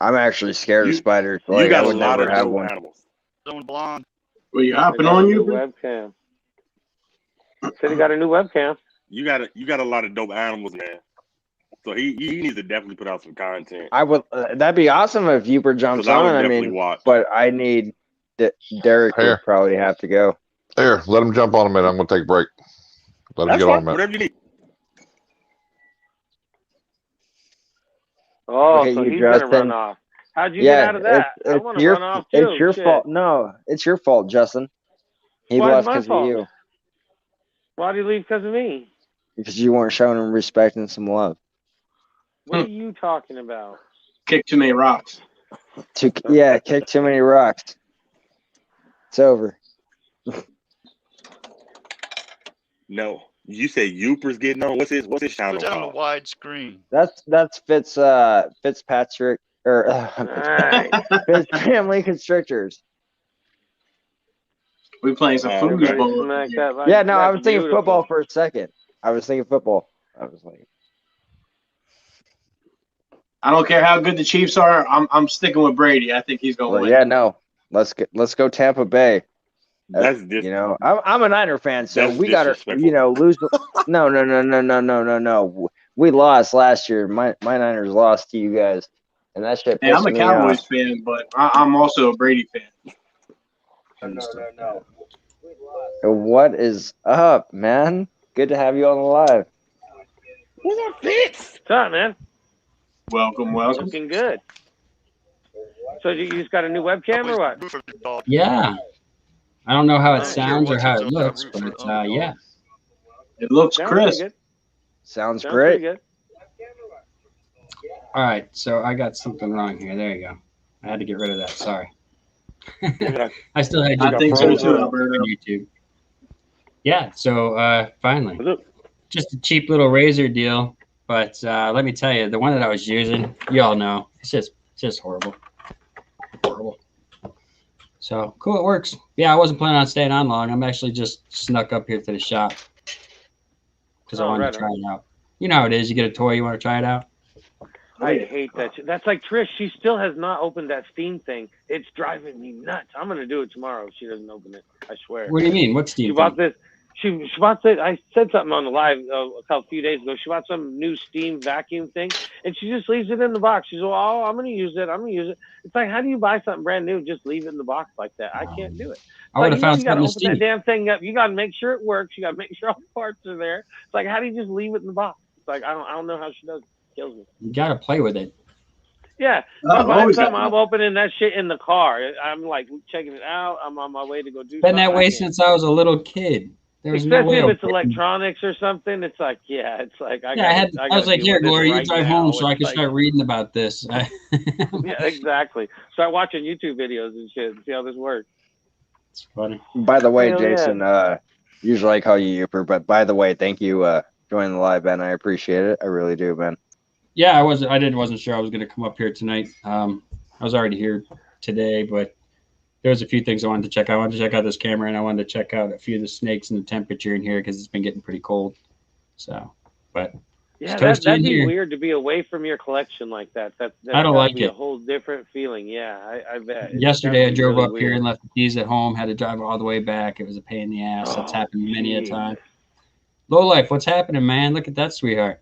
I'm actually scared of spiders. You Like got I would a lot never of have dope one. animals. Blonde. Were you hopping on you? Webcam. Said he got a new webcam. You got a lot of dope animals, man. So he needs to definitely put out some content. I would. That'd be awesome if Uber jumps on. I mean, watch. but I need Derek would probably have to go. Here, let him jump on a minute. I'm gonna take a break. Let him get on a minute. Whatever you need. Oh, so he's gonna run off. How'd you get out of that? I want to run off too. It's your fault. No, it's your fault, Justin. He left because of you. Why did he leave because of me? Because you weren't showing him respect and some love. What are you talking about? Kick too many rocks. Kick too many rocks. It's over. No, you say Uper's getting on. What's his channel Put called? on the widescreen. That's Fitzpatrick or Fitz Family Constrictors. We playing some football. Yeah, no, I was thinking football for a second. I was thinking football. I was like, I don't care how good the Chiefs are. I'm sticking with Brady. I think he's gonna win. Yeah, no. Let's go Tampa Bay. That's I'm a Niner fan, so we got to lose. No. We lost last year. My Niners lost to you guys, and that shit. Hey, I'm a Cowboys fan, but I'm also a Brady fan. No. What is up, man? Good to have you on the live. What's up, Fitz? What's up, man? Welcome. Looking good. So you just got a new webcam or what? Yeah. I don't know how it sounds or how it looks, but yeah. It looks crisp. Sounds great. Good. All right, so I got something wrong here. There you go. I had to get rid of that. Sorry. I still had you on YouTube. Yeah, so finally. Just a cheap little razor deal, but let me tell you, the one that I was using, you all know, it's just horrible. Horrible. So cool, it works. Yeah, I wasn't planning on staying on long. I'm actually just snuck up here to the shop because I wanted to try it out. You know how it is. You get a toy, you want to try it out. I hate that. That's like Trish. She still has not opened that Steam thing. It's driving me nuts. I'm gonna do it tomorrow if she doesn't open it. I swear. What do you mean? What Steam? She bought this. She bought it. I said something on the live a few days ago. She bought some new Steam vacuum thing, and she just leaves it in the box. She's like, "Oh, I'm gonna use it. It's like, how do you buy something brand new and just leave it in the box like that? I can't do it. I would have found you gotta something open that damn thing up. You gotta make sure it works. You gotta make sure all the parts are there. It's like, how do you just leave it in the box? It's like, I don't know how she does it. Kills me. You gotta play with it. Yeah, I'm opening that shit in the car. I'm like checking it out. I'm on my way to go do. Been that way since I was a little kid. There's no way. Especially if it's electronics or something, it's like, I was like, here, Gloria, you drive home so I can start reading about this. Yeah, exactly. Start watching YouTube videos and shit and see how this works. It's funny. By the way, Jason, usually I call you Uper, but by the way, thank you joining the live, Ben. I appreciate it. I really do, Ben. Yeah, I wasn't sure I was going to come up here tonight. I was already here today, but there was a few things I wanted to check out. I wanted to check out this camera, and I wanted to check out a few of the snakes and the temperature in here because it's been getting pretty cold. So, but yeah, that'd be weird to be away from your collection like that. I don't like it. A whole different feeling. Yeah, I bet. Yesterday I drove up here and left the keys at home. Had to drive all the way back. It was a pain in the ass. That's happened many a time. Low life, what's happening, man? Look at that, sweetheart.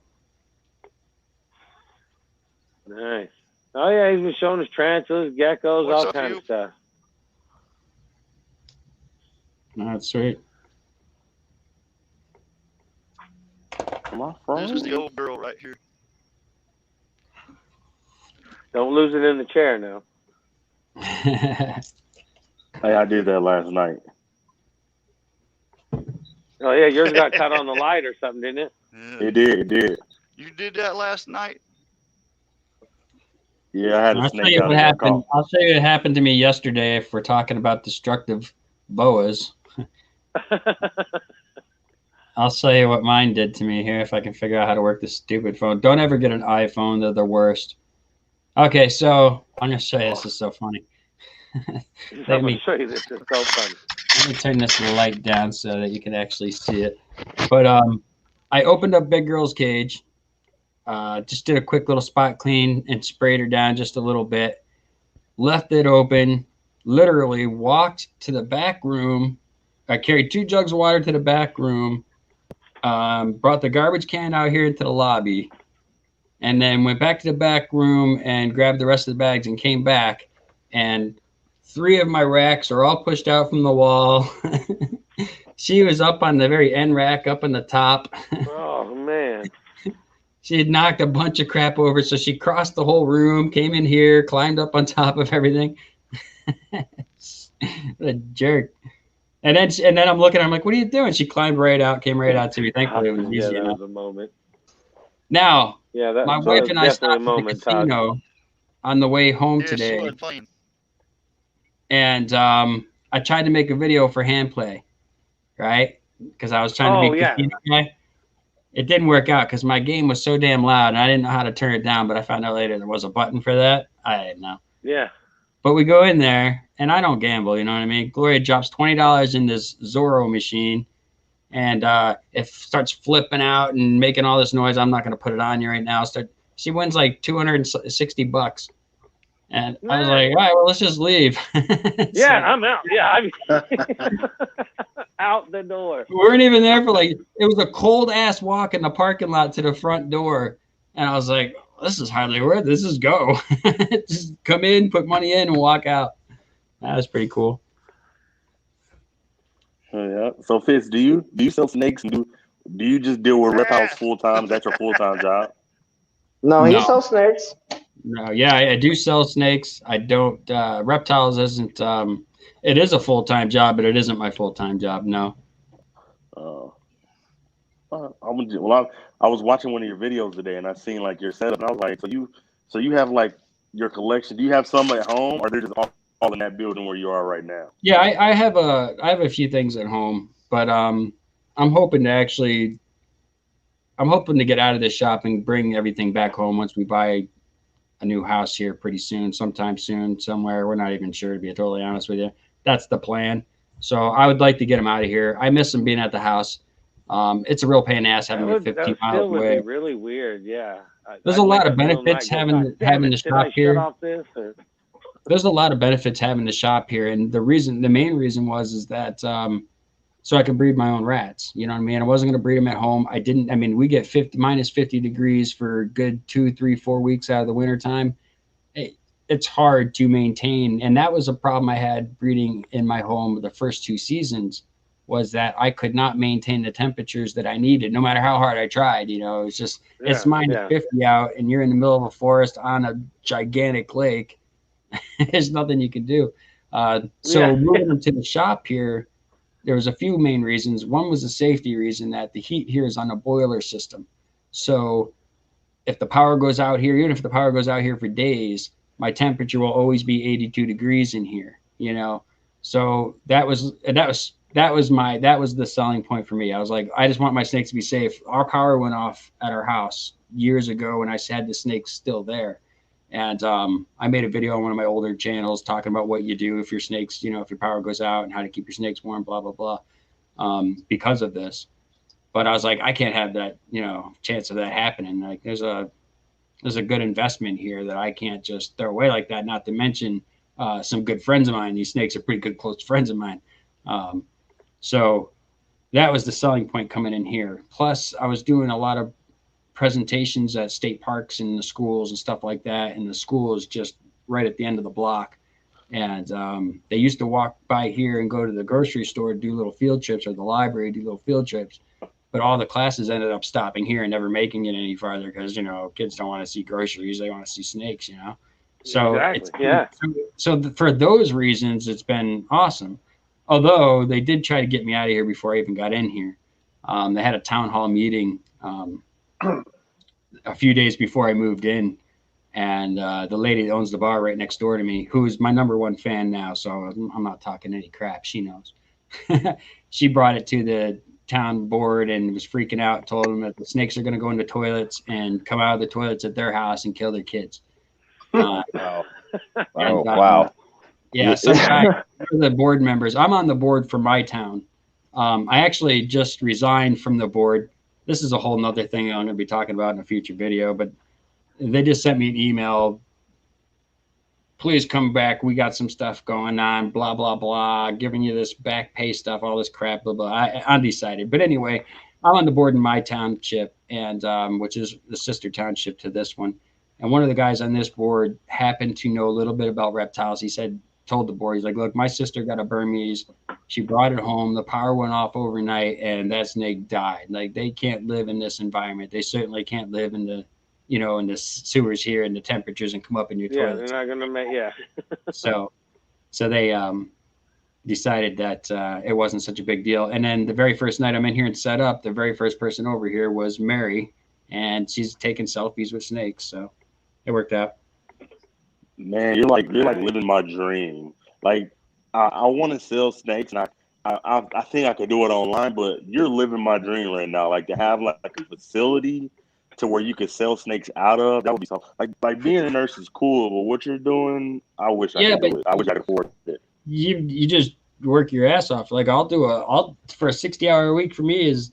Nice. Oh yeah, he's been showing us tarantulas, geckos, all kinds of stuff. No, that's sweet. Come on, friend. This is the old girl right here. Don't lose it in the chair now. Hey, I did that last night. Oh yeah, yours got cut on the light or something, didn't it? Yeah. It did. You did that last night? Yeah, I had a snake. I'll tell you what happened to me yesterday if we're talking about destructive boas. I'll tell you what mine did to me here if I can figure out how to work this stupid phone. Don't ever get an iPhone. They're the worst. Okay, so I'm going to show you. This is so funny. Let me show you this. It's so funny. Let me turn this light down so that you can actually see it. But I opened up Big Girl's cage. Just did a quick little spot clean and sprayed her down just a little bit. Left it open. Literally walked to the back room. I carried 2 jugs of water to the back room. Brought the garbage can out here into the lobby. And then went back to the back room and grabbed the rest of the bags and came back. And 3 of my racks are all pushed out from the wall. She was up on the very end rack, up on the top. Oh, man. She had knocked a bunch of crap over. So she crossed the whole room, came in here, climbed up on top of everything. What a jerk. And then I'm looking, I'm like, what are you doing? She climbed right out, came right out to me. Thankfully, it was easy that enough. was a moment. Now, yeah, my wife and I stopped at the casino on the way home today. And I tried to make a video for hand play, right? Because I was trying to be casino guy. It didn't work out because my game was so damn loud and I didn't know how to turn it down, but I found out later there was a button for that. I didn't know. Yeah. But we go in there and I don't gamble, you know what I mean? Gloria drops $20 in this Zorro machine and it starts flipping out and making all this noise. I'm not going to put it on you right now. She wins like $260. And I was like, all right, well, let's just leave. Yeah, I'm out. Yeah, I'm out the door. We weren't even there for it was a cold ass walk in the parking lot to the front door. And I was like, this is hardly worth it. This is go. Just come in, put money in, and walk out. That was pretty cool. Yeah. So Fitz, do you sell snakes and do you just deal with reptiles full time? Is that your full time job? No, he sells snakes. No, yeah, I do sell snakes. I don't. Reptiles isn't. It is a full time job, but it isn't my full time job. No. I was watching one of your videos today, and I seen like your setup, and I was like, so you have like your collection. Do you have some at home, or they're just all in that building where you are right now? Yeah, I have a few things at home, but I'm hoping to get out of this shop and bring everything back home once we buy a new house here pretty soon, sometime soon, somewhere. We're not even sure, to be totally honest with you. That's the plan. So I would like to get them out of here. I miss them being at the house. It's a real pain in the ass having 15 miles away. Would be really weird, yeah. There's a lot of benefits having the shop here. There's a lot of benefits having the shop here, and the main reason is that so I can breed my own rats. You know what I mean? I wasn't going to breed them at home. We get minus 50 degrees for a good 2, 3, 4 weeks out of the winter time. It's hard to maintain. And that was a problem I had breeding in my home the first 2 seasons, was that I could not maintain the temperatures that I needed, no matter how hard I tried. You know, it's just, it's minus 50 out and you're in the middle of a forest on a gigantic lake. There's nothing you can do. Moving them to the shop here, there was a few main reasons. One was a safety reason, that the heat here is on a boiler system. So if the power goes out here, even if the power goes out here for days, my temperature will always be 82 degrees in here, you know? So that was the selling point for me. I was like, I just want my snakes to be safe. Our power went off at our house years ago when I had the snakes still there. And I made a video on one of my older channels talking about what you do if your snakes, you know, if your power goes out and how to keep your snakes warm, blah, blah, blah, because of this. But I was like, I can't have that, you know, chance of that happening. Like there's a good investment here that I can't just throw away like that. Not to mention some good friends of mine. These snakes are pretty good, close friends of mine. So that was the selling point coming in here. Plus I was doing a lot of presentations at state parks and the schools and stuff like that. And the school is just right at the end of the block. And they used to walk by here and go to the grocery store, do little field trips, or the library, do little field trips. But all the classes ended up stopping here and never making it any farther because, you know, kids don't want to see groceries. They want to see snakes, you know? So, for those reasons, it's been awesome. Although they did try to get me out of here before I even got in here. They had a town hall meeting a few days before I moved in, and the lady that owns the bar right next door to me, who's my #1 fan now, so I'm not talking any crap, she knows. She brought it to the town board and was freaking out, told them that the snakes are going to go into toilets and come out of the toilets at their house and kill their kids. Wow. Yeah, some guy, one of the board members. I'm on the board for my town. I actually just resigned from the board. This is a whole nother thing I'm going to be talking about in a future video, but they just sent me an email. Please come back. We got some stuff going on, blah, blah, blah, giving you this back pay stuff, all this crap, blah, blah. I'm undecided. But anyway, I'm on the board in my township, and which is the sister township to this one. And one of the guys on this board happened to know a little bit about reptiles. He told the board, he's like, look, my sister got a Burmese. She brought it home. The power went off overnight, and that snake died. Like, they can't live in this environment. They certainly can't live in the, in the sewers here and the temperatures and come up in your toilet. Yeah, they're not gonna make. Yeah. so they decided that it wasn't such a big deal. And then the very first night I'm in here and set up, the very first person over here was Mary, and she's taking selfies with snakes. So it worked out. Man, you're like living my dream. Like, I want to sell snakes, and I think I could do it online, but you're living my dream right now. Like, to have like a facility to where you could sell snakes out of, that would be something. Like being a nurse is cool, but what you're doing, I wish I could do it. I wish I could afford it. You just work your ass off. Like, I'll for a 60-hour week for me is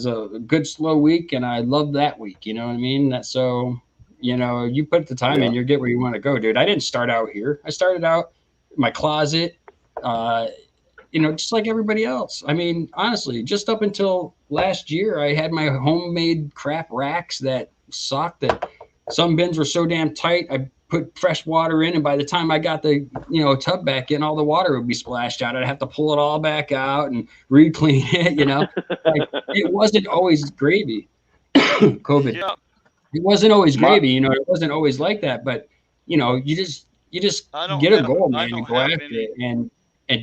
a good slow week, and I love that week. You know what I mean? You put the time in, you get where you want to go, dude. I didn't start out here. I started out in my closet, just like everybody else. I mean, honestly, just up until last year, I had my homemade crap racks that sucked. That some bins were so damn tight, I put fresh water in, and by the time I got the tub back in, all the water would be splashed out. I'd have to pull it all back out and re-clean it. Like, it wasn't always gravy. COVID. Yeah. It wasn't always gravy, it wasn't always like that, but you just get a goal, man, and go after it, and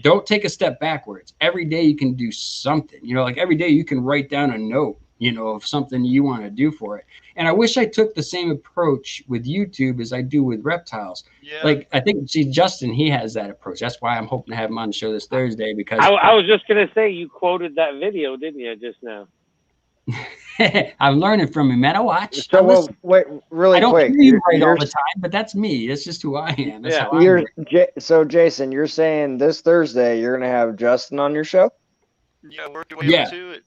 don't take a step backwards. Every day you can do something, like every day you can write down a note, of something you want to do for it. And I wish I took the same approach with YouTube as I do with reptiles. Yeah. Like, I think, Justin, he has that approach. That's why I'm hoping to have him on the show this Thursday, because I was just going to say, you quoted that video, didn't you, just now? I'm learning from him, man. I watch. So, wait, really quick. I don't hear you right all the time, but that's me. That's just who I am. That's how I am. So, Jason, you're saying this Thursday you're going to have Justin on your show? Yeah, work your way up to it.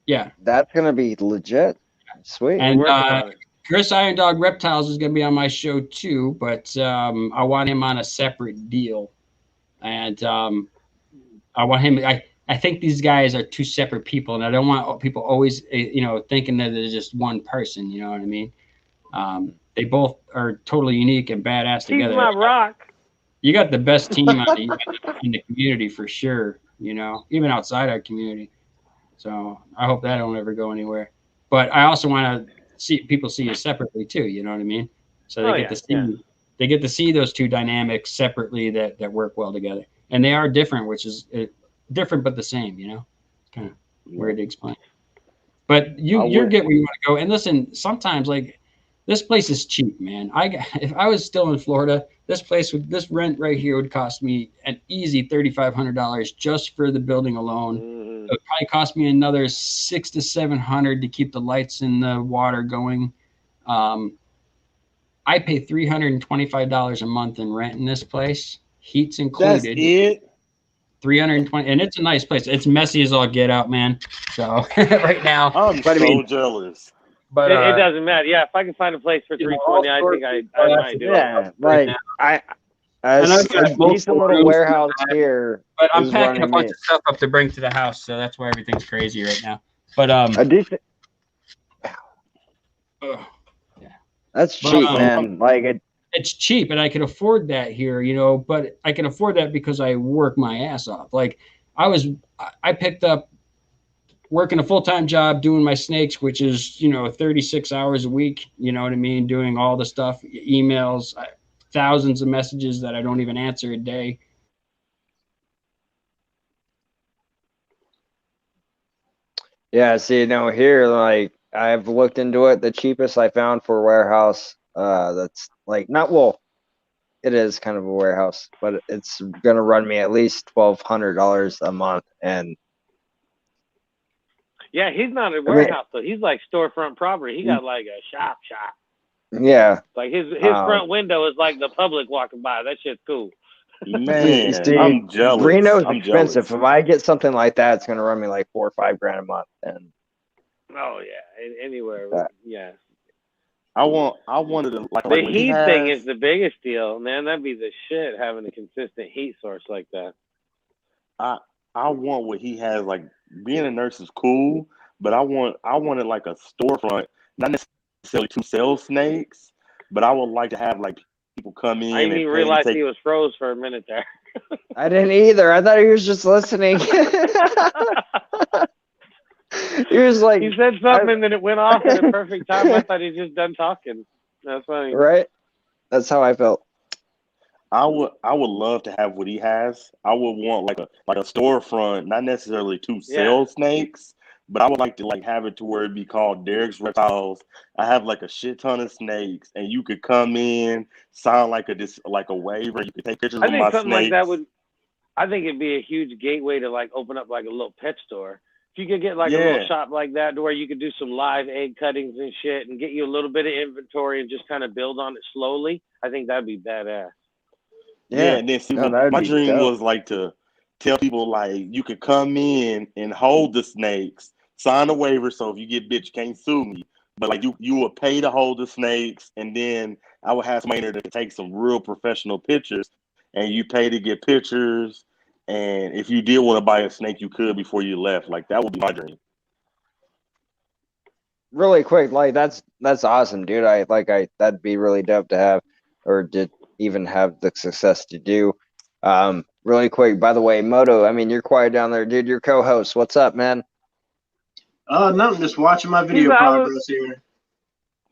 Yeah. That's going to be legit. Sweet. And Chris Iron Dog Reptiles is going to be on my show too, but I want him on a separate deal. And I want him... I think these guys are two separate people, and I don't want people always, thinking that they're just one person. You know what I mean? They both are totally unique and badass together. He's my rock. You got the best team in the community for sure. Even outside our community. So I hope that don't ever go anywhere. But I also want to see people see you separately too. You know what I mean? So they get to see those two dynamics separately that work well together, and they are different, which is different but the same. It's kind of weird to explain. But you get where you want to go. And listen, sometimes like this place is cheap, man. If I was still in Florida, this rent right here would cost me an easy $3,500 just for the building alone. It would probably cost me another $600 to $700 to keep the lights and the water going. I pay $325 a month in rent in this place. Heat's included. That's it. 320, and it's a nice place. It's messy as all get out, man. So right now, I'm jealous. But it doesn't matter. Yeah, if I can find a place for 320, I think I might do it. Yeah, like I've got a decent little warehouse here. But I'm packing a bunch of stuff up to bring to the house, so that's why everything's crazy right now. But a decent. That's cheap, man. Like it's cheap, and I can afford that here, but I can afford that because I work my ass off. Like I picked up working a full-time job doing my snakes, which is, 36 hours a week, you know what I mean? Doing all the stuff, emails, thousands of messages that I don't even answer a day. Yeah, see, here, like, I've looked into it. The cheapest I found for a warehouse, that's like it is kind of a warehouse, but it's gonna run me at least $1,200 a month. And yeah, he's not a warehouse though. He's like storefront property. He got like a shop. Yeah, like his front window is like the public walking by. That shit's cool. Man, See, I'm jealous. Reno's I'm expensive. jealous. If I get something like that, it's gonna run me like $4 or $5 grand a month. And Oh yeah, anywhere. Yeah. I wanted to like the what heat he has. thing is the biggest deal, man. That'd be the shit having a consistent heat source like that. I want what he has. Like being a nurse is cool, but I wanted like a storefront, not necessarily to sell snakes, but I would like to have like people come in. I didn't even realize he was froze for a minute there. I didn't either. I thought he was just listening. He was like, he said something and then it went off at a perfect time. I thought he just done talking. That's funny, right? That's how I felt. I would love to have what he has. I would want like a storefront, not necessarily to sell snakes, but I would like to like have it to where it'd be called Derek's Reptiles. I have like a shit ton of snakes, and you could come in, sign like a waiver. You could take pictures of my something snakes. like that would. I think it'd be a huge gateway to like open up like a little pet store. If you could get like a little shop like that to where you could do some live egg cuttings and shit and get you a little bit of inventory and just kind of build on it slowly, I think that'd be badass. Yeah, and then see, my dream was like to tell people like you could come in and hold the snakes, sign a waiver, so if you get bitch, you can't sue me. But like you would pay to hold the snakes, and then I would have somebody there to take some real professional pictures, and you pay to get pictures. And if you did want to buy a snake, you could before you left. Like that would be my dream. Really quick, like that's awesome, dude. That'd be really dope to have, or did even have the success to do. Really quick, by the way, Moto, I mean, you're quiet down there, dude. You're co-host. What's up, man? Nothing. Just watching my video progress here.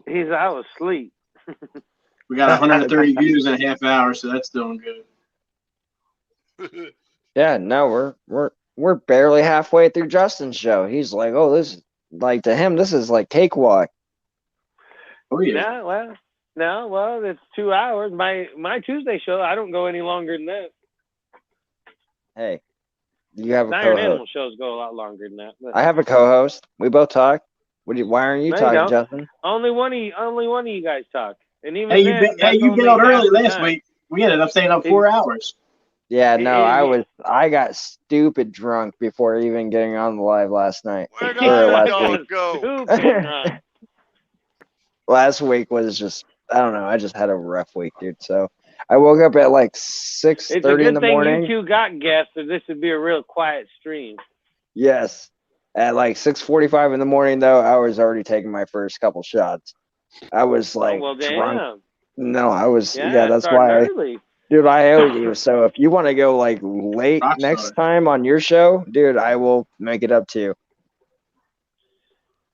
He's out of sleep. We got 130 views in a half hour, so that's doing good. Yeah, no, we're barely halfway through Justin's show. He's like, oh, this is like to him, this is like cakewalk. Oh yeah. Well, it's 2 hours. My Tuesday show, I don't go any longer than that. Hey, you have a Iron co-host. Animal shows go a lot longer than that. I have a co-host. We both talk. Why aren't you talking, Justin? Only one of you guys talk. And even you bailed early last week. We ended up staying up 4 hours. Yeah, no, I got stupid drunk before even getting on the live last night. Where did I go? Last week was just, I don't know, I just had a rough week, dude. So I woke up at like 6:30 in the morning. It's a good thing you two got guests, or this would be a real quiet stream. Yes. At like 6:45 in the morning, though, I was already taking my first couple shots. I was like drunk. Damn. No, I was, that's why early. Dude, I owe you. So if you want to go like late next time on your show, dude, I will make it up to you.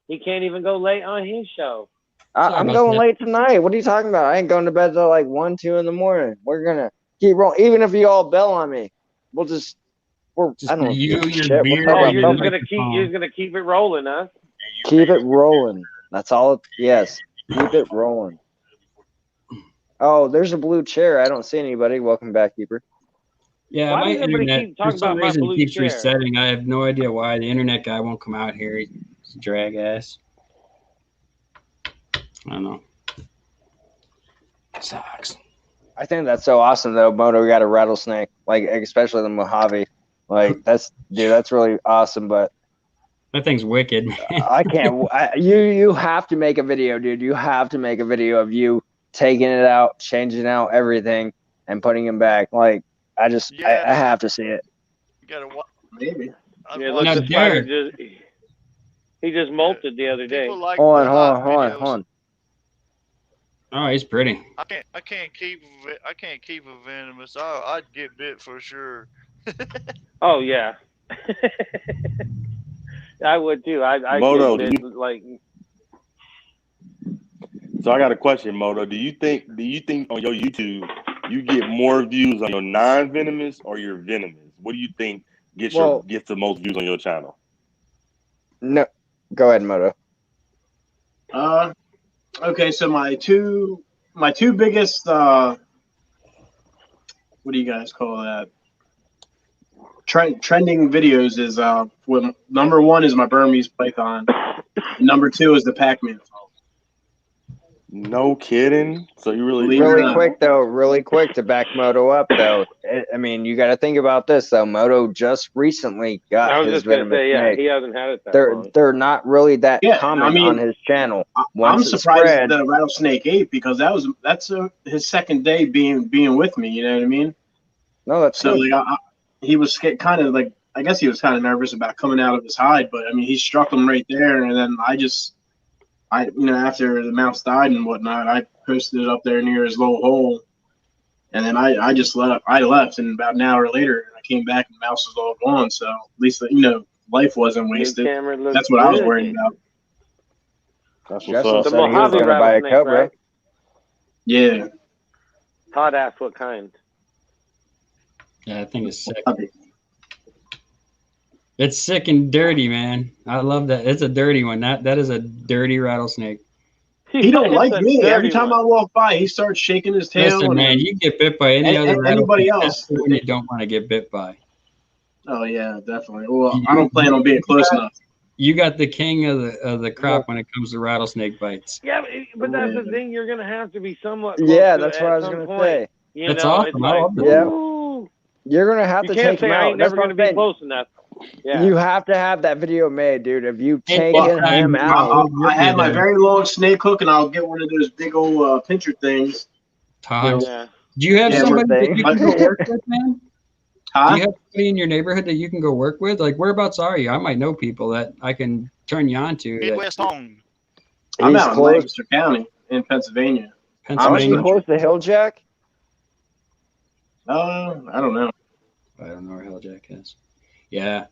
He can't even go late on his show. I'm going late tonight. What are you talking about? I ain't going to bed till like 1, 2 in the morning. We're gonna keep rolling. Even if you all bail on me, I don't know. You're gonna keep it rolling, huh? Keep it rolling. That's all. Yes, keep it rolling. Oh, there's a blue chair. I don't see anybody. Welcome back, Keeper. Yeah, my internet for some reason keeps resetting. I have no idea why. The internet guy won't come out here. He's a drag ass. I don't know. Sucks. I think that's so awesome though. Moto got a rattlesnake, like especially the Mojave. Like that's really awesome. But that thing's wicked. I can't. You have to make a video, dude. You have to make a video of you taking it out, changing out everything, and putting him back. Like I have to see it. You gotta maybe. Yeah, look, the spider he just molted the other day. Like hold on. Oh, he's pretty. I can't keep a venomous. I'd get bit for sure. Oh yeah. I would too. I Moto, get bit, like. So I got a question, Moto. Do you think on your YouTube you get more views on your non-venomous or your venomous? What do you think gets the most views on your channel? No, go ahead, Moto. Okay, so my two biggest what do you guys call that? Trending videos is number 1 is my Burmese python, and number 2 is the Pac-Man. No kidding. So you really really quick to back Moto up though. I mean, you got to think about this though. Moto just recently got his venomous snake. He hasn't had it that long. They're not really that common on his channel. I'm surprised the rattlesnake ate because that's his second day being with me. You know what I mean? No, that's so like, he was kind of like, I guess he was kind of nervous about coming out of his hide, but I mean he struck him right there, and then after the mouse died and whatnot, I posted it up there near his little hole, and then I just left. I left, and about an hour later, I came back and the mouse was all gone. So at least life wasn't wasted. That's what I was worried about. That's what's up. The Mojave rattlesnake, right? Yeah. Todd asked what kind. Yeah, I think it's sick. It's sick and dirty, man. I love that. It's a dirty one. That is a dirty rattlesnake. He don't like me. Every time I walk by, he starts shaking his tail. Listen, man, you get bit by anybody else. When you don't want to get bit by. Oh yeah, definitely. Well, I don't plan on being close enough. You got the king of the crop when it comes to rattlesnake bites. Yeah, but that's the thing. You're gonna have to be somewhat. Yeah, that's what I was gonna say. That's awesome. I love that. Yeah. You're gonna have to take him out. I ain't never gonna be close enough. Yeah. You have to have that video made, dude. If you take him out, I had my very long snake hook, and I'll get one of those big old pincher things. Todd, do you have somebody that you can go work with, man? Do you have somebody in your neighborhood that you can go work with? Like, whereabouts are you? I might know people that I can turn you on to. Midwest home. I'm out in Lancaster County in Pennsylvania. Are you close to Hilljack? I don't know. I don't know where Hilljack is. Yeah.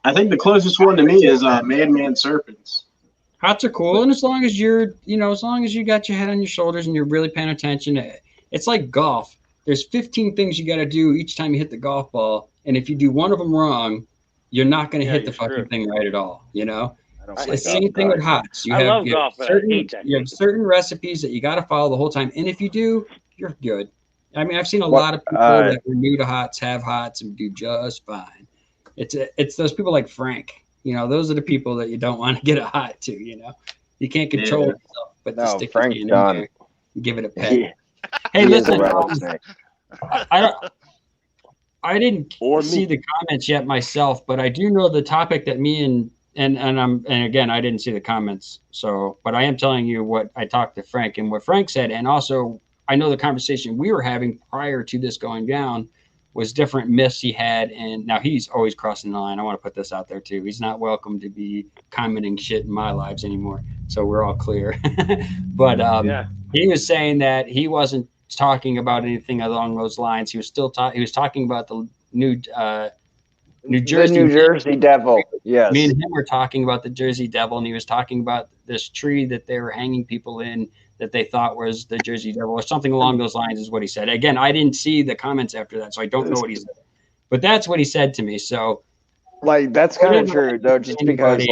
I think the closest one to me is Madman Serpents. Hots are cool, and as long as you're, as long as you got your head on your shoulders and you're really paying attention, it's like golf. There's 15 things you got to do each time you hit the golf ball, and if you do one of them wrong, you're not going to hit the fucking thing right at all. It's the same thing with hots. You have certain recipes that you got to follow the whole time, and if you do, you're good. I mean, I've seen a lot of people that were new to hots have hots and do just fine. It's those people like Frank. Those are the people that you don't want to get a hot to. You can't control yourself, but to stick your hand in there and give it a pet. Hey, listen, I didn't see the comments yet myself, but I do know the topic that me and again, I didn't see the comments. So, but I am telling you what I talked to Frank and what Frank said, and also I know the conversation we were having prior to this going down was different myths he had, and now he's always crossing the line. I want to put this out there too. He's not welcome to be commenting shit in my lives anymore. So we're all clear. But he was saying that he wasn't talking about anything along those lines. He was still he was talking about the New Jersey Devil. Yes. Me and him were talking about the Jersey Devil, and he was talking about this tree that they were hanging people in that they thought was the Jersey Devil or something along those lines is what he said. Again, I didn't see the comments after that, so I don't know what he said. But that's what he said to me. So that's kind of true though, just because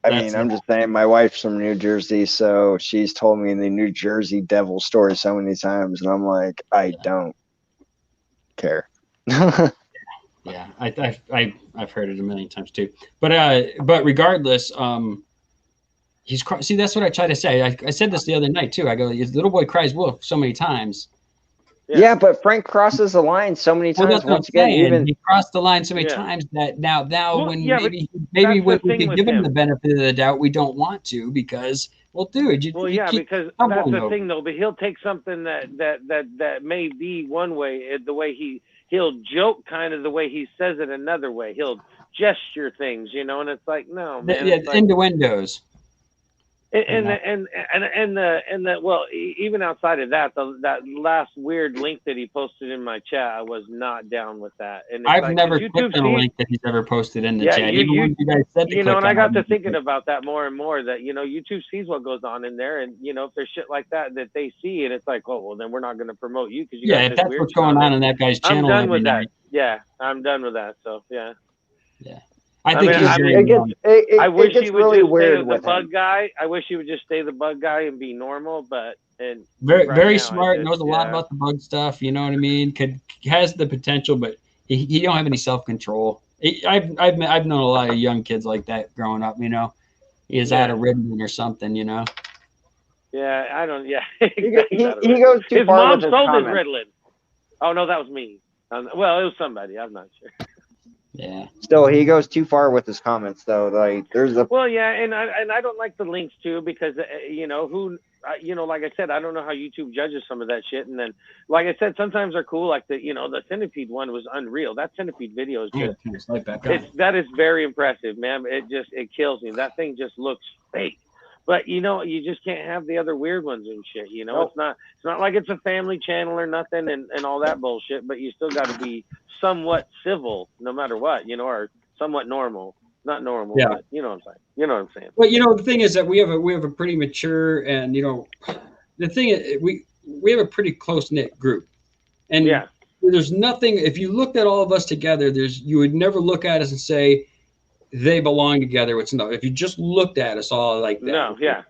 I'm just saying my wife's from New Jersey, so she's told me the New Jersey Devil story so many times, and I'm like, I don't care. Yeah, I've heard it a million times too. But regardless, see, that's what I try to say. I said this the other night too. I go, his little boy cries wolf so many times. Yeah, but Frank crosses the line so many times. Once again, he crossed the line so many times that now when maybe when we can give him the benefit of the doubt, we don't want to because, well, dude, because that's the thing though. But he'll take something that may be one way, the way he'll joke kind of the way he says it another way. He'll gesture things, and it's like, no, man. Innuendos. Well, even outside of that, that last weird link that he posted in my chat, I was not down with that. And I've never clicked on a link that he's ever posted in the chat. You guys said and I got to thinking about that more and more. That YouTube sees what goes on in there, and if there's shit like that they see, and it's like, oh well, then we're not going to promote you because if that's what's going on in that guy's channel. I'm done with that. Yeah, I'm done with that. So yeah. I think I wish he would really weird stay with the bug guy. I wish he would just stay the bug guy and be normal, very smart, knows a lot about the bug stuff. You know what I mean? Has the potential, but he don't have any self-control. I've known a lot of young kids like that growing up. He is out of Ritalin or something. Yeah, I don't. Yeah, he goes too his far mom with his sold his comments. Ritalin. Oh no, that was me. Well, it was somebody. I'm not sure. Yeah. Still, he goes too far with his comments, though. Like, there's a Well, yeah, and I don't like the links too because you know like I said, I don't know how YouTube judges some of that shit. And then, like I said, sometimes they're cool. Like the centipede one was unreal. That centipede video is just that is very impressive, man. It kills me. That thing just looks fake. But you just can't have the other weird ones and shit. It's not like it's a family channel or nothing and all that bullshit. But you still got to be somewhat civil, no matter what, or somewhat normal. Not normal, yeah. But you know what I'm saying. You know what I'm saying. But the thing is that we have a pretty mature and the thing is we have a pretty close knit group, and yeah. There's nothing. If you looked at all of us together, you would never look at us and say they belong together. It's no. If you just looked at us all like that, no, yeah.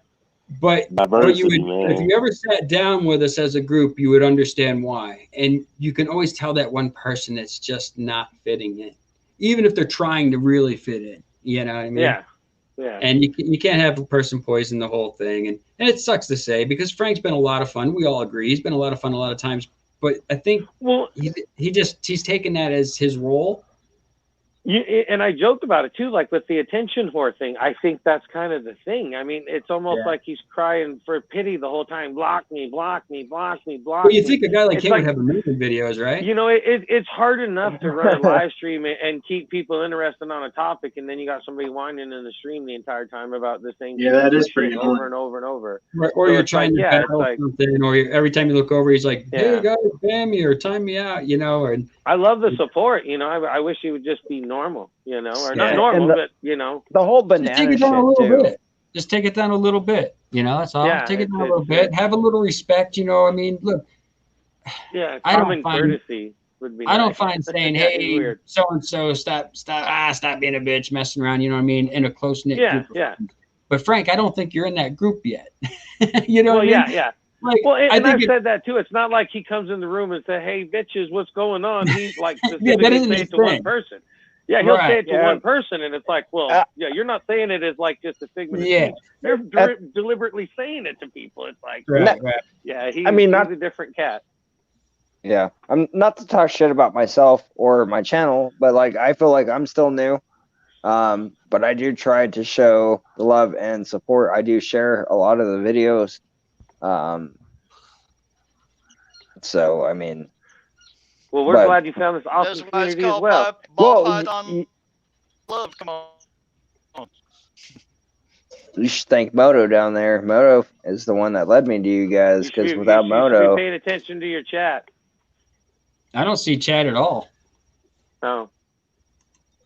But diversity, you would, man. if you ever sat down with us as a group, you would understand why. And you can always tell that one person that's just not fitting in, even if they're trying to really fit in. You know what I mean? Yeah. Yeah. And you can't have a person poison the whole thing. And it sucks to say because Frank's been a lot of fun. We all agree. He's been a lot of fun a lot of times. But I think he's taken that as his role. And I joked about it too, like with the attention whore thing. I think that's kind of the thing. I mean, it's almost like he's crying for pity the whole time. Block me, block me, block me, block me. Well, you think a guy like him would have a million videos, right? It's hard enough to run a live stream and keep people interested on a topic, and then you got somebody whining in the stream the entire time about the same thing. That is pretty over and over and over. Right, or so you're trying to battle something, or every time you look over, he's like, "Hey guys, ban me or time me out," And I love the support. I wish he would just be normal, or not normal, but the whole banana shit too. Just take it down a little bit, that's all. Take it down a little bit. Have a little respect, I mean, look. Yeah, common courtesy would be. I don't find saying, "Hey, so and so, stop being a bitch, messing around." You know what I mean? In a close knit group. Yeah. But Frank, I don't think you're in that group yet. You know what I mean? Yeah. Like, I've said that too. It's not like he comes in the room and says, "Hey, bitches, what's going on?" He's like specifically say it to one person. Yeah, he'll say it to one person, and it's like, well, you're not saying it as like just a figment of speech. They're deliberately saying it to people. It's like, he's a different cat. Yeah, I'm not to talk shit about myself or my channel, but like I feel like I'm still new. But I do try to show the love and support. I do share a lot of the videos. So I mean, well, we're glad you found this awesome community as well. Love, come on. You should thank Moto down there. Moto is the one that led me to you guys, because without Moto, you should be paying attention to your chat. I don't see chat at all. Oh.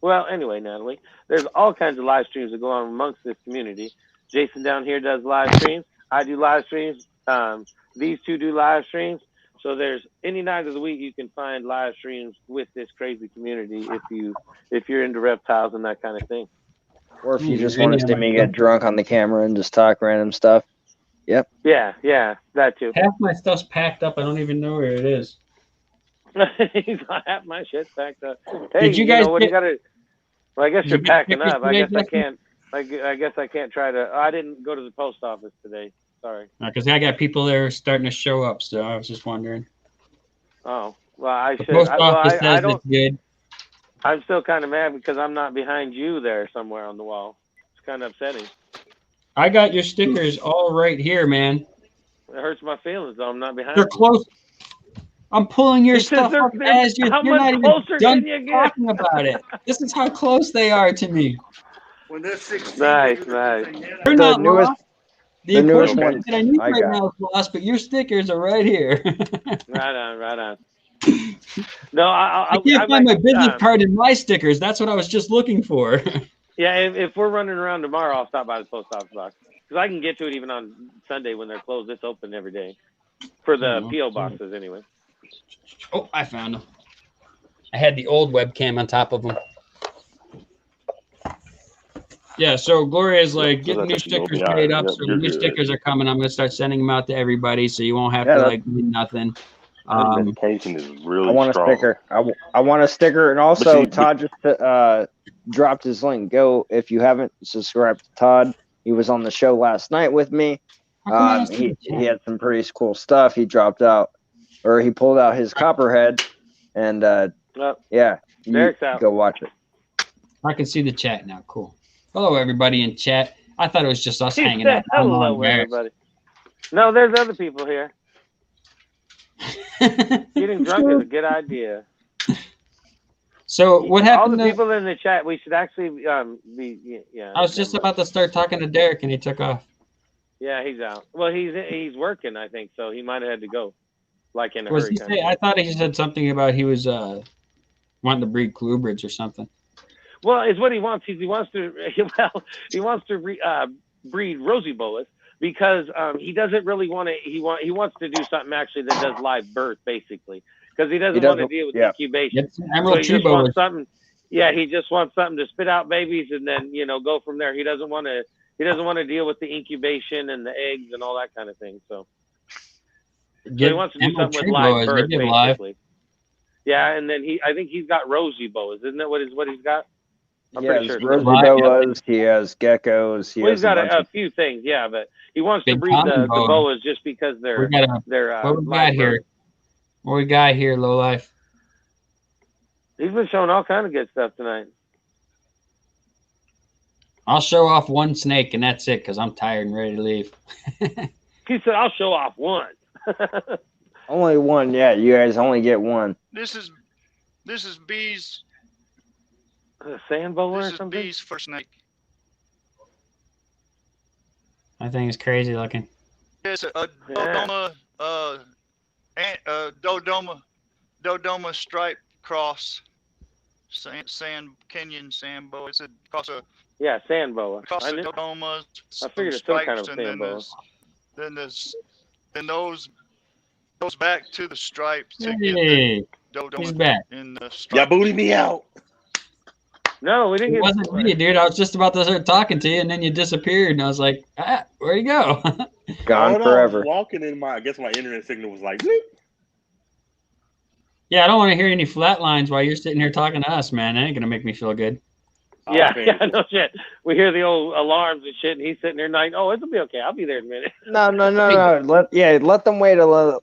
Well, anyway, Natalie, there's all kinds of live streams that go on amongst this community. Jason down here does live streams. I do live streams. These two do live streams. So there's any night of the week you can find live streams with this crazy community if you're into reptiles and that kind of thing. Or if you just want to see me get drunk on the camera and just talk random stuff. Yep. Yeah, that too. Half my stuff's packed up. I don't even know where it is. He's got half my shit packed up. Hey, did you guys what do you gotta? Well, I guess you're packing up. I guess I can't. I guess I can't try to. I didn't go to the post office today. Sorry. Because I got people there starting to show up, so I was just wondering. Oh well, I should. Post office says it's good. I'm still kind of mad because I'm not behind you there somewhere on the wall. It's kind of upsetting. I got your stickers all right here, man. It hurts my feelings though. I'm not behind. They're close. I'm pulling your stuff up as you're not even done talking about it. This is how close they are to me. When they're 16, nice. They're not newest, lost. The important part that I need right now is lost, but your stickers are right here. Right on. No, I can't find my business card in my stickers. That's what I was just looking for. Yeah, if we're running around tomorrow, I'll stop by the post office box because I can get to it even on Sunday when they're closed. It's open every day for the PO boxes anyway. Oh, I found them. I had the old webcam on top of them. Yeah, so Gloria's like getting new stickers made up. So new stickers are coming. I'm gonna start sending them out to everybody, so you won't have to like do nothing. Dedication is really I want strong. A sticker. I want a sticker, and also Todd just dropped his link. Go if you haven't subscribed to Todd. He was on the show last night with me. He had some pretty cool stuff. He dropped out, or he pulled out his copperhead, and yeah, you go watch it. I can see the chat now. Cool. Hello, everybody in chat. I thought it was just us hanging out. Hello, everybody. No, there's other people here. Getting drunk is a good idea. So what happened? All the people in the chat, we should actually be. Yeah. I was just about to start talking to Derek, and he took off. Yeah, he's out. Well, he's working, I think, so he might have had to go, like in a Was hurry. he say? I thought he said something about he was wanting to breed colubrids or something. Well, it's what he wants. He wants to breed rosy boas because he doesn't really want to. He wants to do something actually that does live birth, basically, because he doesn't want to deal with incubation. Emerald so he tree just wants boas. something. Yeah, he just wants something to spit out babies and then go from there. He doesn't want to. He doesn't want to deal with the incubation and the eggs and all that kind of thing. So he wants to do something with live birth, basically. Yeah, and then I think he's got rosy boas, isn't that what he's got? I'm pretty sure. Rosy boas. He has geckos. He's got a few things, yeah, but he wants to breed the boas just because they're what we got here? What we got here, Lowlife? He's been showing all kind of good stuff tonight. I'll show off one snake and that's it because I'm tired and ready to leave. He said, "I'll show off one." Only one, yeah. You guys only get one. This is B's. A sand boa or something? This is B's first snake. I think it's crazy looking. It's a Dodoma stripe cross. Kenyan sand boa. It's a cross a. Yeah, sand boa. Cross the Dodoma. I figured it's some kind of sand boa. Then those goes back to the stripes to get the Dodoma. He's back. In the stripes. Y'all booted me out. No, we didn't. It wasn't me, dude. I was just about to start talking to you, and then you disappeared, and I was like, where'd you go? Gone forever. I was walking in I guess my internet signal was like, bleep. Yeah, I don't want to hear any flat lines while you're sitting here talking to us, man. That ain't gonna make me feel good. Yeah, no shit. We hear the old alarms and shit, and he's sitting there night. Oh, it'll be okay. I'll be there in a minute. No. Let them wait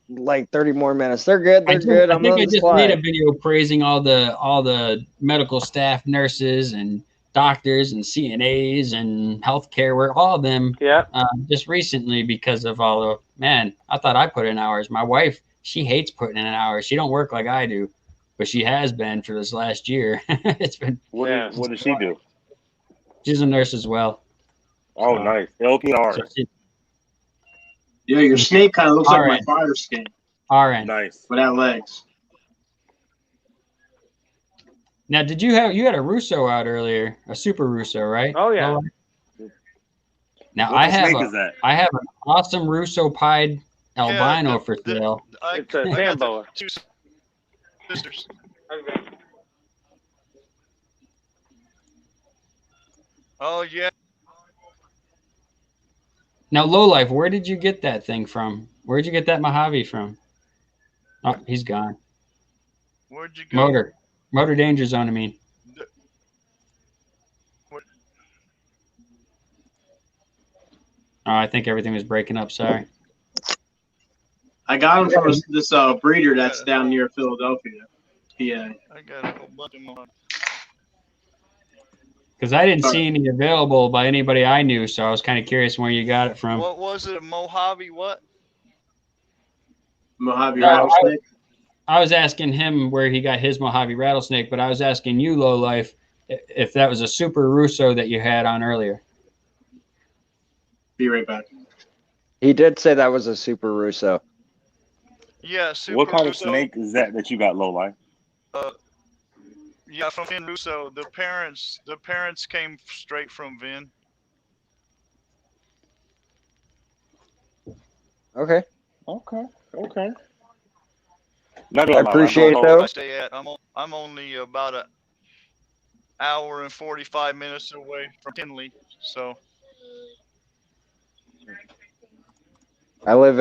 like 30 more minutes. They're good. They're good. I think I just made a video praising all the medical staff, nurses, and doctors, and CNAs, and healthcare work, all of them. Yeah. Just recently because of all the man. I thought I put in hours. My wife, she hates putting in hours. She don't work like I do. But she has been for this last year. It's been. What does she do? She's a nurse as well. Oh, nice. LPR. Yeah, your snake kind of looks like my fire snake. All right. Nice. Without legs. Now, did you had a Russo out earlier? A Super Russo, right? Oh yeah. Now I have an awesome Russo pied albino for sale. It's a sand boa. Sisters. Oh yeah. Now, Lowlife, where did you get that thing from? Where'd you get that Mojave from? Oh, he's gone. Where'd you go? Motor danger zone. I mean. What? Oh, I think everything was breaking up. Sorry. I got him from this breeder that's down near Philadelphia, PA. I got a whole bunch of them. Because I didn't see any available by anybody I knew, so I was kind of curious where you got it from. What was it? A Mojave what? Mojave rattlesnake? I was asking him where he got his Mojave rattlesnake, but I was asking you, Lowlife, if that was a Super Russo that you had on earlier. Be right back. He did say that was a Super Russo. Yeah, Super What kind Russo. of snake is that you got, Lowlife? Yeah, from Vin Russo. The parents came straight from Vin. Okay. I appreciate it, though. I stay at. I'm only about an hour and 45 minutes away from Tinley, so. I live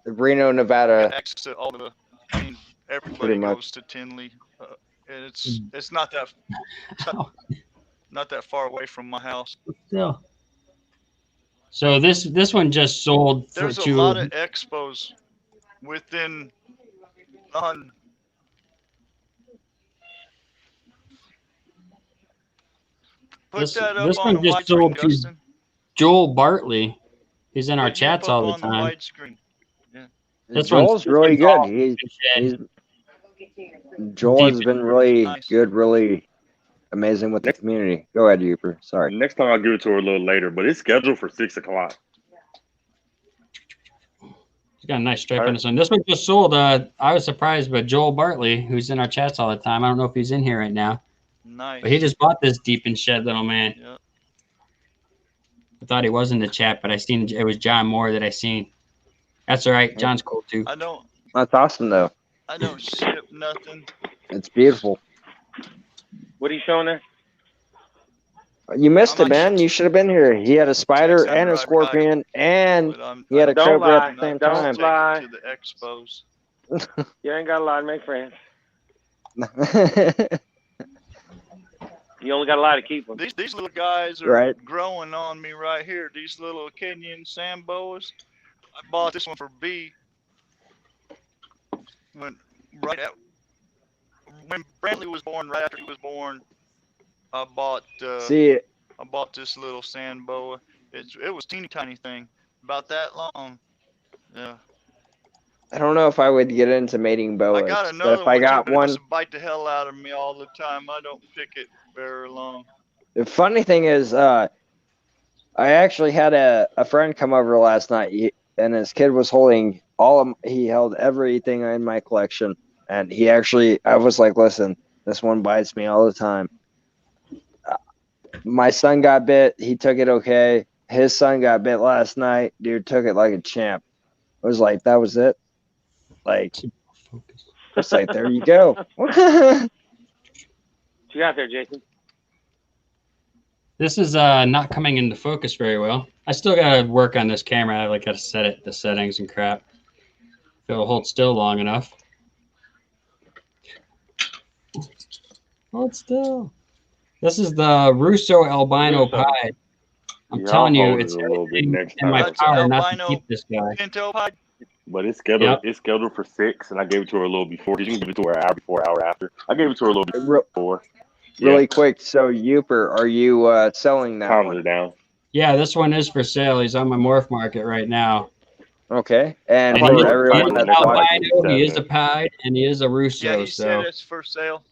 in Reno, Nevada. Access to all the. I mean, everybody goes to Tinley, and it's not that far away from my house. Still. So this one just sold for There's a lot of expos within on. This one just sold to Joel Bartley. He's in our chats all the time. Yeah. Joel's really good. Joel has been really good, really amazing with the community. Go ahead, Uper. Sorry. Next time I'll give it to her a little later, but it's scheduled for 6 o'clock. He's got a nice stripe on this one. This one just sold. I was surprised, but Joel Bartley, who's in our chats all the time, I don't know if he's in here right now. Nice. But he just bought this deep and shed little man. Yep. I thought he was in the chat, but I seen it was John Moore that I seen. That's all right. John's cool too. That's awesome though. I don't ship nothing. It's beautiful. What are you showing there? You missed it, man. You should have been here. He had a spider and a scorpion, and he had a cobra at the same time. Don't lie. To the expos. You ain't got a lie to make friends. You only got a lie to keep them. These little guys are growing on me right here. These little Kenyan sand boas. I bought this one for B. When Brantley was born, right after he was born, I bought this little sand boa. It was teeny tiny thing, about that long. Yeah. I don't know if I would get into mating boas. I got another if I got one, it bite the hell out of me all the time. I don't pick it very long. The funny thing is, I actually had a friend come over last night, and his kid was holding he held everything in my collection, and I was like, listen, this one bites me all the time. My son got bit. He took it okay. His son got bit last night. Dude took it like a champ. I was like, that was it. Like, it's like, there you go. What you got there, Jason? This is not coming into focus very well. I still gotta work on this camera. I gotta set the settings and crap. If it'll hold still long enough. Hold still. This is the Russo albino pied. I'm telling you, it's everything in my power not to keep this guy. But it's scheduled. Yep. It's scheduled for 6, and I gave it to her a little before. You can give it to her an hour before, hour after. I gave it to her a little before. Really quick. So, Uper, are you selling that Calm one? it down. Yeah, this one is for sale. He's on my morph market right now. Okay. And for everyone that's watching, he is a pied and he is a Russo. Yeah, he said it's for sale.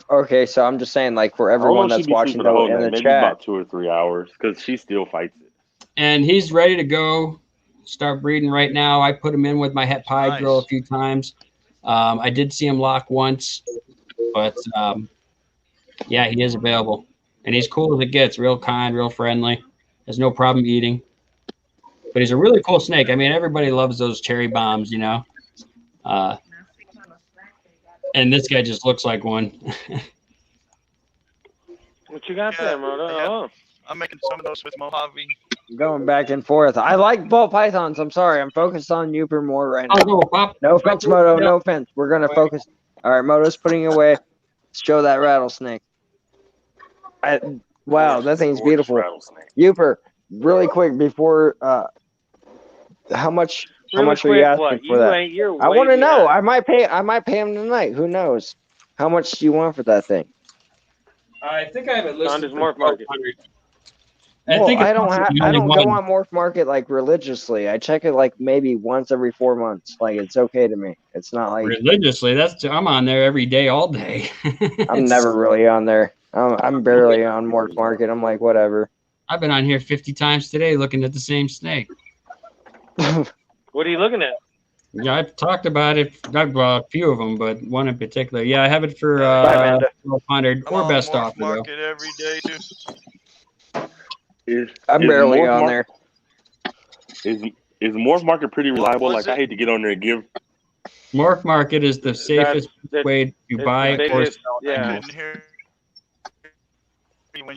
Okay, so I'm just saying, like, for everyone that's watching in the maybe chat, about 2 or 3 hours, because she still fights it. And he's ready to go. Start breeding right now. I put him in with my het pied girl a few times. I did see him lock once, but yeah, he is available, and he's cool as it gets. Real kind, real friendly. Has no problem eating. But he's a really cool snake. I mean, everybody loves those cherry bombs, you know. And this guy just looks like one. What you got there, Moto? Yeah. Oh. I'm making some of those with Mojave. Going back and forth. I like ball pythons. I'm sorry. I'm focused on Uper more right now. Oh, no, no offense, Moto. No offense. We're going to focus. All right, Moto's putting away. Show that rattlesnake. Wow, that thing's beautiful. Uper, really quick before, how much are you asking for that? I want to know. I might pay him tonight. Who knows? How much do you want for that thing? I think I have it listed. Morph market. I don't go on Morph Market like religiously. I check it like maybe once every 4 months. Like, it's okay to me. It's not like religiously. I'm on there every day, all day. I'm never really on there. I'm barely on Morph Market. I'm like, whatever. I've been on here 50 times today looking at the same snake. What are you looking at? Yeah, I've talked about it. Well, a few of them, but one in particular. Yeah, I have it for 1200 or best offer. Market every day too. I'm barely on there. Is Morph Market pretty reliable? Like, I hate to get on there and give. Morph Market is the safest way to buy or sell. Yeah.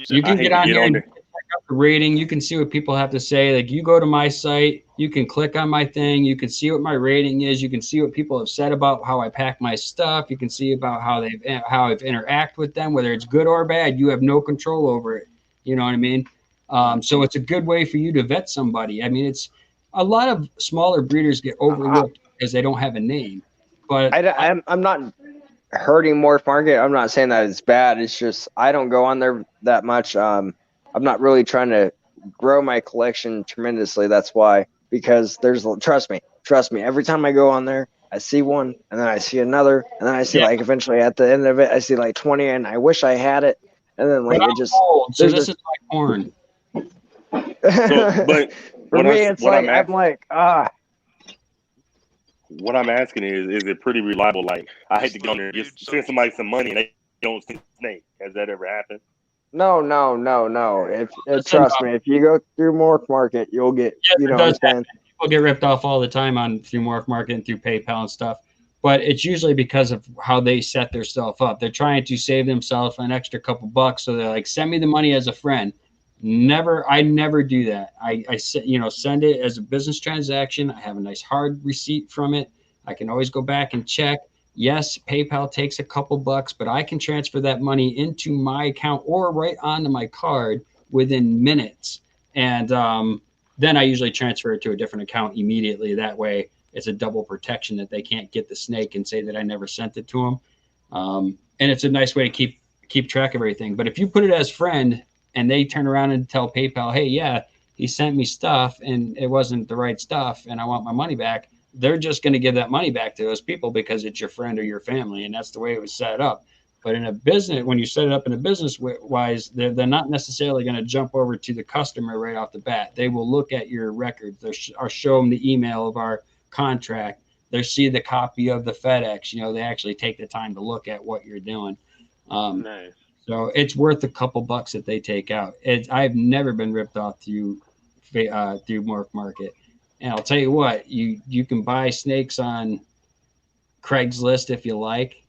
You can get on here and check out the rating. You can see what people have to say. Like, you go to my site, you can click on my thing. You can see what my rating is. You can see what people have said about how I pack my stuff. You can see about how I've interact with them, whether it's good or bad. You have no control over it. You know what I mean? So it's a good way for you to vet somebody. I mean, it's a lot of smaller breeders get overlooked because they don't have a name. But I'm not hurting Morph Market. I'm not saying that it's bad. It's just I don't go on there that much. I'm not really trying to grow my collection tremendously. That's why, because there's trust me. Every time I go on there, I see one, and then I see another, and then I see like eventually at the end of it, I see like 20, and I wish I had it, and then like it just. Old, so this is like porn. But for me, it's like I'm like What I'm asking is it pretty reliable? Like, I hate to go on there and send somebody some money and they don't see the snake. Has that ever happened? No. If trust me, if you go through Morph Market, you'll get understand. People get ripped off all the time through Morph Market and through PayPal and stuff. But it's usually because of how they set their stuff up. They're trying to save themselves an extra couple bucks, so they're like, send me the money as a friend. I never do that. I send it as a business transaction. I have a nice hard receipt from it. I can always go back and check. Yes, PayPal takes a couple bucks, but I can transfer that money into my account or right onto my card within minutes. And then I usually transfer it to a different account immediately. That way it's a double protection that they can't get the snake and say that I never sent it to them. And it's a nice way to keep track of everything. But if you put it as friend, and they turn around and tell PayPal, hey, yeah, he sent me stuff and it wasn't the right stuff and I want my money back, they're just going to give that money back to those people because it's your friend or your family, and that's the way it was set up. But in a business, when you set it up in a business-wise, they're not necessarily going to jump over to the customer right off the bat. They will look at your records. They'll show them the email of our contract. They'll see the copy of the FedEx. They actually take the time to look at what you're doing. Nice. So it's worth a couple bucks that they take out. I've never been ripped off through Morph Market. And I'll tell you what, you can buy snakes on Craigslist if you like,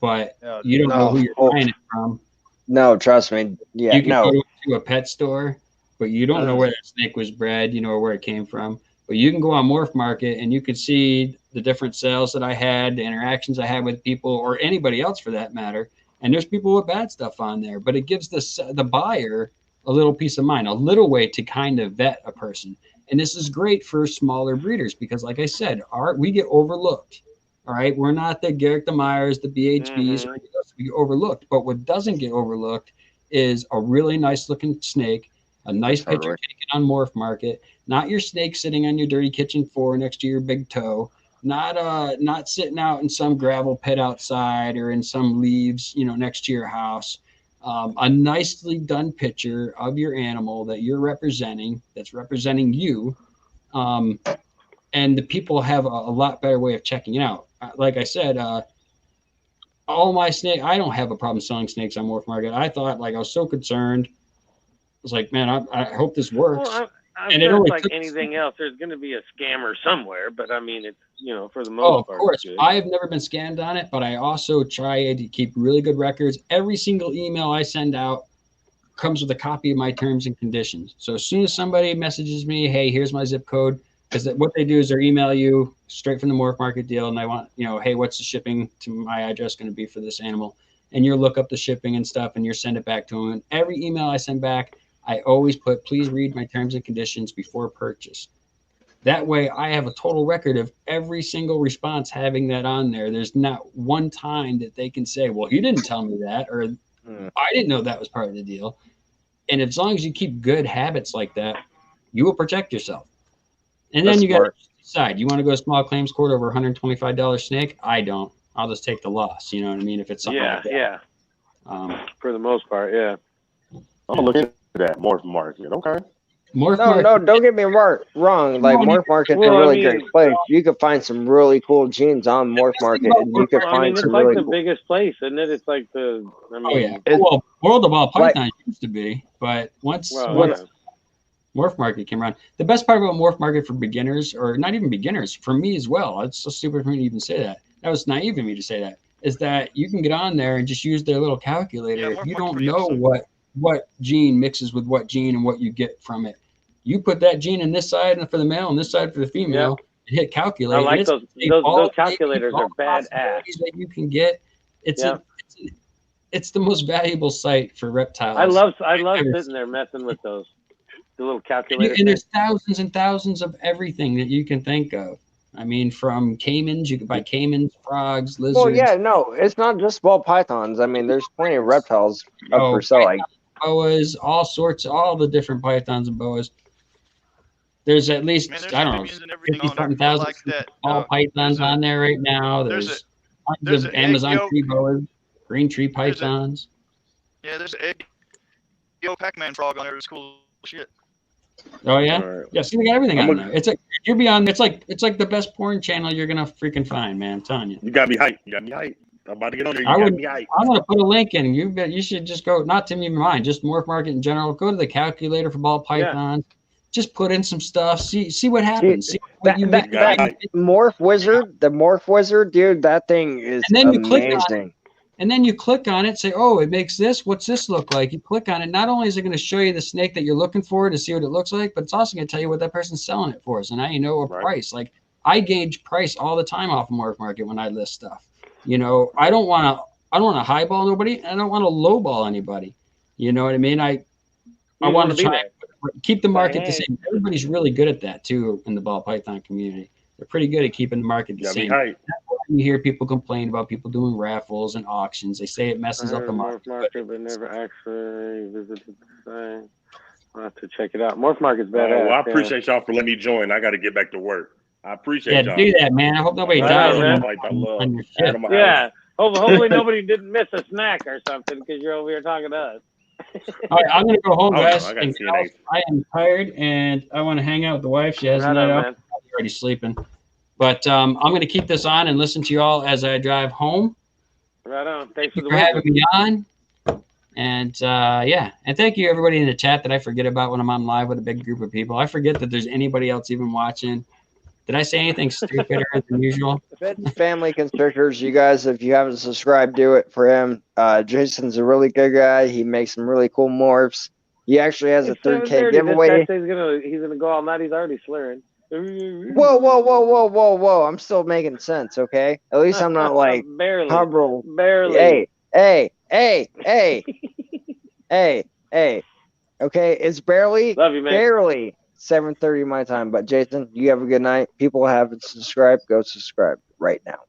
but you don't know who you're buying it from. No, trust me. Yeah, you can go to a pet store, but you don't know where that snake was bred, or where it came from. But you can go on Morph Market and you can see the different sales that I had, the interactions I had with people, or anybody else for that matter. And there's people with bad stuff on there, but it gives the buyer a little peace of mind, a little way to kind of vet a person. And this is great for smaller breeders because, like I said, we get overlooked. All right, we're not the Garrick the Myers, the BHBs, we get overlooked. But what doesn't get overlooked is a really nice looking snake, a nice picture taken on Morph Market, not your snake sitting on your dirty kitchen floor next to your big toe. Not sitting out in some gravel pit outside or in some leaves, next to your house. A nicely done picture of your animal that you're representing, that's representing you. And the people have a lot better way of checking it out. Like I said, all my snake, I don't have a problem selling snakes on Morph Market. I thought, I was so concerned. I was like, man, I hope this works. Well, and it only like anything else, there's going to be a scammer somewhere, but I mean, it's, for the most part. Of course. I have never been scammed on it, but I also try to keep really good records. Every single email I send out comes with a copy of my terms and conditions. So as soon as somebody messages me, hey, here's my zip code, because what they do is they email you straight from the Morph Market deal, and I want, hey, what's the shipping to my address going to be for this animal? And you look up the shipping and stuff, and you send it back to them. And every email I send back, I always put, please read my terms and conditions before purchase. That way I have a total record of every single response having that on there. There's not one time that they can say, well, he didn't tell me that, or I didn't know that was part of the deal. And as long as you keep good habits like that, you will protect yourself. And then you got to decide, you want to go to small claims court over $125 snake? I don't. I'll just take the loss. You know what I mean? If it's something like that. For the most part, yeah. I'm looking that Morph Market, okay. No, don't get me wrong. Morph Market's a really great place. You could find some really cool genes on Morph Market, and you could find some really the biggest place, isn't it? It's like the. World of Ball Python used to be, but once Morph Market came around, the best part about Morph Market for beginners, or not even beginners, for me as well. It's so stupid for me to even say that. That was naive of me to say that. Is that you can get on there and just use their little calculator. If you don't know what gene mixes with what gene and what you get from it. You put that gene in this side for the male and this side for the female, hit calculate. I like those calculators are badass. That you can get. It's the most valuable site for reptiles. I love sitting there messing with those. The little calculator. And there's thousands and thousands of everything that you can think of. I mean, from caimans, you can buy caimans, frogs, lizards. Well, yeah, no, it's not just ball pythons. I mean, there's plenty of reptiles up for sale. Like boas, all sorts, all the different pythons and boas. There's at least, I don't know, 50-something thousand ball pythons on there right now. There's tons of Amazon tree boas, green tree pythons. There's an egg yolk Pac-Man frog on there. It's cool shit. Oh yeah, yeah. See, we got everything on there. It's like you're beyond. It's like the best porn channel you're gonna freaking find, man. I'm telling you. You got me hyped. I'm about to get on there. I'm gonna put a link in. You should just go. Not to me mind. Just Morph Market in general. Go to the calculator for ball pythons. Yeah. Just put in some stuff. See what happens. See what you make. That Morph Wizard, the Morph Wizard, dude. That thing is amazing. And then you click on it, say, oh, it makes this. What's this look like? You click on it. Not only is it going to show you the snake that you're looking for to see what it looks like, but it's also going to tell you what that person's selling it for. So now you know a price. Like I gauge price all the time off of Morph Market when I list stuff. You know, I don't want to highball nobody. I don't want to lowball anybody. You know what I mean? I want to try keep the market the same. Everybody's really good at that too in the ball python community. They're pretty good at keeping the market the same. You hear people complain about people doing raffles and auctions. They say it messes up the market. Morph Market, but never actually visited the site. I'll have to check it out. Morph Market's badass. Well, I appreciate y'all for letting me join. I got to get back to work. I appreciate y'all. Do that, man. I hope nobody dies. On your shit. Yeah. Hopefully nobody didn't miss a snack or something because you're over here talking to us. All right, I'm going to go home, guys. I am tired, and I want to hang out with the wife. She has a night off. I'm already sleeping. But I'm going to keep this on and listen to you all as I drive home. Right on. Thanks for having me on. And and thank you everybody in the chat that I forget about when I'm on live with a big group of people. I forget that there's anybody else even watching. Did I say anything stupider than usual? Family Constrictors, you guys, if you haven't subscribed, do it for him. Jason's a really good guy. He makes some really cool morphs. He actually has a 3K giveaway. He's gonna go all night. He's already slurring. Whoa! I'm still making sense, okay? At least I'm not like barely. Hey. Okay, it's barely. Love you, man. Barely 7:30 my time. But Jason, you have a good night. People haven't subscribed, go subscribe right now.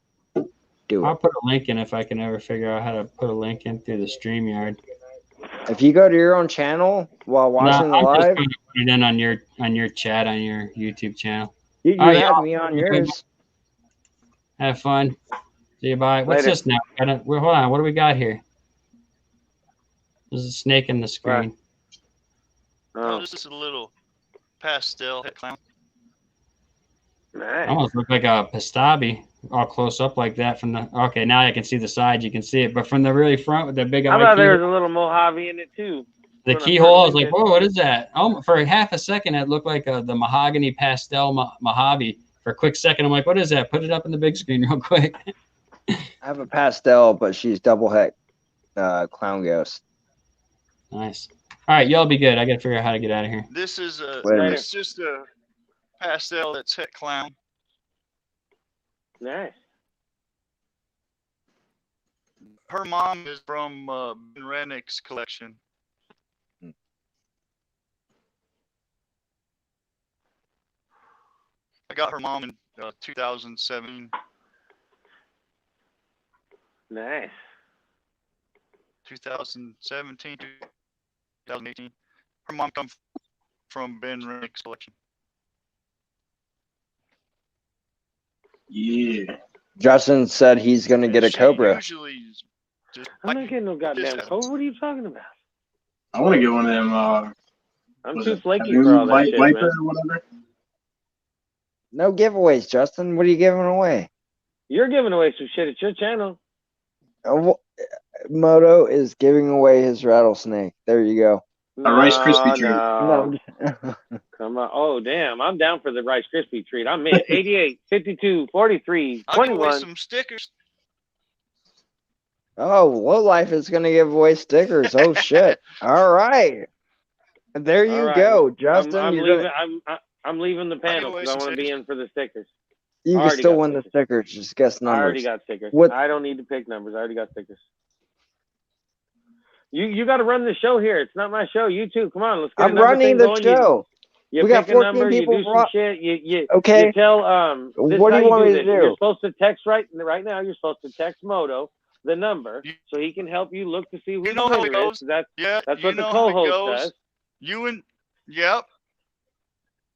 Do it. I'll put a link in if I can ever figure out how to put a link in through the StreamYard. If you go to your own channel while watching the live, just put it in on your chat on your YouTube channel. You have me on yours. Have fun. See you. Bye. What's this now? Hold on. What do we got here? There's a snake in the screen. Oh, this is a little pastel clown. Nice. Almost look like a pastabi, all close up like that from the. Okay, now I can see the sides. You can see it, but from the really front with the big. I thought there was a little Mojave in it too. The keyhole, I was like, "Whoa, what is that?" For half a second, it looked like the mahogany pastel Mojave. For a quick second, I'm like, "What is that?" Put it up in the big screen real quick. I have a pastel, but she's double heck clown ghost. Nice. All right, y'all be good. I got to figure out how to get out of here. This is it's just a pastel that's het clown. Nice. Her mom is from Ben Rennick's collection. I got her mom in 2007. Nice. 2017, 2018. Her mom comes from Ben Rennick's collection. Yeah. Justin said he's going to get a Cobra. I'm not getting no goddamn Cobra. What are you talking about? I want to get one of them. I'm too flaky for all that shit, man. Or whatever. No giveaways, Justin. What are you giving away? You're giving away some shit. It's your channel. Moto is giving away his rattlesnake. There you go. A Rice Krispie treat. No. Come on. Oh, damn. I'm down for the Rice Krispie treat. I'm in. 88, 52, 43, 21. I'll give away some stickers. Oh, Low Life is going to give away stickers. Oh, shit. All right. There you go, Justin. I'm leaving the panel because I want to be in for the stickers. You can still win the stickers. Just guess numbers. I already got stickers. I don't need to pick numbers. I already got stickers. You got to run the show here. It's not my show. You too. Come on, let's get I'm running the show. You pick a number. You do some shit. Okay. You tell what do you want me to do? You're supposed to text right now. You're supposed to text Moto the number so he can help you look to see who the winner is. That's what the co-host does.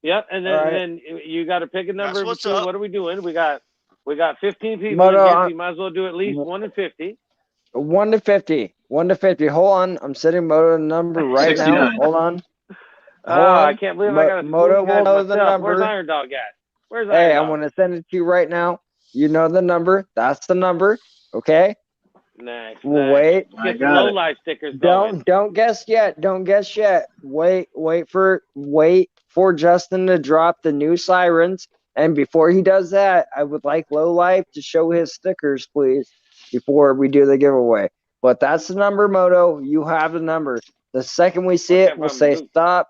Yep. And then you got to pick a number. What are we doing? We got 15 people. Moto, you might as well do at least 1 in 50. 1 to 50. 1 to 50. Hold on. I'm setting Moto the number right 69. Now. Hold on. I can't believe I got a Moto will know the number. Where's Iron Dog at? Hey, I'm going to send it to you right now. You know the number. That's the number. Okay? Nice. Wait. Get the low life stickers going. Don't guess yet. Don't guess yet. Wait for Justin to drop the new sirens. And before he does that, I would like Low Life to show his stickers, please, before we do the giveaway. But that's the number, Moto. You have the number. The second we see it, we'll say stop.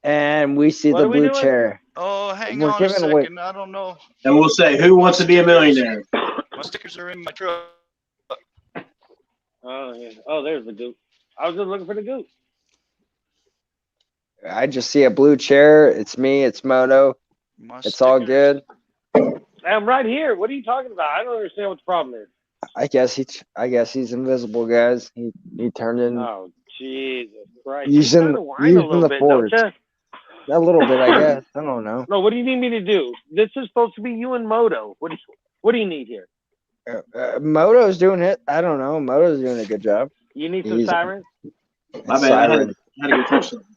And we see the blue chair. Oh, hang on a second. I don't know. And we'll say, who wants to be a millionaire? My stickers are in my truck. Oh, yeah. Oh, there's the goop. I was just looking for the goop. I just see a blue chair. It's me. It's Moto. It's all good. I'm right here. What are you talking about? I don't understand what the problem is. I guess he's invisible, guys. He turned in. Oh, Jesus Christ! Using the force. A little bit, I guess. I don't know. No, what do you need me to do? This is supposed to be you and Moto. What do you need here? Moto's doing it. I don't know. Moto's doing a good job. You need some sirens? My bad. I had to go touch something.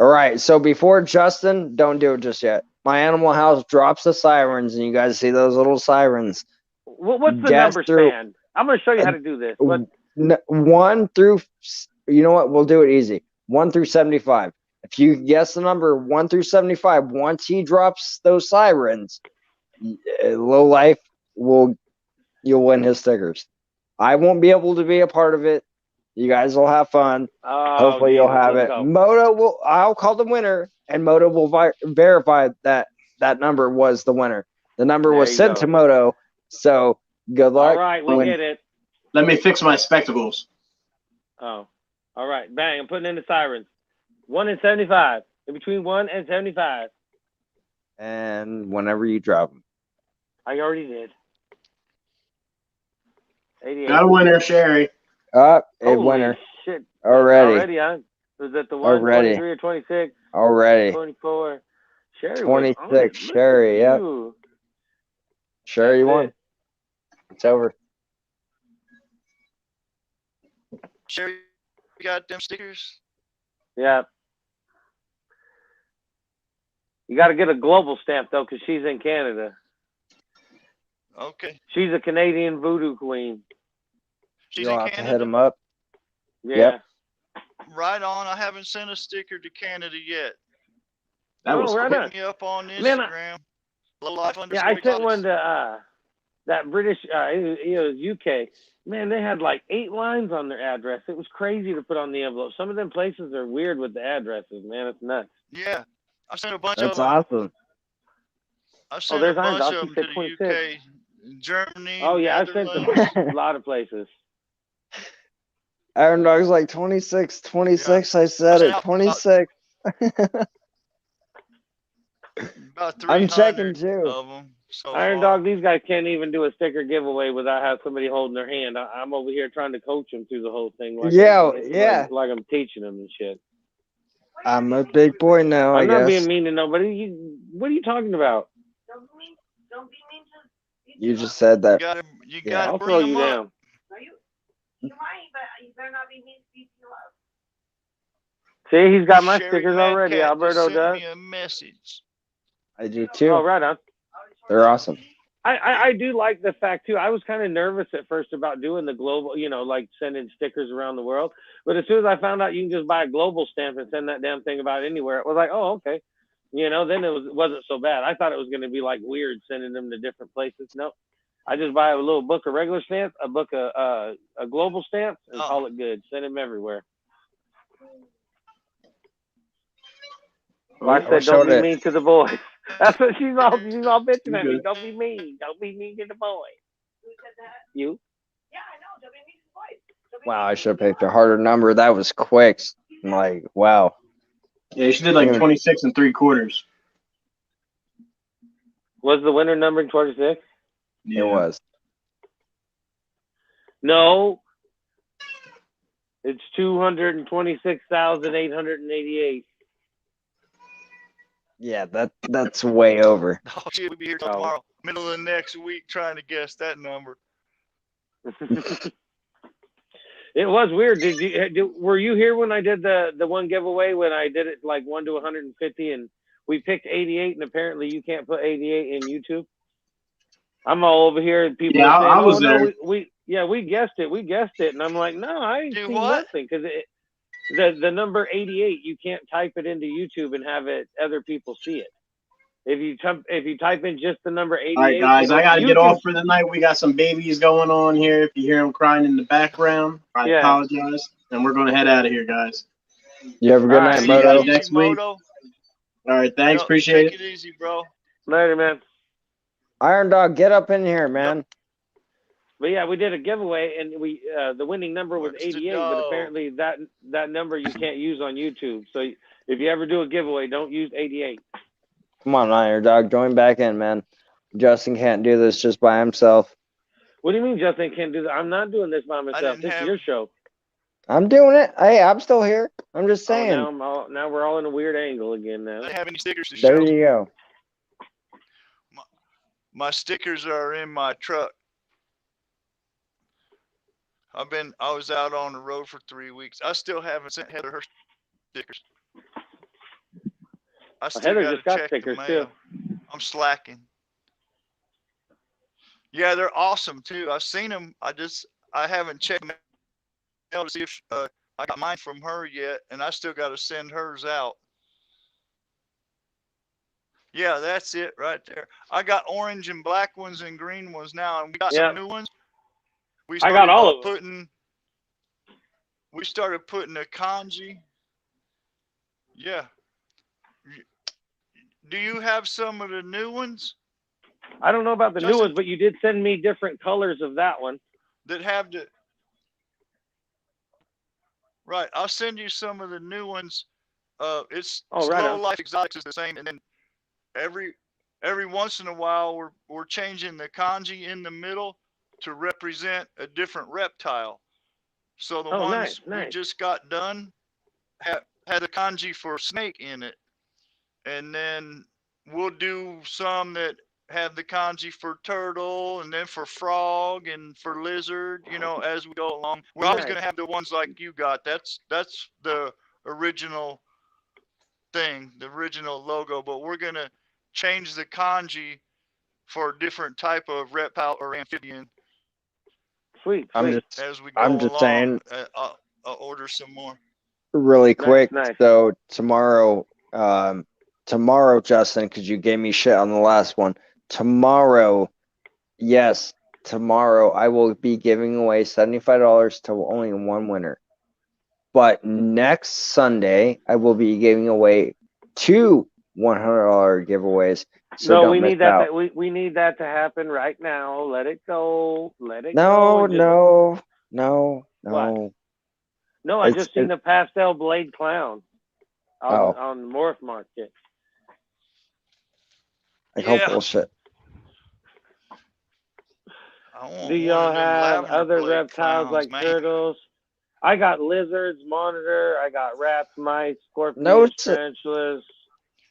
All right. So before Justin, don't do it just yet. My Animal House drops the sirens, and you guys see those little sirens. What's the number stand? I'm going to show you how to do this. 1 through, you know what? We'll do it easy. 1 through 75. If you guess the number 1 through 75, once he drops those sirens, Low Life you'll win his stickers. I won't be able to be a part of it. You guys will have fun. Hopefully you'll have it. Moto I'll call the winner, and Moto will verify that number was the winner. The number was sent to Moto, so good luck. All right, we get it. Let me fix my spectacles. Oh, all right. Bang, I'm putting in the sirens. 1 in 75. In between 1 and 75. And whenever you drop them. I already did. 88. Got a winner, Sherry. A winner. Shit. Already. Huh? Was that the one? Already. 23 or 26? Already. 24. Sherry. 26. Sherry, yep. Sherry, you won. It's over. Sherry, you got them stickers? Yeah. You got to get a global stamp, though, because she's in Canada. Okay. She's a Canadian voodoo queen. You'll have to hit them up. Yeah. Yep. Right on. I haven't sent a sticker to Canada yet. That was right Hit me up on Instagram. Yeah, I sent one to that British, UK. Man, they had like 8 lines on their address. It was crazy to put on the envelope. Some of them places are weird with the addresses, man. It's nuts. Yeah. I sent a bunch of them. That's awesome. I sent a bunch of them to the UK, Germany. Oh, yeah, I've sent them a lot of places. Iron Dog's like 26. Yeah. I said it. 26. About 300 I'm checking too. Of them so Iron far. Dog, these guys can't even do a sticker giveaway without having somebody holding their hand. I'm over here trying to coach them through the whole thing. Like I'm teaching them and shit. I'm a big boy now, I'm I not guess. being mean to nobody. What are you talking about? Don't be mean to You just said that. You gotta I'll bring throw them you up. down. You might, but you better not be mean to people you love. See, he's got my Sherry stickers Mad already. Cat Alberto just does. sent me a message. I do too. Oh, right on. They're awesome. I do like the fact too. I was kind of nervous at first about doing the global, like sending stickers around the world. But as soon as I found out you can just buy a global stamp and send that damn thing about anywhere, it was like, oh, okay. Then it wasn't so bad. I thought it was going to be like weird sending them to different places. Nope. I just buy a little book of regular stamps, a book of a global stamp, and call it good. Send them everywhere. Well, I said, don't be mean to the boys. That's what she's all bitching at me. Don't be mean. Don't be mean to the boys. Who said that? You? Yeah, Wow, I should have picked a harder number. That was quick. I'm like, wow. Yeah, she did like 26 3/4. Was the winner number 26? Yeah. It was. No. It's 226,888. Yeah, that's way over. Oh shit, we'll be here tomorrow, middle of next week, trying to guess that number. It was weird. Were you here when I did the one giveaway when I did it like 1 to 150 and we picked 88 and apparently you can't put 88 in YouTube? I'm all over here and people are saying, I was there. No, we guessed it, and I'm like, no, I ain't seen nothing because the number 88 you can't type it into YouTube and have other people see it. If you type in just the number 88. All right, guys, I gotta get off for the night. We got some babies going on here. If you hear them crying in the background, I apologize, and we're gonna head out of here, guys. You have a good night, Moto. Next week. All right, thanks, appreciate it. Take it easy, bro. Later, man. Iron Dog, get up in here, man. But yeah, we did a giveaway, and the winning number was 88. But apparently that number you can't use on YouTube. So if you ever do a giveaway, don't use 88. Come on, Iron Dog, join back in, man. Justin can't do this just by himself. What do you mean Justin can't do that? I'm not doing this by myself. This is your show. I'm doing it. Hey, I'm still here. I'm just saying. Now we're all in a weird angle again. Now. I don't have any stickers to show. There you go. My stickers are in my truck. I was out on the road for 3 weeks. I still haven't sent Heather her stickers. I still Heather just got stickers too. I'm slacking. Yeah, they're awesome too. I've seen them. I haven't checked mail to see if I got mine from her yet, and I still got to send hers out. Yeah, that's it right there. I got orange and black ones and green ones now, and we got some new ones. I got all of them. We started putting a kanji. Yeah. Do you have some of the new ones? I don't know about the new ones, but you did send me different colors of that one. That have the. Right, I'll send you some of the new ones. It's Slow Life Exotics is the same, and then every once in a while we're changing the kanji in the middle to represent a different reptile. So the ones we just got done had the kanji for snake in it. And then we'll do some that have the kanji for turtle and then for frog and for lizard, as we go along. We're always going to have the ones like you got. That's the original thing, the original logo, but we're going to change the kanji for a different type of reptile or amphibian. Sweet. I'm just saying. I'll order some more. Really quick. Nice. So tomorrow, Justin, because you gave me shit on the last one. Tomorrow, I will be giving away $75 to only one winner. But next Sunday, I will be giving away 2 $100 giveaways. So no, we need that. We need that to happen right now. Let it go. Let it go. No. What? No, I just seen the pastel blade clown on Morph Market. I call bullshit. Do y'all have other reptiles like turtles? I got lizards, monitor. I got rats, mice, scorpions, tarantulas.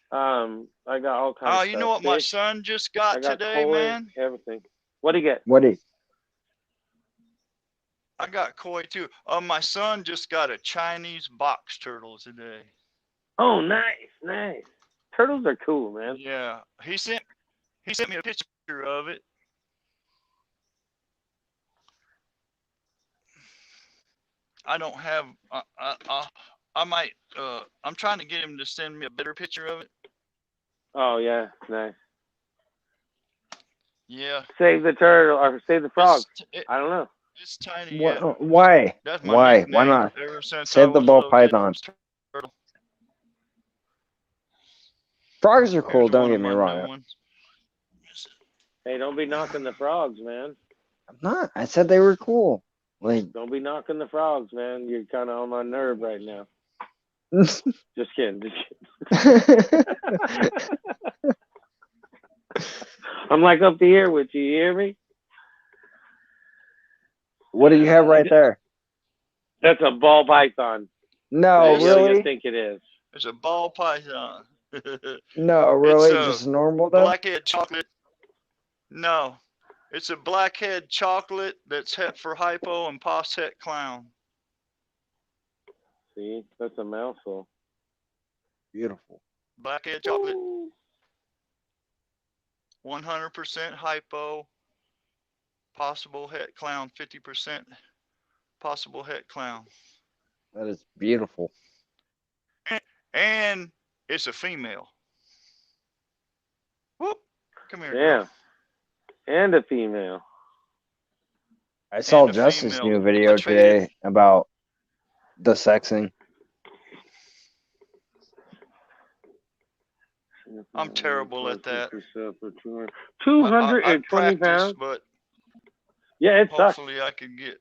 I got all kinds of stuff. You know what my son just got today, man? Everything. What'd he get? I got koi too. My son just got a Chinese box turtle today. Oh, nice. Turtles are cool, man. Yeah, he sent me a picture of it. I don't have. I might. I'm trying to get him to send me a better picture of it. Oh yeah, nice. Yeah. Save the turtle or save the frog. I don't know. It's tiny. Why? That's my Why not? Save the ball python. Frogs are cool. Don't get me wrong. Hey, don't be knocking the frogs, man. I'm not. I said they were cool. Like, don't be knocking the frogs, man. You're kind of on my nerve right now. Just kidding. I'm like up here with you. You hear me? What do you have right there? That's a ball python. No, really? You think it is? It's a ball python. No, really? Just normal though? Blackhead chocolate. No. It's a blackhead chocolate that's het for hypo and pos het clown. See, that's a mouthful. Beautiful. Blackhead chocolate. 100% hypo. Possible het clown. 50% possible het clown. That is beautiful. And it's a female. Whoop. Come here. Yeah. Girl. And a female. I saw Justin's new video today about the sexing. I'm terrible at that. 220 pounds. But yeah, it sucks. Hopefully I'll get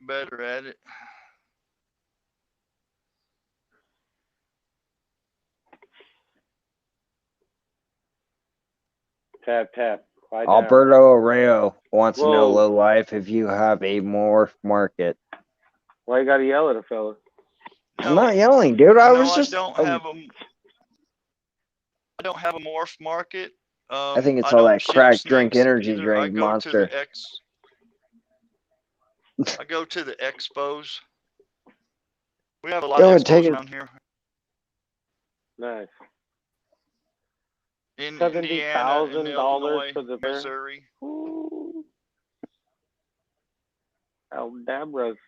better at it. Tap, tap. Alberto Arreo wants to know, Low Life, if you have a morph market. Why you gotta yell at a fella? I'm not yelling, dude. I don't have a morph market. I think it's all that crack drink, energy drink, monster. I go to the expos. We have a lot of expos around here. Nice. In $70,000 for the Missouri. Aldabras.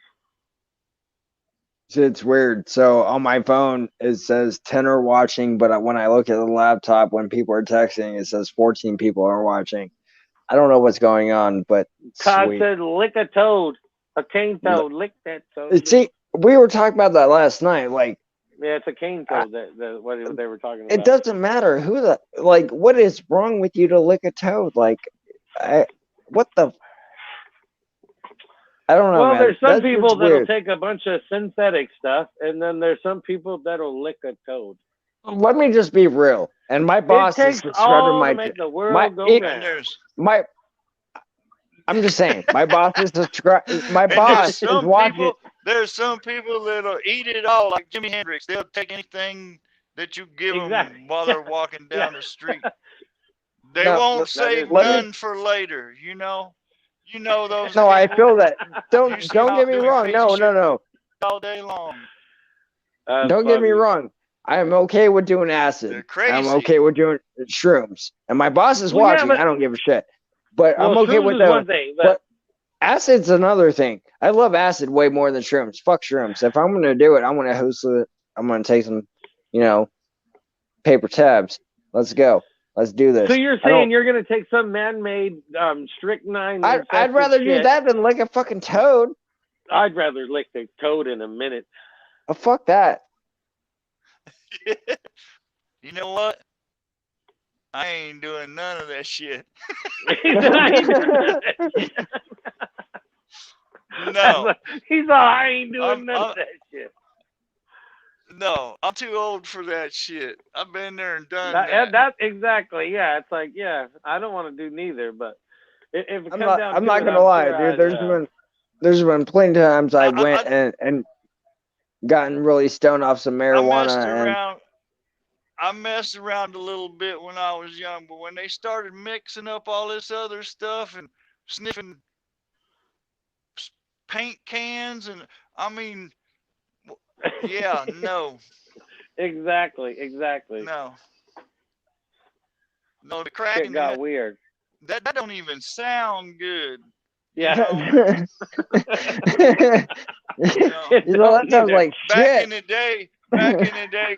It's weird. So on my phone, it says 10 are watching, but when I look at the laptop, when people are texting, it says 14 people are watching. I don't know what's going on, but Todd said, lick a toad. A cane toad. Lick that toad. See, we were talking about that last night. Like, yeah, it's a cane toad. What they were talking about. It doesn't matter what is wrong with you to lick a toad? Like, what the? I don't know. Well, man. there's some people that'll weird. take a bunch of synthetic stuff, and then there's some people that'll lick a toad. Let me just be real. And my boss is describing to make the world go down. I'm just saying, my boss is my boss is watching. There's some people that'll eat it all, like Jimi Hendrix. They'll take anything that you give them while they're walking down the street. They won't save none for later, you know. You know those. No, I feel that. Don't get me wrong. No. All day long. Don't get me wrong. I am okay with doing acid. I'm okay with doing shrooms. And my boss is watching. I don't give a shit. But I'm okay with that. But acid's another thing. I love acid way more than shrooms. Fuck shrooms. If I'm gonna do it, I'm gonna host it. I'm gonna take some, paper tabs. Let's go. Let's do this. So you're saying you're gonna take some man-made strychnine? I'd rather do that than lick a fucking toad. I'd rather lick the toad in a minute. Oh, fuck that. You know what? I ain't doing none of that shit. No. He's all, I ain't doing none of that shit. No, I'm too old for that shit. I've been there and done that. That exactly, yeah. It's like, yeah, I don't want to do neither, but if it comes down to I'm not gonna lie, dude. There's been plenty of times I went and gotten really stoned off some marijuana. I messed around a little bit when I was young, but when they started mixing up all this other stuff and sniffing paint cans and yeah, no. Exactly. No, the crack got weird. That don't even sound good. Yeah. That sounds like shit. Back in the day,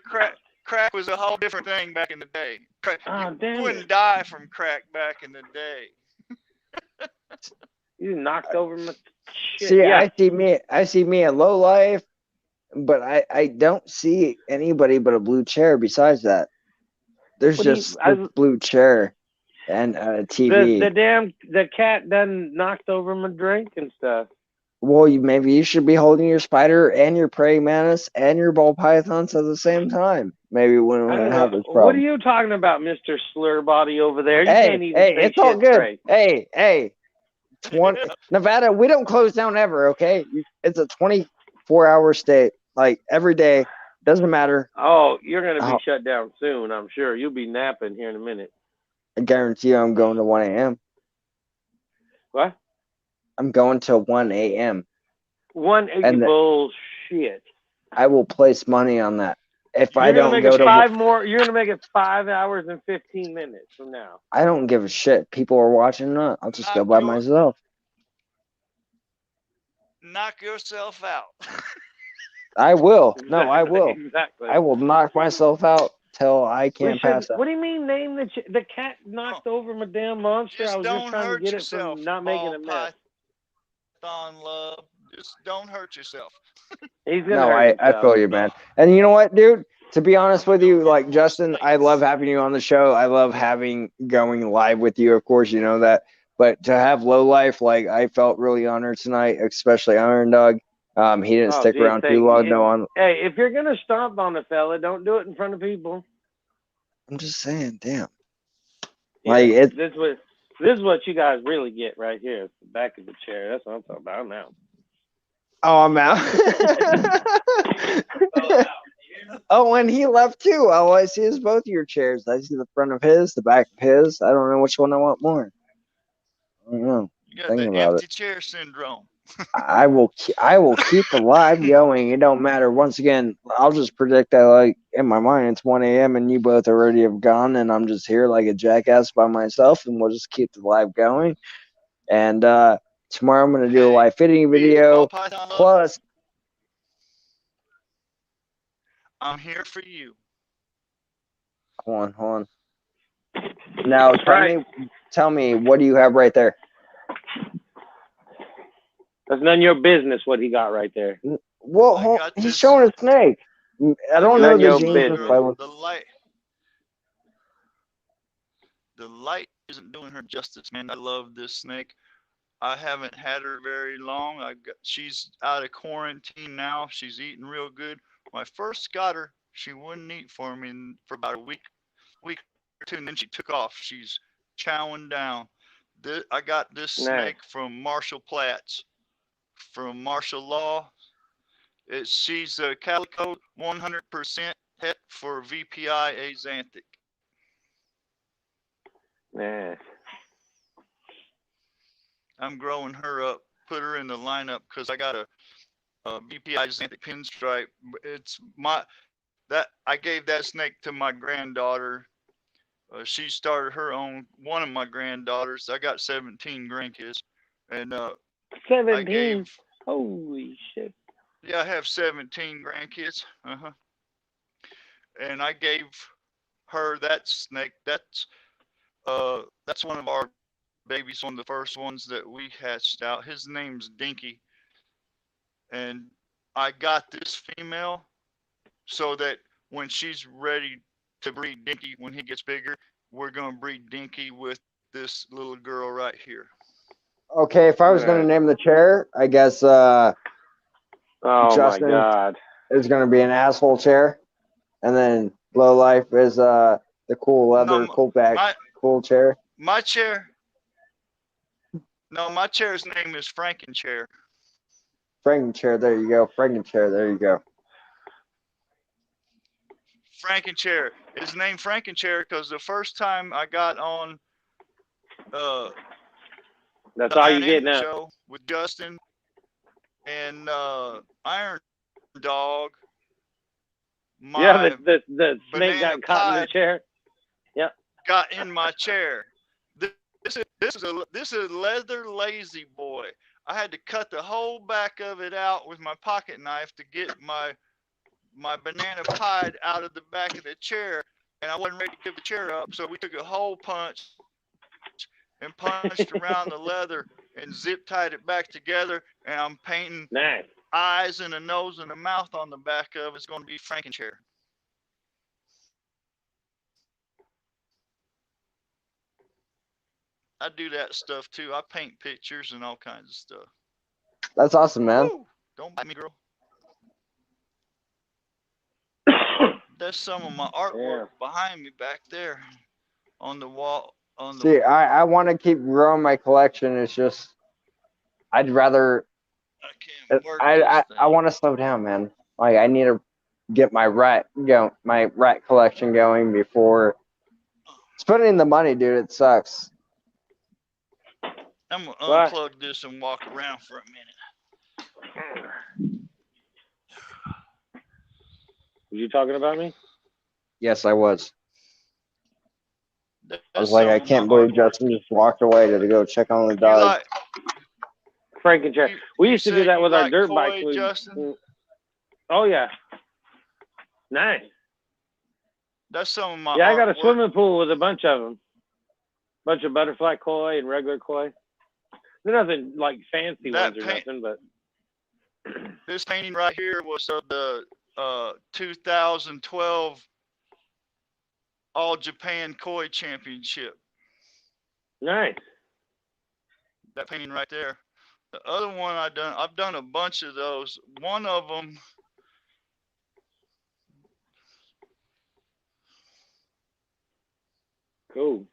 crack was a whole different thing back in the day. You wouldn't die from crack back in the day. You knocked over my shit. See, yeah. I see me at Low Life, but I don't see anybody but a blue chair besides that. There's just a blue chair and a TV. The cat done knocked over my drink and stuff. Well, maybe you should be holding your spider and your praying mantis and your ball pythons at the same time. Maybe we wouldn't have this problem. What are you talking about, Mr. Slur Body over there? You hey, can't even say it's all good. straight. Hey, 20 Nevada, we don't close down ever, okay? It's a 24-hour state. Like every day, doesn't matter. Oh, you're going to be shut down soon, I'm sure. You'll be napping here in a minute. I guarantee you I'm going to 1 a.m. What? I'm going till 1 a.m. 1 a.m. Bullshit. I will place money on that. If you're I don't go to you're gonna make it 5 hours and 15 minutes from now. I don't give a shit. People are watching. I'll just go by myself. Knock yourself out. I will. No, I will. Exactly. I will knock myself out till I can't pass out. What do you mean? Name the cat knocked over my damn monster? Just I was just trying to get it from not making a mess. Reptile Love. Just don't hurt yourself. He's gonna hurt I feel you, man. And you know what, dude? To be honest with you, like Justin, I love having you on the show. I love going live with you. Of course, you know that. But to have Low Life, like I felt really honored tonight, especially Iron Dog. He didn't stick around too long. Hey, if you're gonna stomp on a fella, don't do it in front of people. I'm just saying, damn. Yeah, like this is what you guys really get right here. It's the back of the chair. That's what I'm talking about. I'm out. Oh, I'm out. Oh, and he left too. All I see is both of your chairs. I see the front of his, the back of his. I don't know which one I want more. I don't know. You got the empty chair syndrome. I will keep the live going. It don't matter. Once again, I'll just predict that, like in my mind, it's 1 a.m. and you both already have gone, and I'm just here like a jackass by myself, and we'll just keep the live going. And tomorrow I'm gonna do a live fitting video. Plus, I'm here for you. Hold on. Now tell me, what do you have right there? That's none of your business what he got right there. Well, he's showing a snake. I don't know the genes. The light isn't doing her justice, man. I love this snake. I haven't had her very long. She's out of quarantine now. She's eating real good. When I first got her, she wouldn't eat for me for about a week or two, and then she took off. She's chowing down. I got this snake from Marshall Platts, from Martial Law. She's a calico 100% het for VPI axanthic. Nah. I'm growing her up, put her in the lineup because I got a VPI axanthic pinstripe. I gave that snake to my granddaughter. She started her own. One of my granddaughters. I got 17 grandkids, and 17. Holy shit. Yeah, I have 17 grandkids. And I gave her that snake. That's one of our babies, one of the first ones that we hatched out. His name's Dinky. And I got this female so that when she's ready to breed Dinky, when he gets bigger, we're going to breed Dinky with this little girl right here. Okay, if I was going to name the chair, I guess Justin my God. is going to be an asshole chair. And then Low Life is the cool leather, cool back, cool chair. My chair's name is Frankenchair. Frankenchair, there you go. Frankenchair, there you go. Frankenchair. It's named Frankenchair because the first time I got on that's all you get now. Show with Justin and Iron Dog. The snake got caught in the chair. Yep. Got in my chair. This is a leather lazy boy. I had to cut the whole back of it out with my pocket knife to get my banana pie out of the back of the chair, and I wasn't ready to give the chair up, so we took a hole punch and punched around the leather and zip tied it back together, and I'm painting eyes and a nose and a mouth on the back of it. It's going to be Frankenchair. I do that stuff too. I paint pictures and all kinds of stuff. That's awesome, man. Woo! Don't bite me, girl. That's some of my artwork behind me back there on the wall. See, I want to keep growing my collection. It's just, I'd rather. I want to slow down, man. Like I need to get my rat collection going before spending the money, dude. It sucks. I'm gonna unplug this and walk around for a minute. Were you talking about me? Yes, I was. I was like, I can't believe Justin just walked away to go check on the dog. Frank and Jack. We used to do that with our dirt bikes. Oh yeah. Nice. That's some of my I got a swimming pool with a bunch of them. Bunch of butterfly koi and regular koi. They're nothing like fancy ones or nothing, but this painting right here was of the 2012 All Japan Koi Championship. Nice. That painting right there. The other one I've done a bunch of those. One of them. Cool.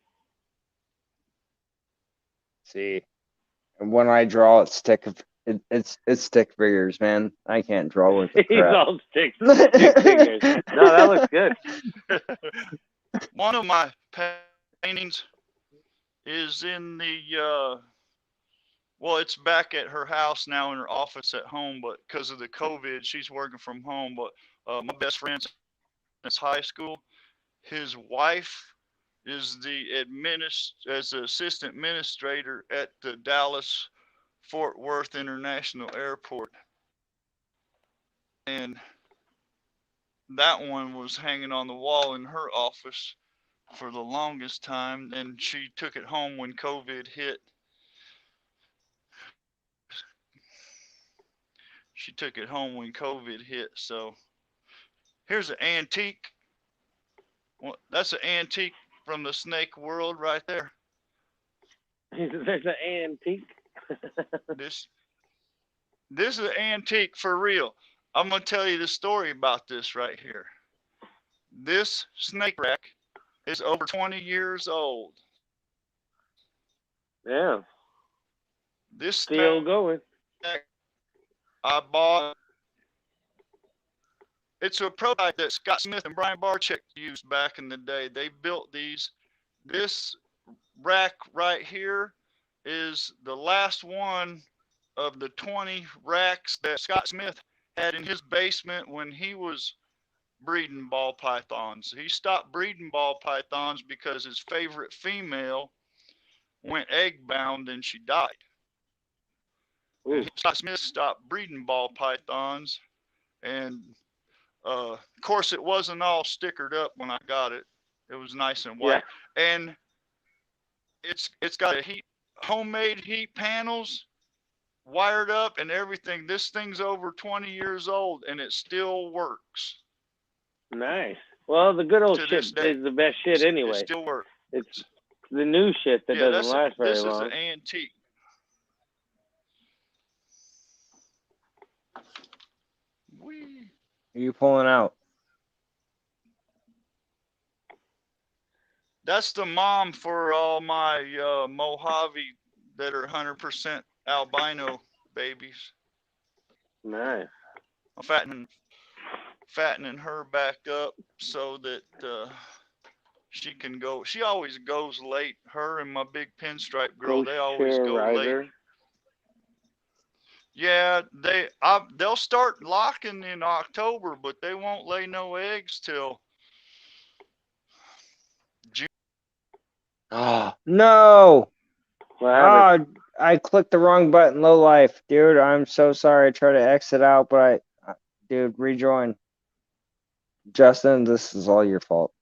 See, and when I draw, it's stick figures, man. I can't draw with the crap. He's all stick figures. No, that looks good. One of my paintings is in the well, it's back at her house now in her office at home, but because of the COVID, she's working from home. But my best friend since high school, his wife is the assistant administrator at the Dallas Fort Worth International Airport. And that one was hanging on the wall in her office for the longest time, and she took it home when COVID hit. She took it home when COVID hit. So here's an antique. Well, that's an antique from the snake world right there. There's an antique. This is an antique for real. I'm gonna tell you the story about this right here. This snake rack is over 20 years old. Yeah. This still going. I bought. It's a prototype that Scott Smith and Brian Barczyk used back in the day. They built these. This rack right here is the last one of the 20 racks that Scott Smith had in his basement when he was breeding ball pythons. He stopped breeding ball pythons because his favorite female went egg bound and she died. And Scott Smith stopped breeding ball pythons, and of course it wasn't all stickered up when I got it. It was nice and white, and it's got a homemade heat panels wired up and everything. This thing's over 20 years old and it still works. Nice. Well, the good old shit is the best shit anyway. It still works. It's the new shit that doesn't last very long. This is an antique. Are you pulling out? That's the mom for all my Mojave that are 100% albino babies. Nice. I'm fattening her back up so that she can go. She always goes late. Her and my big pinstripe girl, they always go late. Yeah, they'll start locking in October, but they won't lay no eggs till June. Oh no! Oh, I clicked the wrong button. Low life, dude. I'm so sorry. I tried to exit out, but dude, rejoin. Justin, this is all your fault.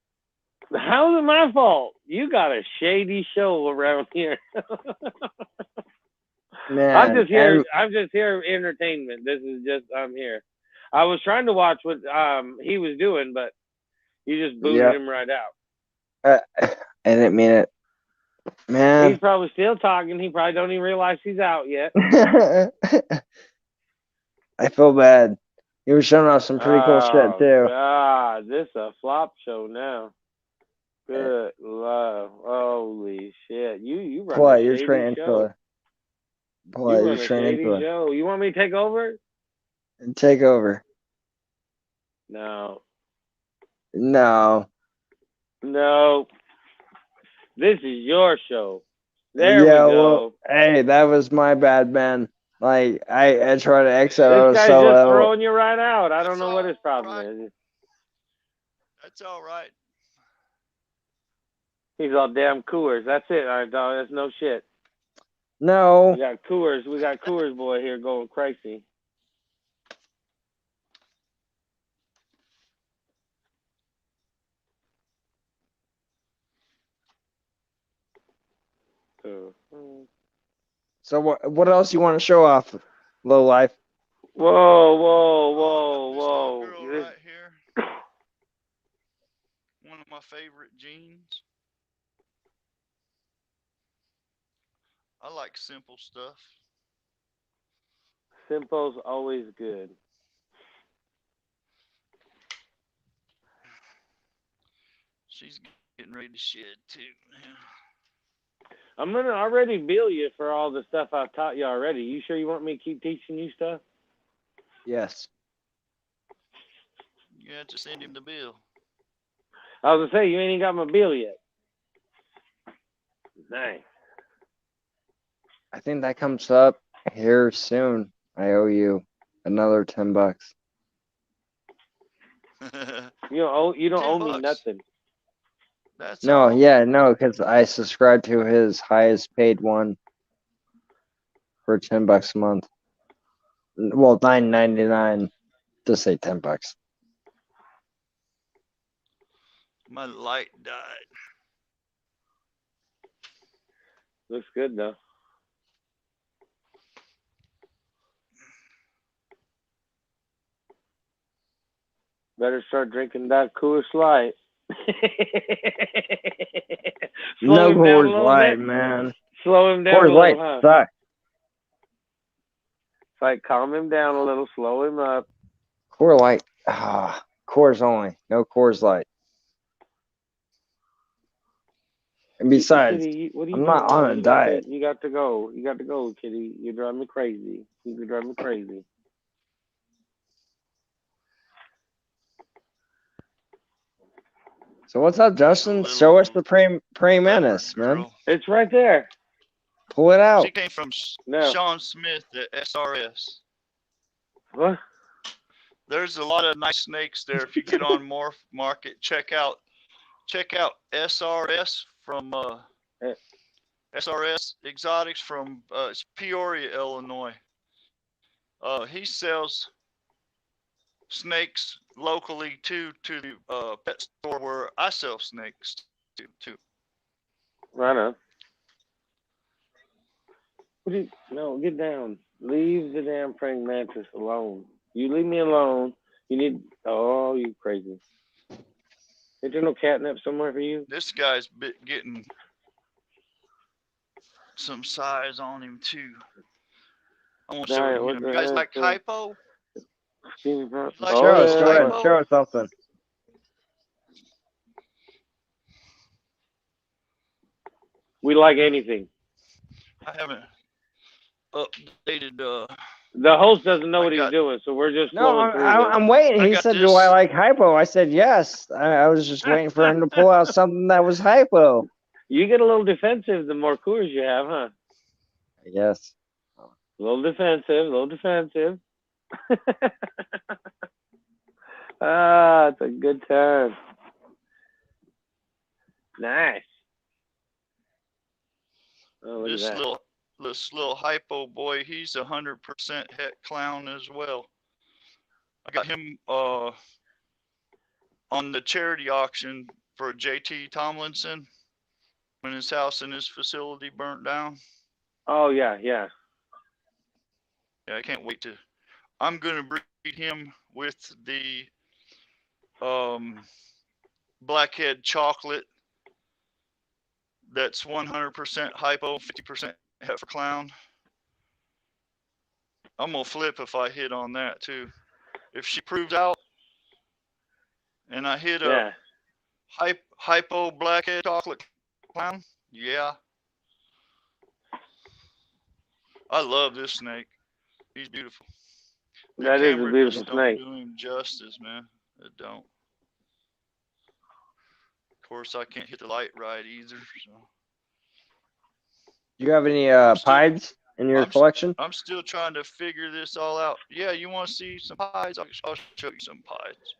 How is it my fault? You got a shady show around here. Man, I'm just here entertainment. This is just I'm here. I was trying to watch what he was doing, but you just booted him right out. I didn't mean it. Man, he's probably still talking. He probably don't even realize he's out yet. I feel bad. He was showing off some pretty cool shit too. God, this is a flop show now. Good love. Holy shit. You run Boy, a you're shady training show. Boy, you run a shady show. You want me to take over? Take over. No. No. No. This is your show. There we go. Well, hey, that was my bad, man. Like I tried to exit. This guy's just throwing you right out. I don't know what his problem is. That's all right. He's all damn Coors. That's it, all right, dog. That's no shit. No. We got Coors boy here going crazy. So what else you want to show off, Low Life? Whoa. This girl right here. One of my favorite jeans. I like simple stuff. Simple's always good. She's getting ready to shed too. I'm gonna already bill you for all the stuff I've taught you already. You sure you want me to keep teaching you stuff? Yes. You have to send him the bill. I was gonna say you ain't got my bill yet. Nice. I think that comes up here soon. I owe you another $10. You don't owe me nothing. That's no, all. Yeah, no, because I subscribed to his highest paid one for $10 a month. Well, $9.99. Just say $10. My light died. Looks good though. Better start drinking that Coors Light. No Coors Light, man. Slow him down Coors a little, Light huh? sucks. It's like calm him down a little, slow him up. Coors Light, Coors only, no Coors Light. And besides, Kitty, what are you I'm not doing? on a diet. You got to go. You got to go, Kitty. You drive me crazy. You drive me crazy. So what's up, Justin? Show us the praying mantis, man. It's right there. Pull it out. She came from Sean Smith at SRS. What? There's a lot of nice snakes there. If you get on Morph Market, check out SRS from SRS Exotics from Peoria, Illinois. He sells snakes locally to the pet store where I sell snakes too. Right on. No, get down. Leave the damn praying mantis alone. You leave me alone. You need. Oh, you crazy. Is there no catnip somewhere for you? This guy's getting some size on him too. I want to show you. You guys like hypo? Show us something. We like anything. I haven't updated. The host doesn't know what he's doing, so we're just flowing through this. I'm waiting. He said, "Do I like hypo?" I said, "Yes." I was just waiting for him to pull out something that was hypo. You get a little defensive the more Coors you have, huh? Yes. A little defensive. It's a good time. Nice. Oh, this little hypo boy, he's 100% het clown as well. I got him on the charity auction for JT Tomlinson when his house and his facility burnt down. Oh yeah. Yeah, I can't wait to. I'm gonna breed him with the blackhead chocolate. That's 100% hypo, 50% het for clown. I'm gonna flip if I hit on that too. If she proves out, and I hit a hypo blackhead chocolate clown, yeah. I love this snake. He's beautiful. That is a beautiful snake. Don't do him justice, man. It don't. Of course, I can't hit the light right either. So. Do you have any pieds in your collection? I'm still trying to figure this all out. Yeah, you want to see some pieds? I'll show you some pieds.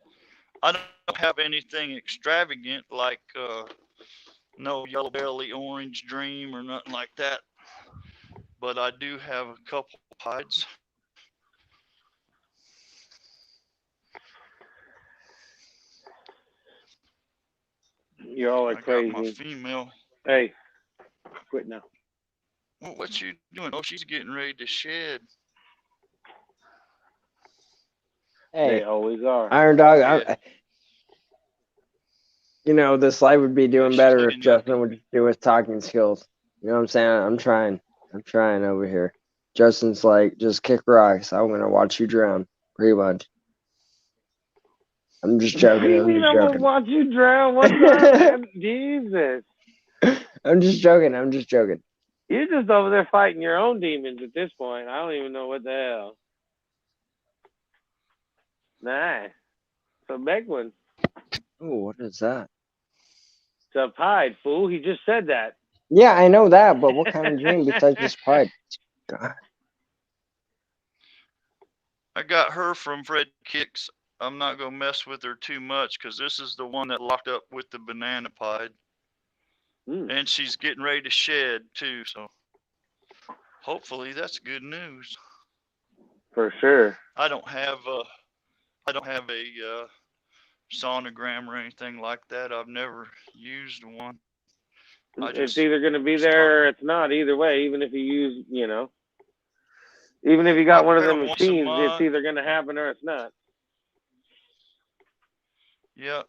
I don't have anything extravagant like no yellow belly, orange dream, or nothing like that. But I do have a couple pieds. You're all like crazy. Got my female. Hey, quit now. Well, what you doing? Oh, she's getting ready to shed. Hey, they always are. Iron Dog. Yeah. You know, this life would be doing better if Justin would do his talking skills. You know what I'm saying? I'm trying over here. Justin's like, just kick rocks. I'm gonna watch you drown, pretty much. I'm just joking. I'm gonna watch you drown. What's up, man? Jesus. I'm just joking. You're just over there fighting your own demons at this point. I don't even know what the hell. Nice. It's a big one. Oh, what is that? It's a pied, fool. He just said that. Yeah, I know that, but what kind of dream besides just pied? God. I got her from Fred Kicks. I'm not going to mess with her too much because this is the one that locked up with the banana pied. And she's getting ready to shed too, so hopefully that's good news. For sure. I don't have a sonogram or anything like that. I've never used one. It's either going to be there or it's not. Either way, even if you use, even if you got one of them machines, it's either going to happen or it's not. Yep.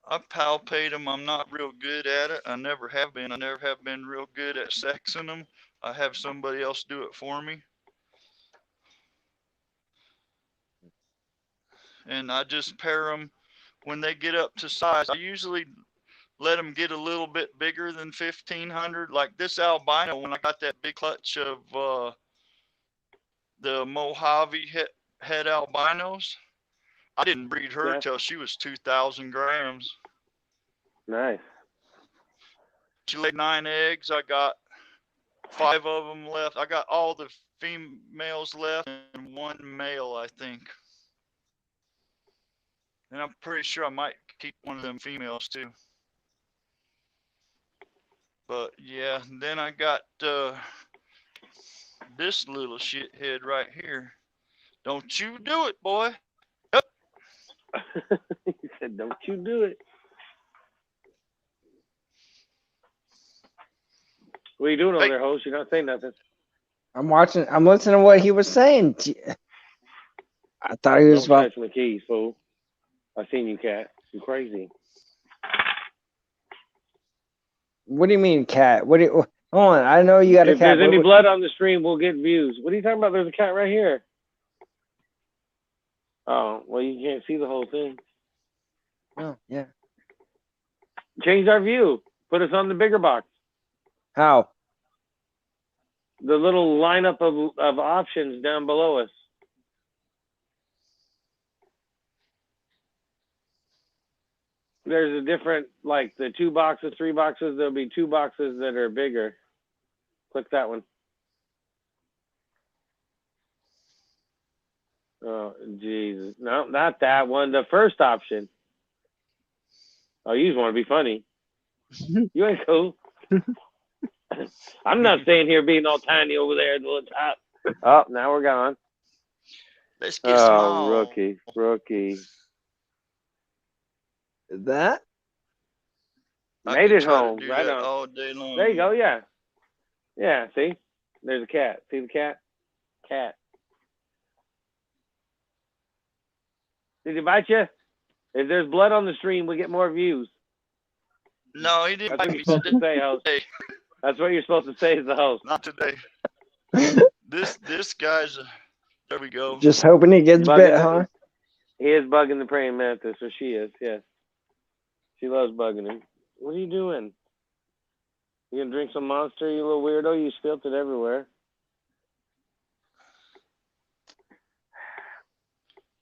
I palpate them. I'm not real good at it. I never have been. I never have been real good at sexing them. I have somebody else do it for me. And I just pair them when they get up to size. I usually let them get a little bit bigger than 1,500. Like this albino, when I got that big clutch of the Mojave head albinos, I didn't breed her till she was 2,000 grams. Nice. She laid 9 eggs. I got 5 of them left. I got all the females left and 1 male, I think. And I'm pretty sure I might keep one of them females too. But yeah, then I got this little shithead right here. Don't you do it, boy. Yep. He said, don't you do it. What are you doing over there, host? You're not saying nothing. I'm listening to what he was saying. I thought he was about... Don't touch my keys, fool. I seen you, cat. You crazy. What do you mean, cat? Hold on, I know you got a cat. If there's any blood on the stream, we'll get views. What are you talking about? There's a cat right here. Oh, well, you can't see the whole thing. Oh, yeah. Change our view. Put us on the bigger box. How? The little lineup of options down below us. There's a different, like the 2 boxes, 3 boxes. There'll be 2 boxes that are bigger. Click that one. Oh, Jesus. No, not that one. The first option. Oh, you just want to be funny. You ain't cool. I'm not staying here being all tiny over there at the top. Oh, now we're gone. Let's get small. Rookie. That? Made it home. Right on. All day long. There you go. Yeah. Yeah. See? There's a cat. See the cat? Cat. Did he bite you? If there's blood on the stream, we get more views. No, he didn't bite me. Supposed to say, host. Hey. That's what you're supposed to say as the host. Not today. This guy's. There we go. Just hoping he gets bit, huh? He is bugging the praying mantis, or she is. Yes. She loves bugging him. What are you doing? You gonna drink some Monster, you little weirdo? You spilled it everywhere.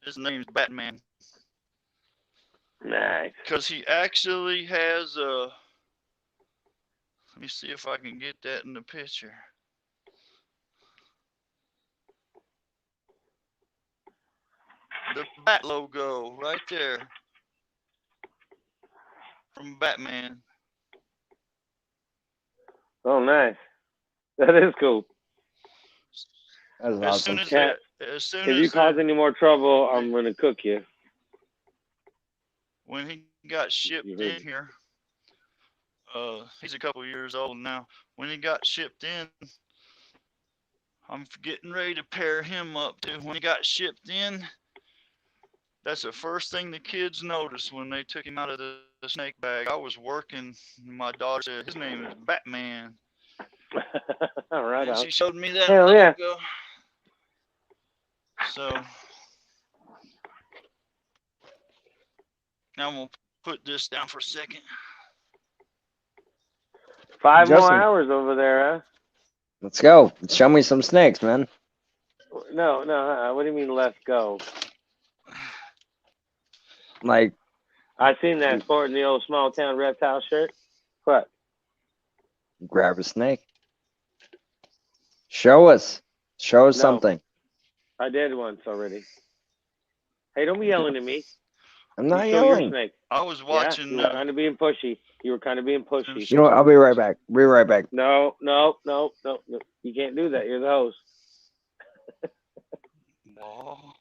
His name's Batman. Nice. Because he actually has a. Let me see if I can get that in the picture. The bat logo right there from Batman. Oh, nice. That is cool. That is awesome. If you cause any more trouble, I'm going to cook you. When he got shipped in here, he's a couple years old now. When he got shipped in, I'm getting ready to pair him up too. When he got shipped in, that's the first thing the kids noticed when they took him out of the snake bag. I was working, and my daughter said, his name is Batman. All right. And she showed me that Hell yeah. ago. So now I'm going to put this down for a second. 5 more hours over there, huh? Let's go. Show me some snakes, man. No. What do you mean, let's go? Like, I seen that sporting the old small town reptile shirt. What? Grab a snake. Show us. Show us something. I did once already. Hey, don't be yelling at me. I'm not Show yelling. your snake. I was watching. Yeah, you were kind of being pushy. You were kind of being pushy. You know what? I'll be right back. Be right back. No. You can't do that. You're the host. No.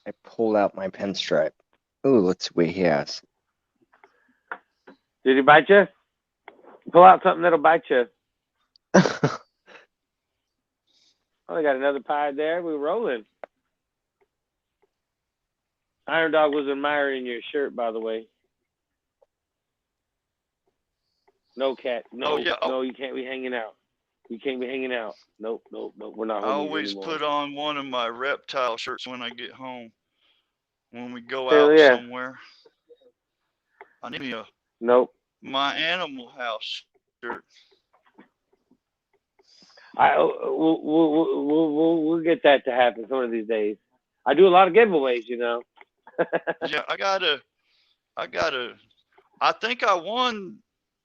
I pulled out my pinstripe. Ooh, let's see what he has. Did he bite you? Pull out something that'll bite you. Oh, I got another pie there. We're rolling. Iron Dog was admiring your shirt, by the way. No, cat. No, no, you can't be hanging out. You can't be hanging out. Nope. We're not. I always put on one of my reptile shirts when I get home. When we go out somewhere. I need me a my Animal House shirt. We'll get that to happen one of these days. I do a lot of giveaways, you know. Yeah, I think I won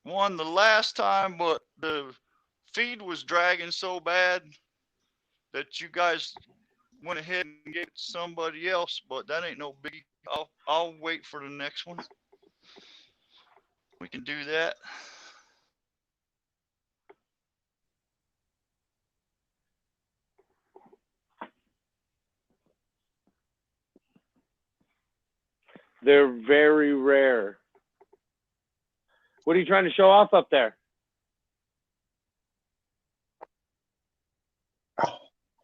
the last time, but the feed was dragging so bad that you guys went ahead and gave it to somebody else, but that ain't no biggie. I'll wait for the next one. We can do that. They're very rare. What are you trying to show off up there?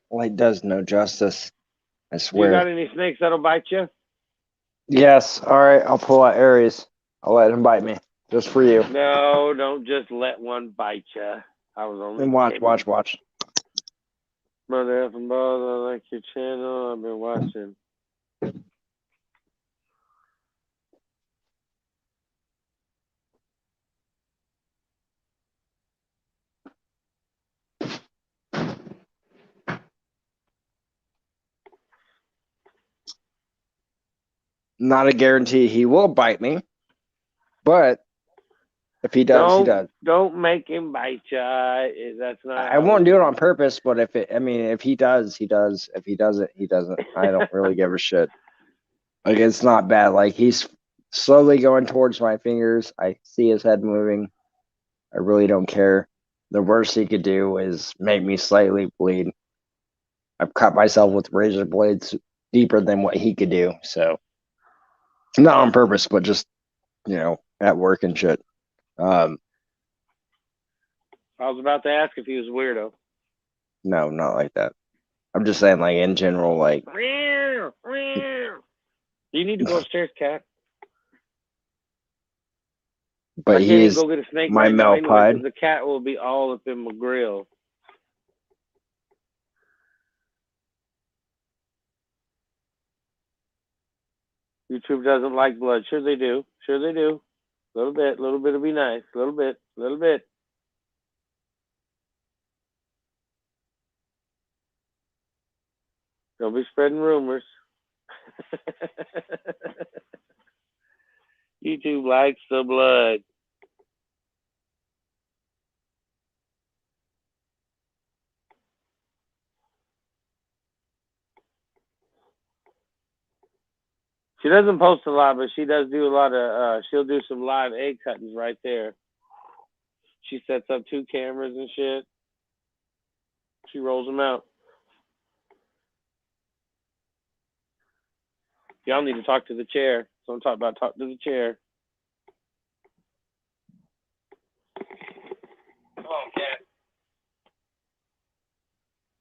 Light does no justice. I swear. You got any snakes that'll bite you? Yes. All right. I'll pull out Aries. I'll let him bite me. Just for you. No, don't just let one bite you. I was only. And watch. Mother effing balls, I like your channel. I've been watching. Not a guarantee he will bite me, but if he does, he does. Don't make him bite you. That's not. I won't do it on purpose, but if he does, he does. If he doesn't, he doesn't. I don't really give a shit. Like, it's not bad. Like, he's slowly going towards my fingers. I see his head moving. I really don't care. The worst he could do is make me slightly bleed. I've cut myself with razor blades deeper than what he could do. So, not on purpose, but just, at work and shit. I was about to ask if he was a weirdo. No, not like that. I'm just saying, like, in general, like. Do you need to go upstairs, cat? But I can't even go get a snake my right now anyway Malpide. because the cat will be all up in my grill. YouTube doesn't like blood. Sure they do. Sure they do. Little bit will be nice. Little bit. Don't be spreading rumors. YouTube likes the blood. She doesn't post a lot, but she does do a lot of, she'll do some live egg cuttings right there. She sets up 2 cameras and shit. She rolls them out. Y'all need to talk to the chair. So I'm talking about talk to the chair. Come on, cat.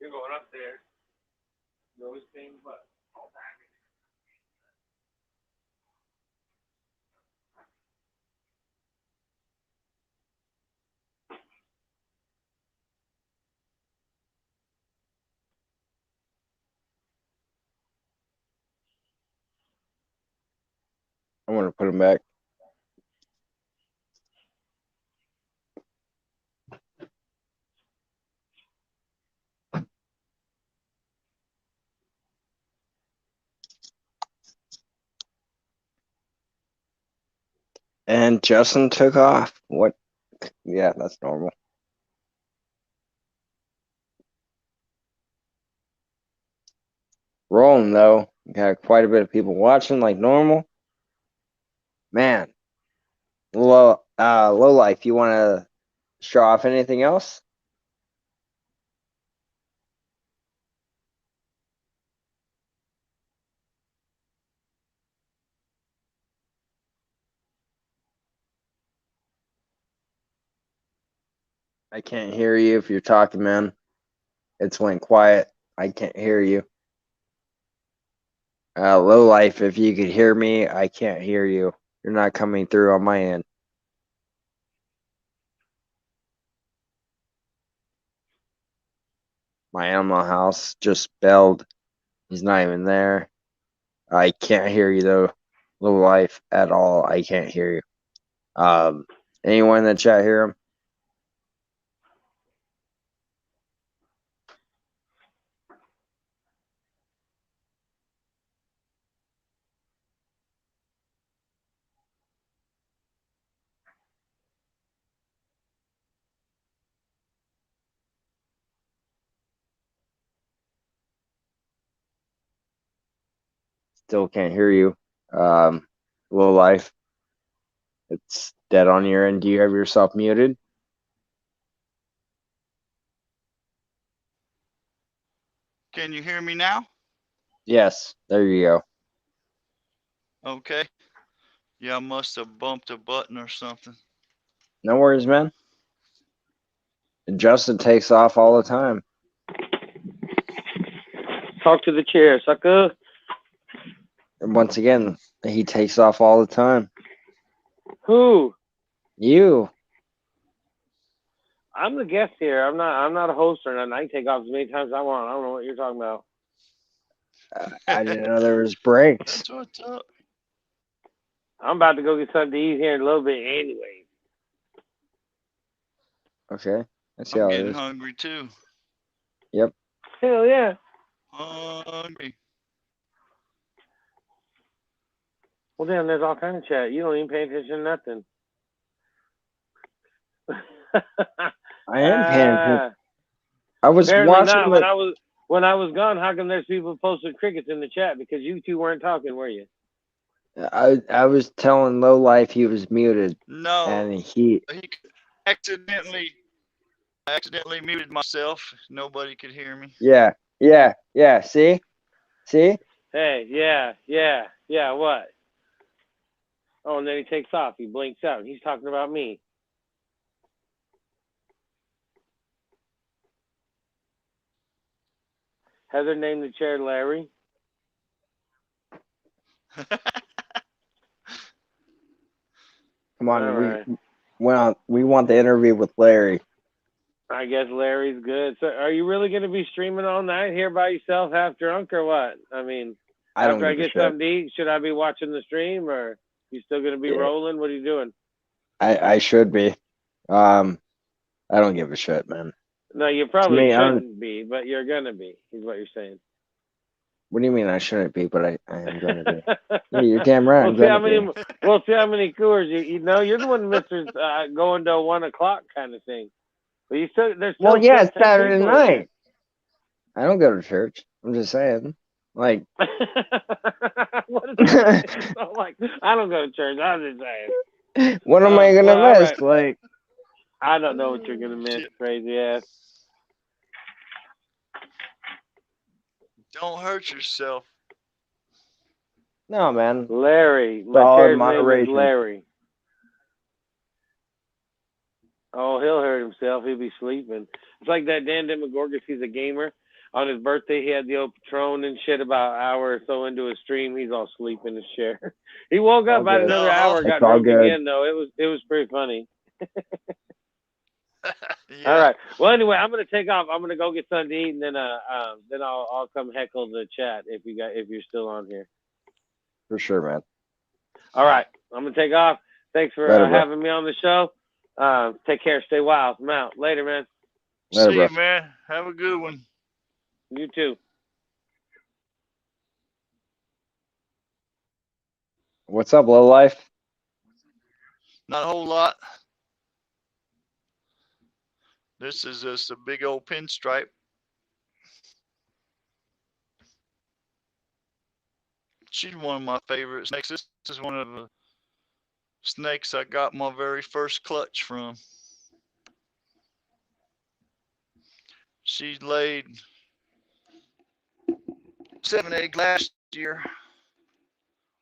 You're going up there. You're always paying the butt. I want to put him back. And Justin took off. What? Yeah, that's normal. Rolling though. Got quite a bit of people watching like normal. Man. Low life. You want to show off anything else? I can't hear you if you're talking, man. It's went quiet. I can't hear you. Low life, if you could hear me, I can't hear you. You're not coming through on my end. My Animal House just belled. He's not even there. I can't hear you though. Low life at all. I can't hear you. Anyone in the chat hear him? Still can't hear you. Low life. It's dead on your end. Do you have yourself muted? Can you hear me now? Yes. There you go. Okay. Yeah, I must have bumped a button or something. No worries, man. Justin takes off all the time. Talk to the chair, sucker. And once again, he takes off all the time. Who? You. I'm the guest here. I'm not a host or nothing. I can take off as many times as I want. I don't know what you're talking about. I didn't know there was breaks. That's what's up. I'm about to go get something to eat here in a little bit anyway. Okay. That's I'm getting hungry too. Yep. Hell yeah. Hungry. Well, damn, there's all kind of chat. You don't even pay attention to nothing. I am paying attention. I was apparently watching. Not. When I was gone, how come there's people posting crickets in the chat? Because you two weren't talking, were you? I was telling Low Life he was muted. No. And he accidentally muted myself. Nobody could hear me. Yeah. See? Hey, yeah, what? Oh, and then he takes off. He blinks out. He's talking about me. Heather named the chair Larry. Come on, we want the interview with Larry. I guess Larry's good. So, are you really going to be streaming all night here by yourself, half drunk, or what? I mean, after I get something to eat, should I be watching the stream, or you still going to be rolling? What are you doing? I should be. I don't give a shit, man. No, you probably shouldn't be, but you're going to be, is what you're saying. What do you mean I shouldn't be, but I am going to be? Yeah, you're damn right. We'll see how many Coors you know. You're the one, Mister, going to 1 o'clock kind of thing. But you still, there's still it's Saturday night. I don't go to church. I'm just saying. Like, what is that? Like, I don't go to church. I'm just saying. What am I gonna miss? Right. Like, I don't know what you're gonna miss, crazy ass. Don't hurt yourself. No, man. Larry, my chair's name is Larry. Oh, he'll hurt himself. He'll be sleeping. It's like that Dan Demogorgon. He's a gamer. On his birthday, he had the old Patron and shit. About an hour or so into his stream, he's all asleep in his chair. He woke up about another hour, got drunk again. Though it was pretty funny. All right. Well, anyway, I'm gonna take off. I'm gonna go get something to eat, and then I'll come heckle the chat if you're still on here. For sure, man. All right. I'm gonna take off. Thanks for having me on the show. Take care. Stay wild. I'm out. Later, man. See you, man. Have a good one. You too. What's up, low life? Not a whole lot. This is just a big old pinstripe. She's one of my favorite snakes. This is one of the snakes I got my very first clutch from. She laid 7 eggs last year.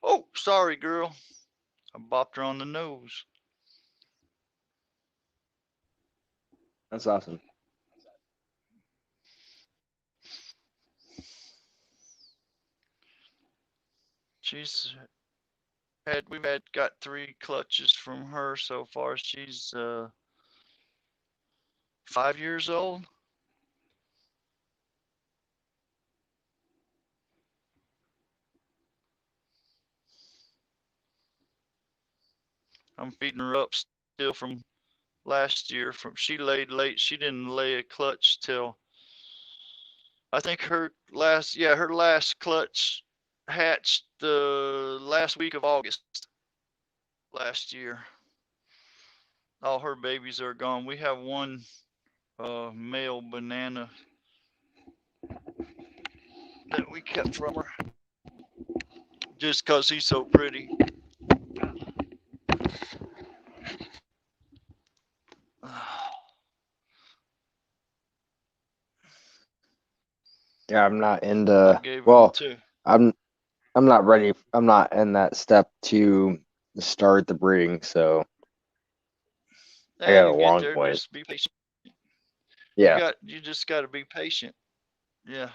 Oh, sorry, girl. I bopped her on the nose. That's awesome. We've got 3 clutches from her so far. She's 5 years old. I'm feeding her up still from last year. She laid late. She didn't lay a clutch till I think her last clutch hatched the last week of August last year. All her babies are gone. We have one male banana that we kept from her just because he's so pretty. Yeah, I'm not into. Well, I'm not ready. I'm not in that step to start the breeding, so I got a long way. Just be patient. Yeah. You just got to be patient. Yeah.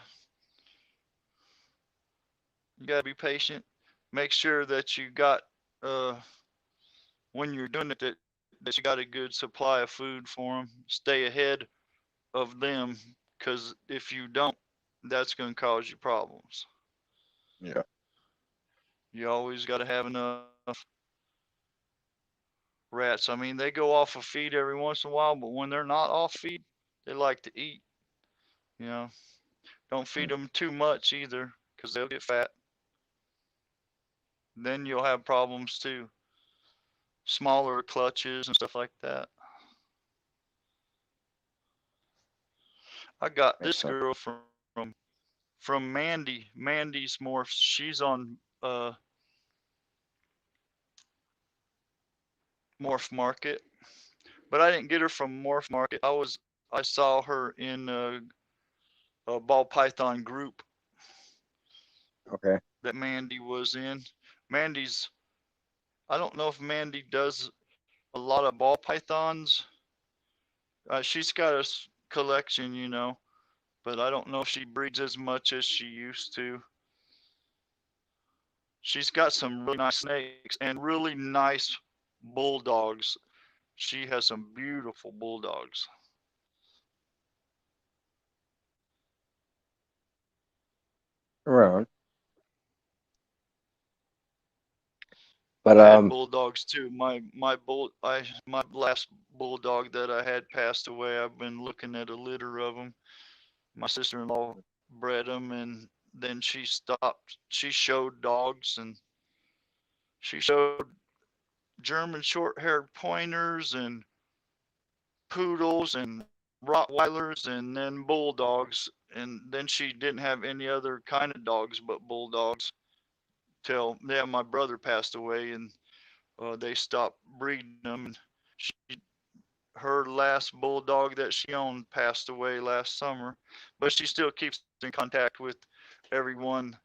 You got to be patient. Make sure that you got when you're doing it that you got a good supply of food for them. Stay ahead of them, because if you don't, that's going to cause you problems. Yeah. You always got to have enough rats. I mean, they go off of feed every once in a while, but when they're not off feed, they like to eat. You know, don't feed them too much either, because they'll get fat. Then you'll have problems too. Smaller clutches and stuff like that. I got this girl from Mandy's Morphs. She's on Morph Market, but I didn't get her from Morph Market. I saw her in a ball python group. Okay. That Mandy was in. I don't know if Mandy does a lot of ball pythons. She's got a collection, you know, but I don't know if she breeds as much as she used to. She's got some really nice snakes and really nice bulldogs. She has some beautiful bulldogs. Right. But I had bulldogs too. My last bulldog that I had passed away. I've been looking at a litter of them. My sister-in-law bred them, and then she stopped. She showed dogs, and she showed German short-haired pointers and poodles and Rottweilers, and then bulldogs. And then she didn't have any other kind of dogs but bulldogs till my brother passed away, and they stopped breeding them. And her last bulldog that she owned passed away last summer, but she still keeps in contact with everyone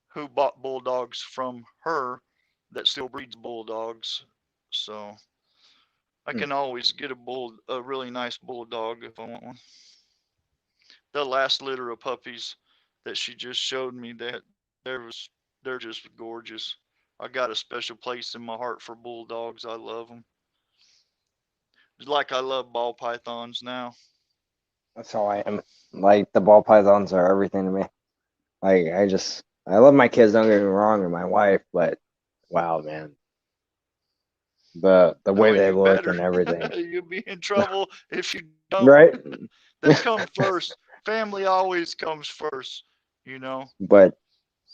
who bought bulldogs from her that still breeds bulldogs. So I can always get a really nice bulldog if I want one. The last litter of puppies that she just showed me, they're just gorgeous. I got a special place in my heart for bulldogs. I love them. Like I love ball pythons now. that's how I am. Like the ball pythons are everything to me. Like I love my kids, don't get me wrong, and my wife, but wow, man. The way they You look better. and everything. You'll be in trouble if you don't. Right? They come first. Family always comes first, you know. But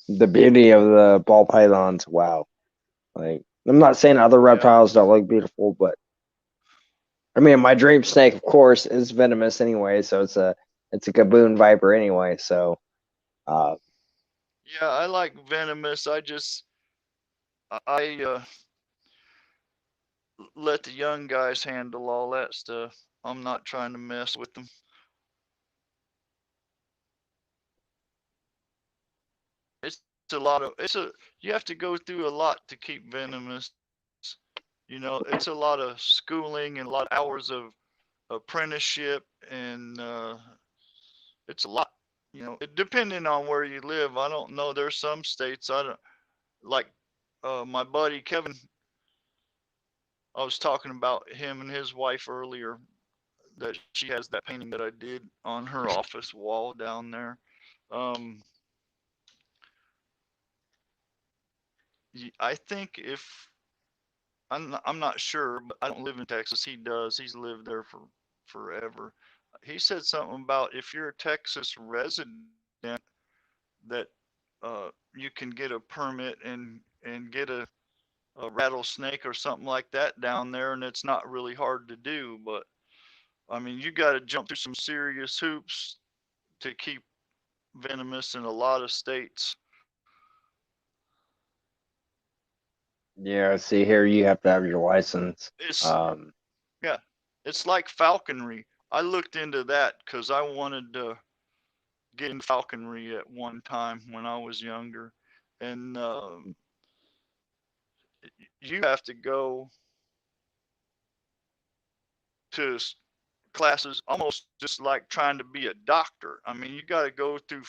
the beauty of the ball pythons, wow. Like I'm not saying other reptiles don't look beautiful, but I mean my dream snake, of course, is venomous anyway, so it's a gaboon viper anyway, so Yeah, I like venomous. I let the young guys handle all that stuff. I'm not trying to mess with them. It's a lot of you have to go through a lot to keep venomous. You know, it's a lot of schooling and a lot of hours of apprenticeship, and it's a lot. You know, depending on where you live. I don't know. There's some states I don't like. My buddy Kevin, I was talking about him and his wife earlier. That she has that painting that I did on her office wall down there. Um, I think if I'm not sure, but I don't live in Texas. He does. He's lived there for forever. He said something about if you're a Texas resident that you can get a permit and get a rattlesnake or something like that down there, and it's not really hard to do. But I mean, you got to jump through some serious hoops to keep venomous in a lot of states. yeah, see here you have to have your license. Yeah, it's like falconry. I looked into that because I wanted to get in falconry at one time when I was younger, and you have to go to classes almost just like trying to be a doctor. I mean, you got to go through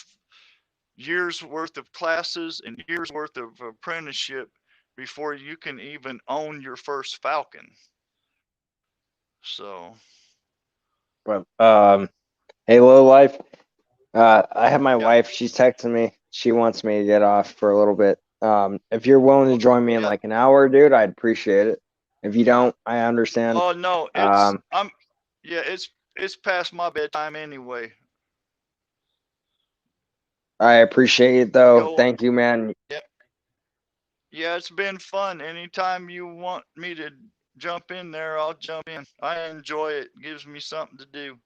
years worth of classes and years worth of apprenticeship before you can even own your first falcon. So, But hey, low life. I have my wife. She's texting me. She wants me to get off for a little bit. If you're willing to join me in like an hour, dude, I'd appreciate it. If you don't, I understand. Oh no, it's past my bedtime anyway. I appreciate it though. Thank you, man. Yeah, it's been fun. Anytime you want me to jump in there, I'll jump in. I enjoy it. It gives me something to do.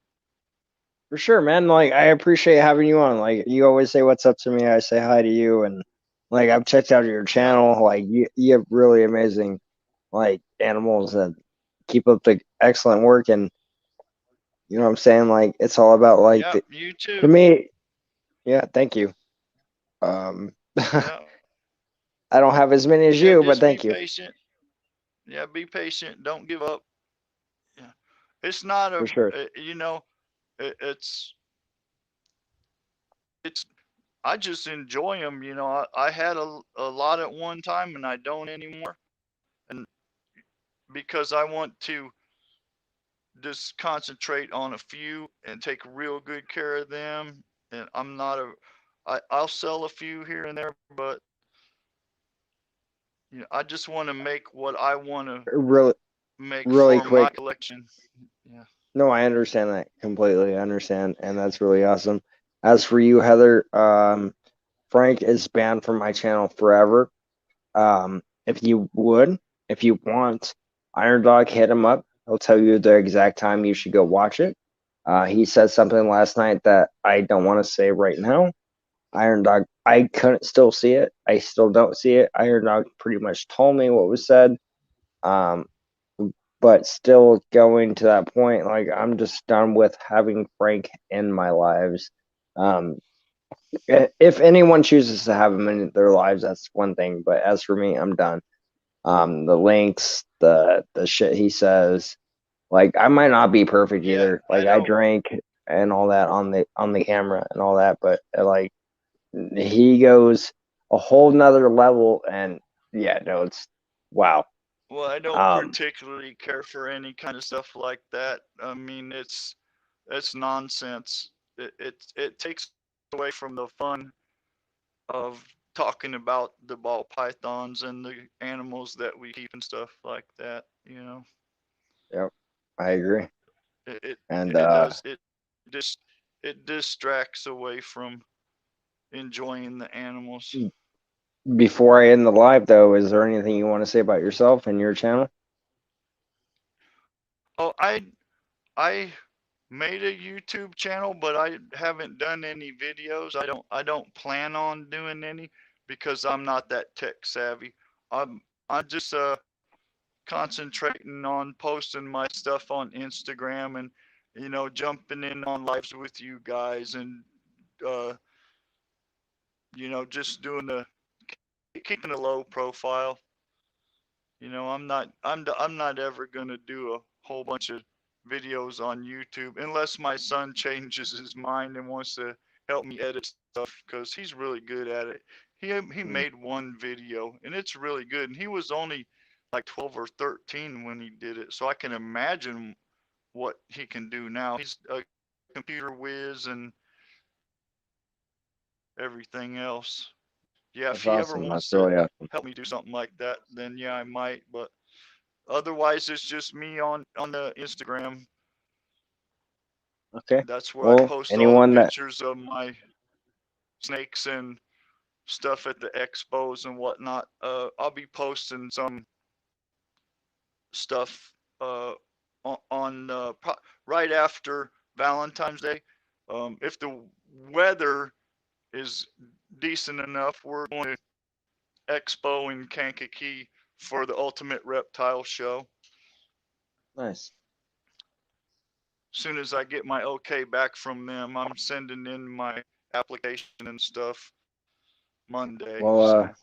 For sure, man. Like I appreciate having you on. Like you always say what's up to me. I say hi to you, and like I've checked out your channel. Like you have really amazing like animals that keep up the excellent work, and you know what I'm saying. Like it's all about like you too. To me. Yeah, thank you. I don't have as many as you, but thank you. Patient. Yeah, be patient. Don't give up. Yeah, it's not For sure. you know, it's I just enjoy them. You know, I had a lot at one time and I don't anymore. And because I want to just concentrate on a few and take real good care of them. And I'll sell a few here and there, but I just want to make what I want to make really for quick. my collection. Yeah. No, I understand that completely. I understand, and that's really awesome. As for you, Heather, Frank is banned from my channel forever. If you want, Iron Dog, hit him up. He'll tell you the exact time you should go watch it. He said something last night that I don't want to say right now. Iron Dog, I couldn't still see it. I still don't see it. Iron Dog pretty much told me what was said. But still going to that point, like, I'm just done with having Frank in my lives. If anyone chooses to have him in their lives, that's one thing. But as for me, I'm done. The links, the shit he says, like, I might not be perfect either. Like, I drank and all that on the camera and all that, but like, he goes a whole nother level, and yeah, no, it's wow. Well, I don't particularly care for any kind of stuff like that. I mean, it's nonsense. It takes away from the fun of talking about the ball pythons and the animals that we keep and stuff like that. Yep, I agree. It does. It distracts away from enjoying the animals. Before I end the live, though, is there anything you want to say about yourself and your channel? Oh, I made a YouTube channel, but I haven't done any videos. I don't plan on doing any because I'm not that tech savvy. I'm just concentrating on posting my stuff on Instagram and jumping in on lives with you guys and just keeping a low profile. I'm not ever gonna do a whole bunch of videos on YouTube unless my son changes his mind and wants to help me edit stuff because he's really good at it. He made one video and it's really good, and he was only like 12 or 13 when he did it, so I can imagine what he can do now. He's a computer whiz and everything else. Yeah, That's if he ever awesome. wants That's really to awesome. help me do something like that, then yeah, I might. But otherwise, it's just me on the Instagram. Okay. That's where I post all the pictures of my snakes and stuff at the expos and whatnot. I'll be posting some stuff on right after Valentine's Day. If the weather is decent enough, we're going to Expo in Kankakee for the Ultimate Reptile Show. Nice. As soon as I get my okay back from them, I'm sending in my application and stuff Monday. Well,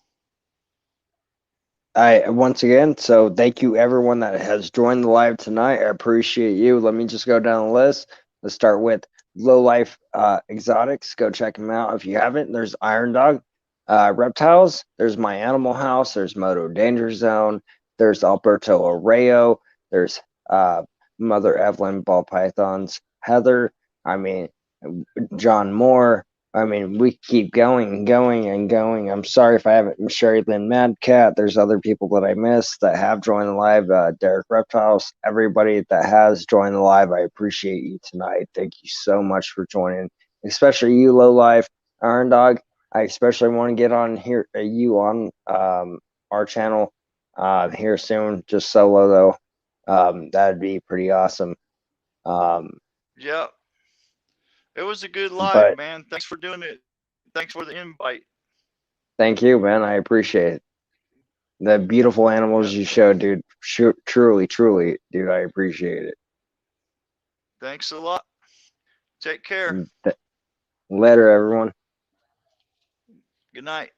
so thank you everyone that has joined the live tonight. I appreciate you. Let me just go down the list. Let's start with Low Life Exotics. Go check them out if you haven't. There's Iron Dog Reptiles. There's My Animal House. There's Moto Danger Zone. There's Alberto Arreo. There's Mother Evelyn Ball Pythons. Heather. I mean, John Moore. I mean, we keep going and going and going. I'm sorry if I haven't. Sherry Lynn Madcat. There's other people that I missed that have joined the live. Derek Reptiles. Everybody that has joined the live, I appreciate you tonight. Thank you so much for joining, especially you, Low Life Iron Dog. I especially want to get on here, you on our channel here soon, just solo though. That'd be pretty awesome. Yeah. It was a good live, man. Thanks for doing it. Thanks for the invite. Thank you, man. I appreciate it. The beautiful animals you showed, dude. Truly, dude, I appreciate it. Thanks a lot. Take care. Later, everyone. Good night.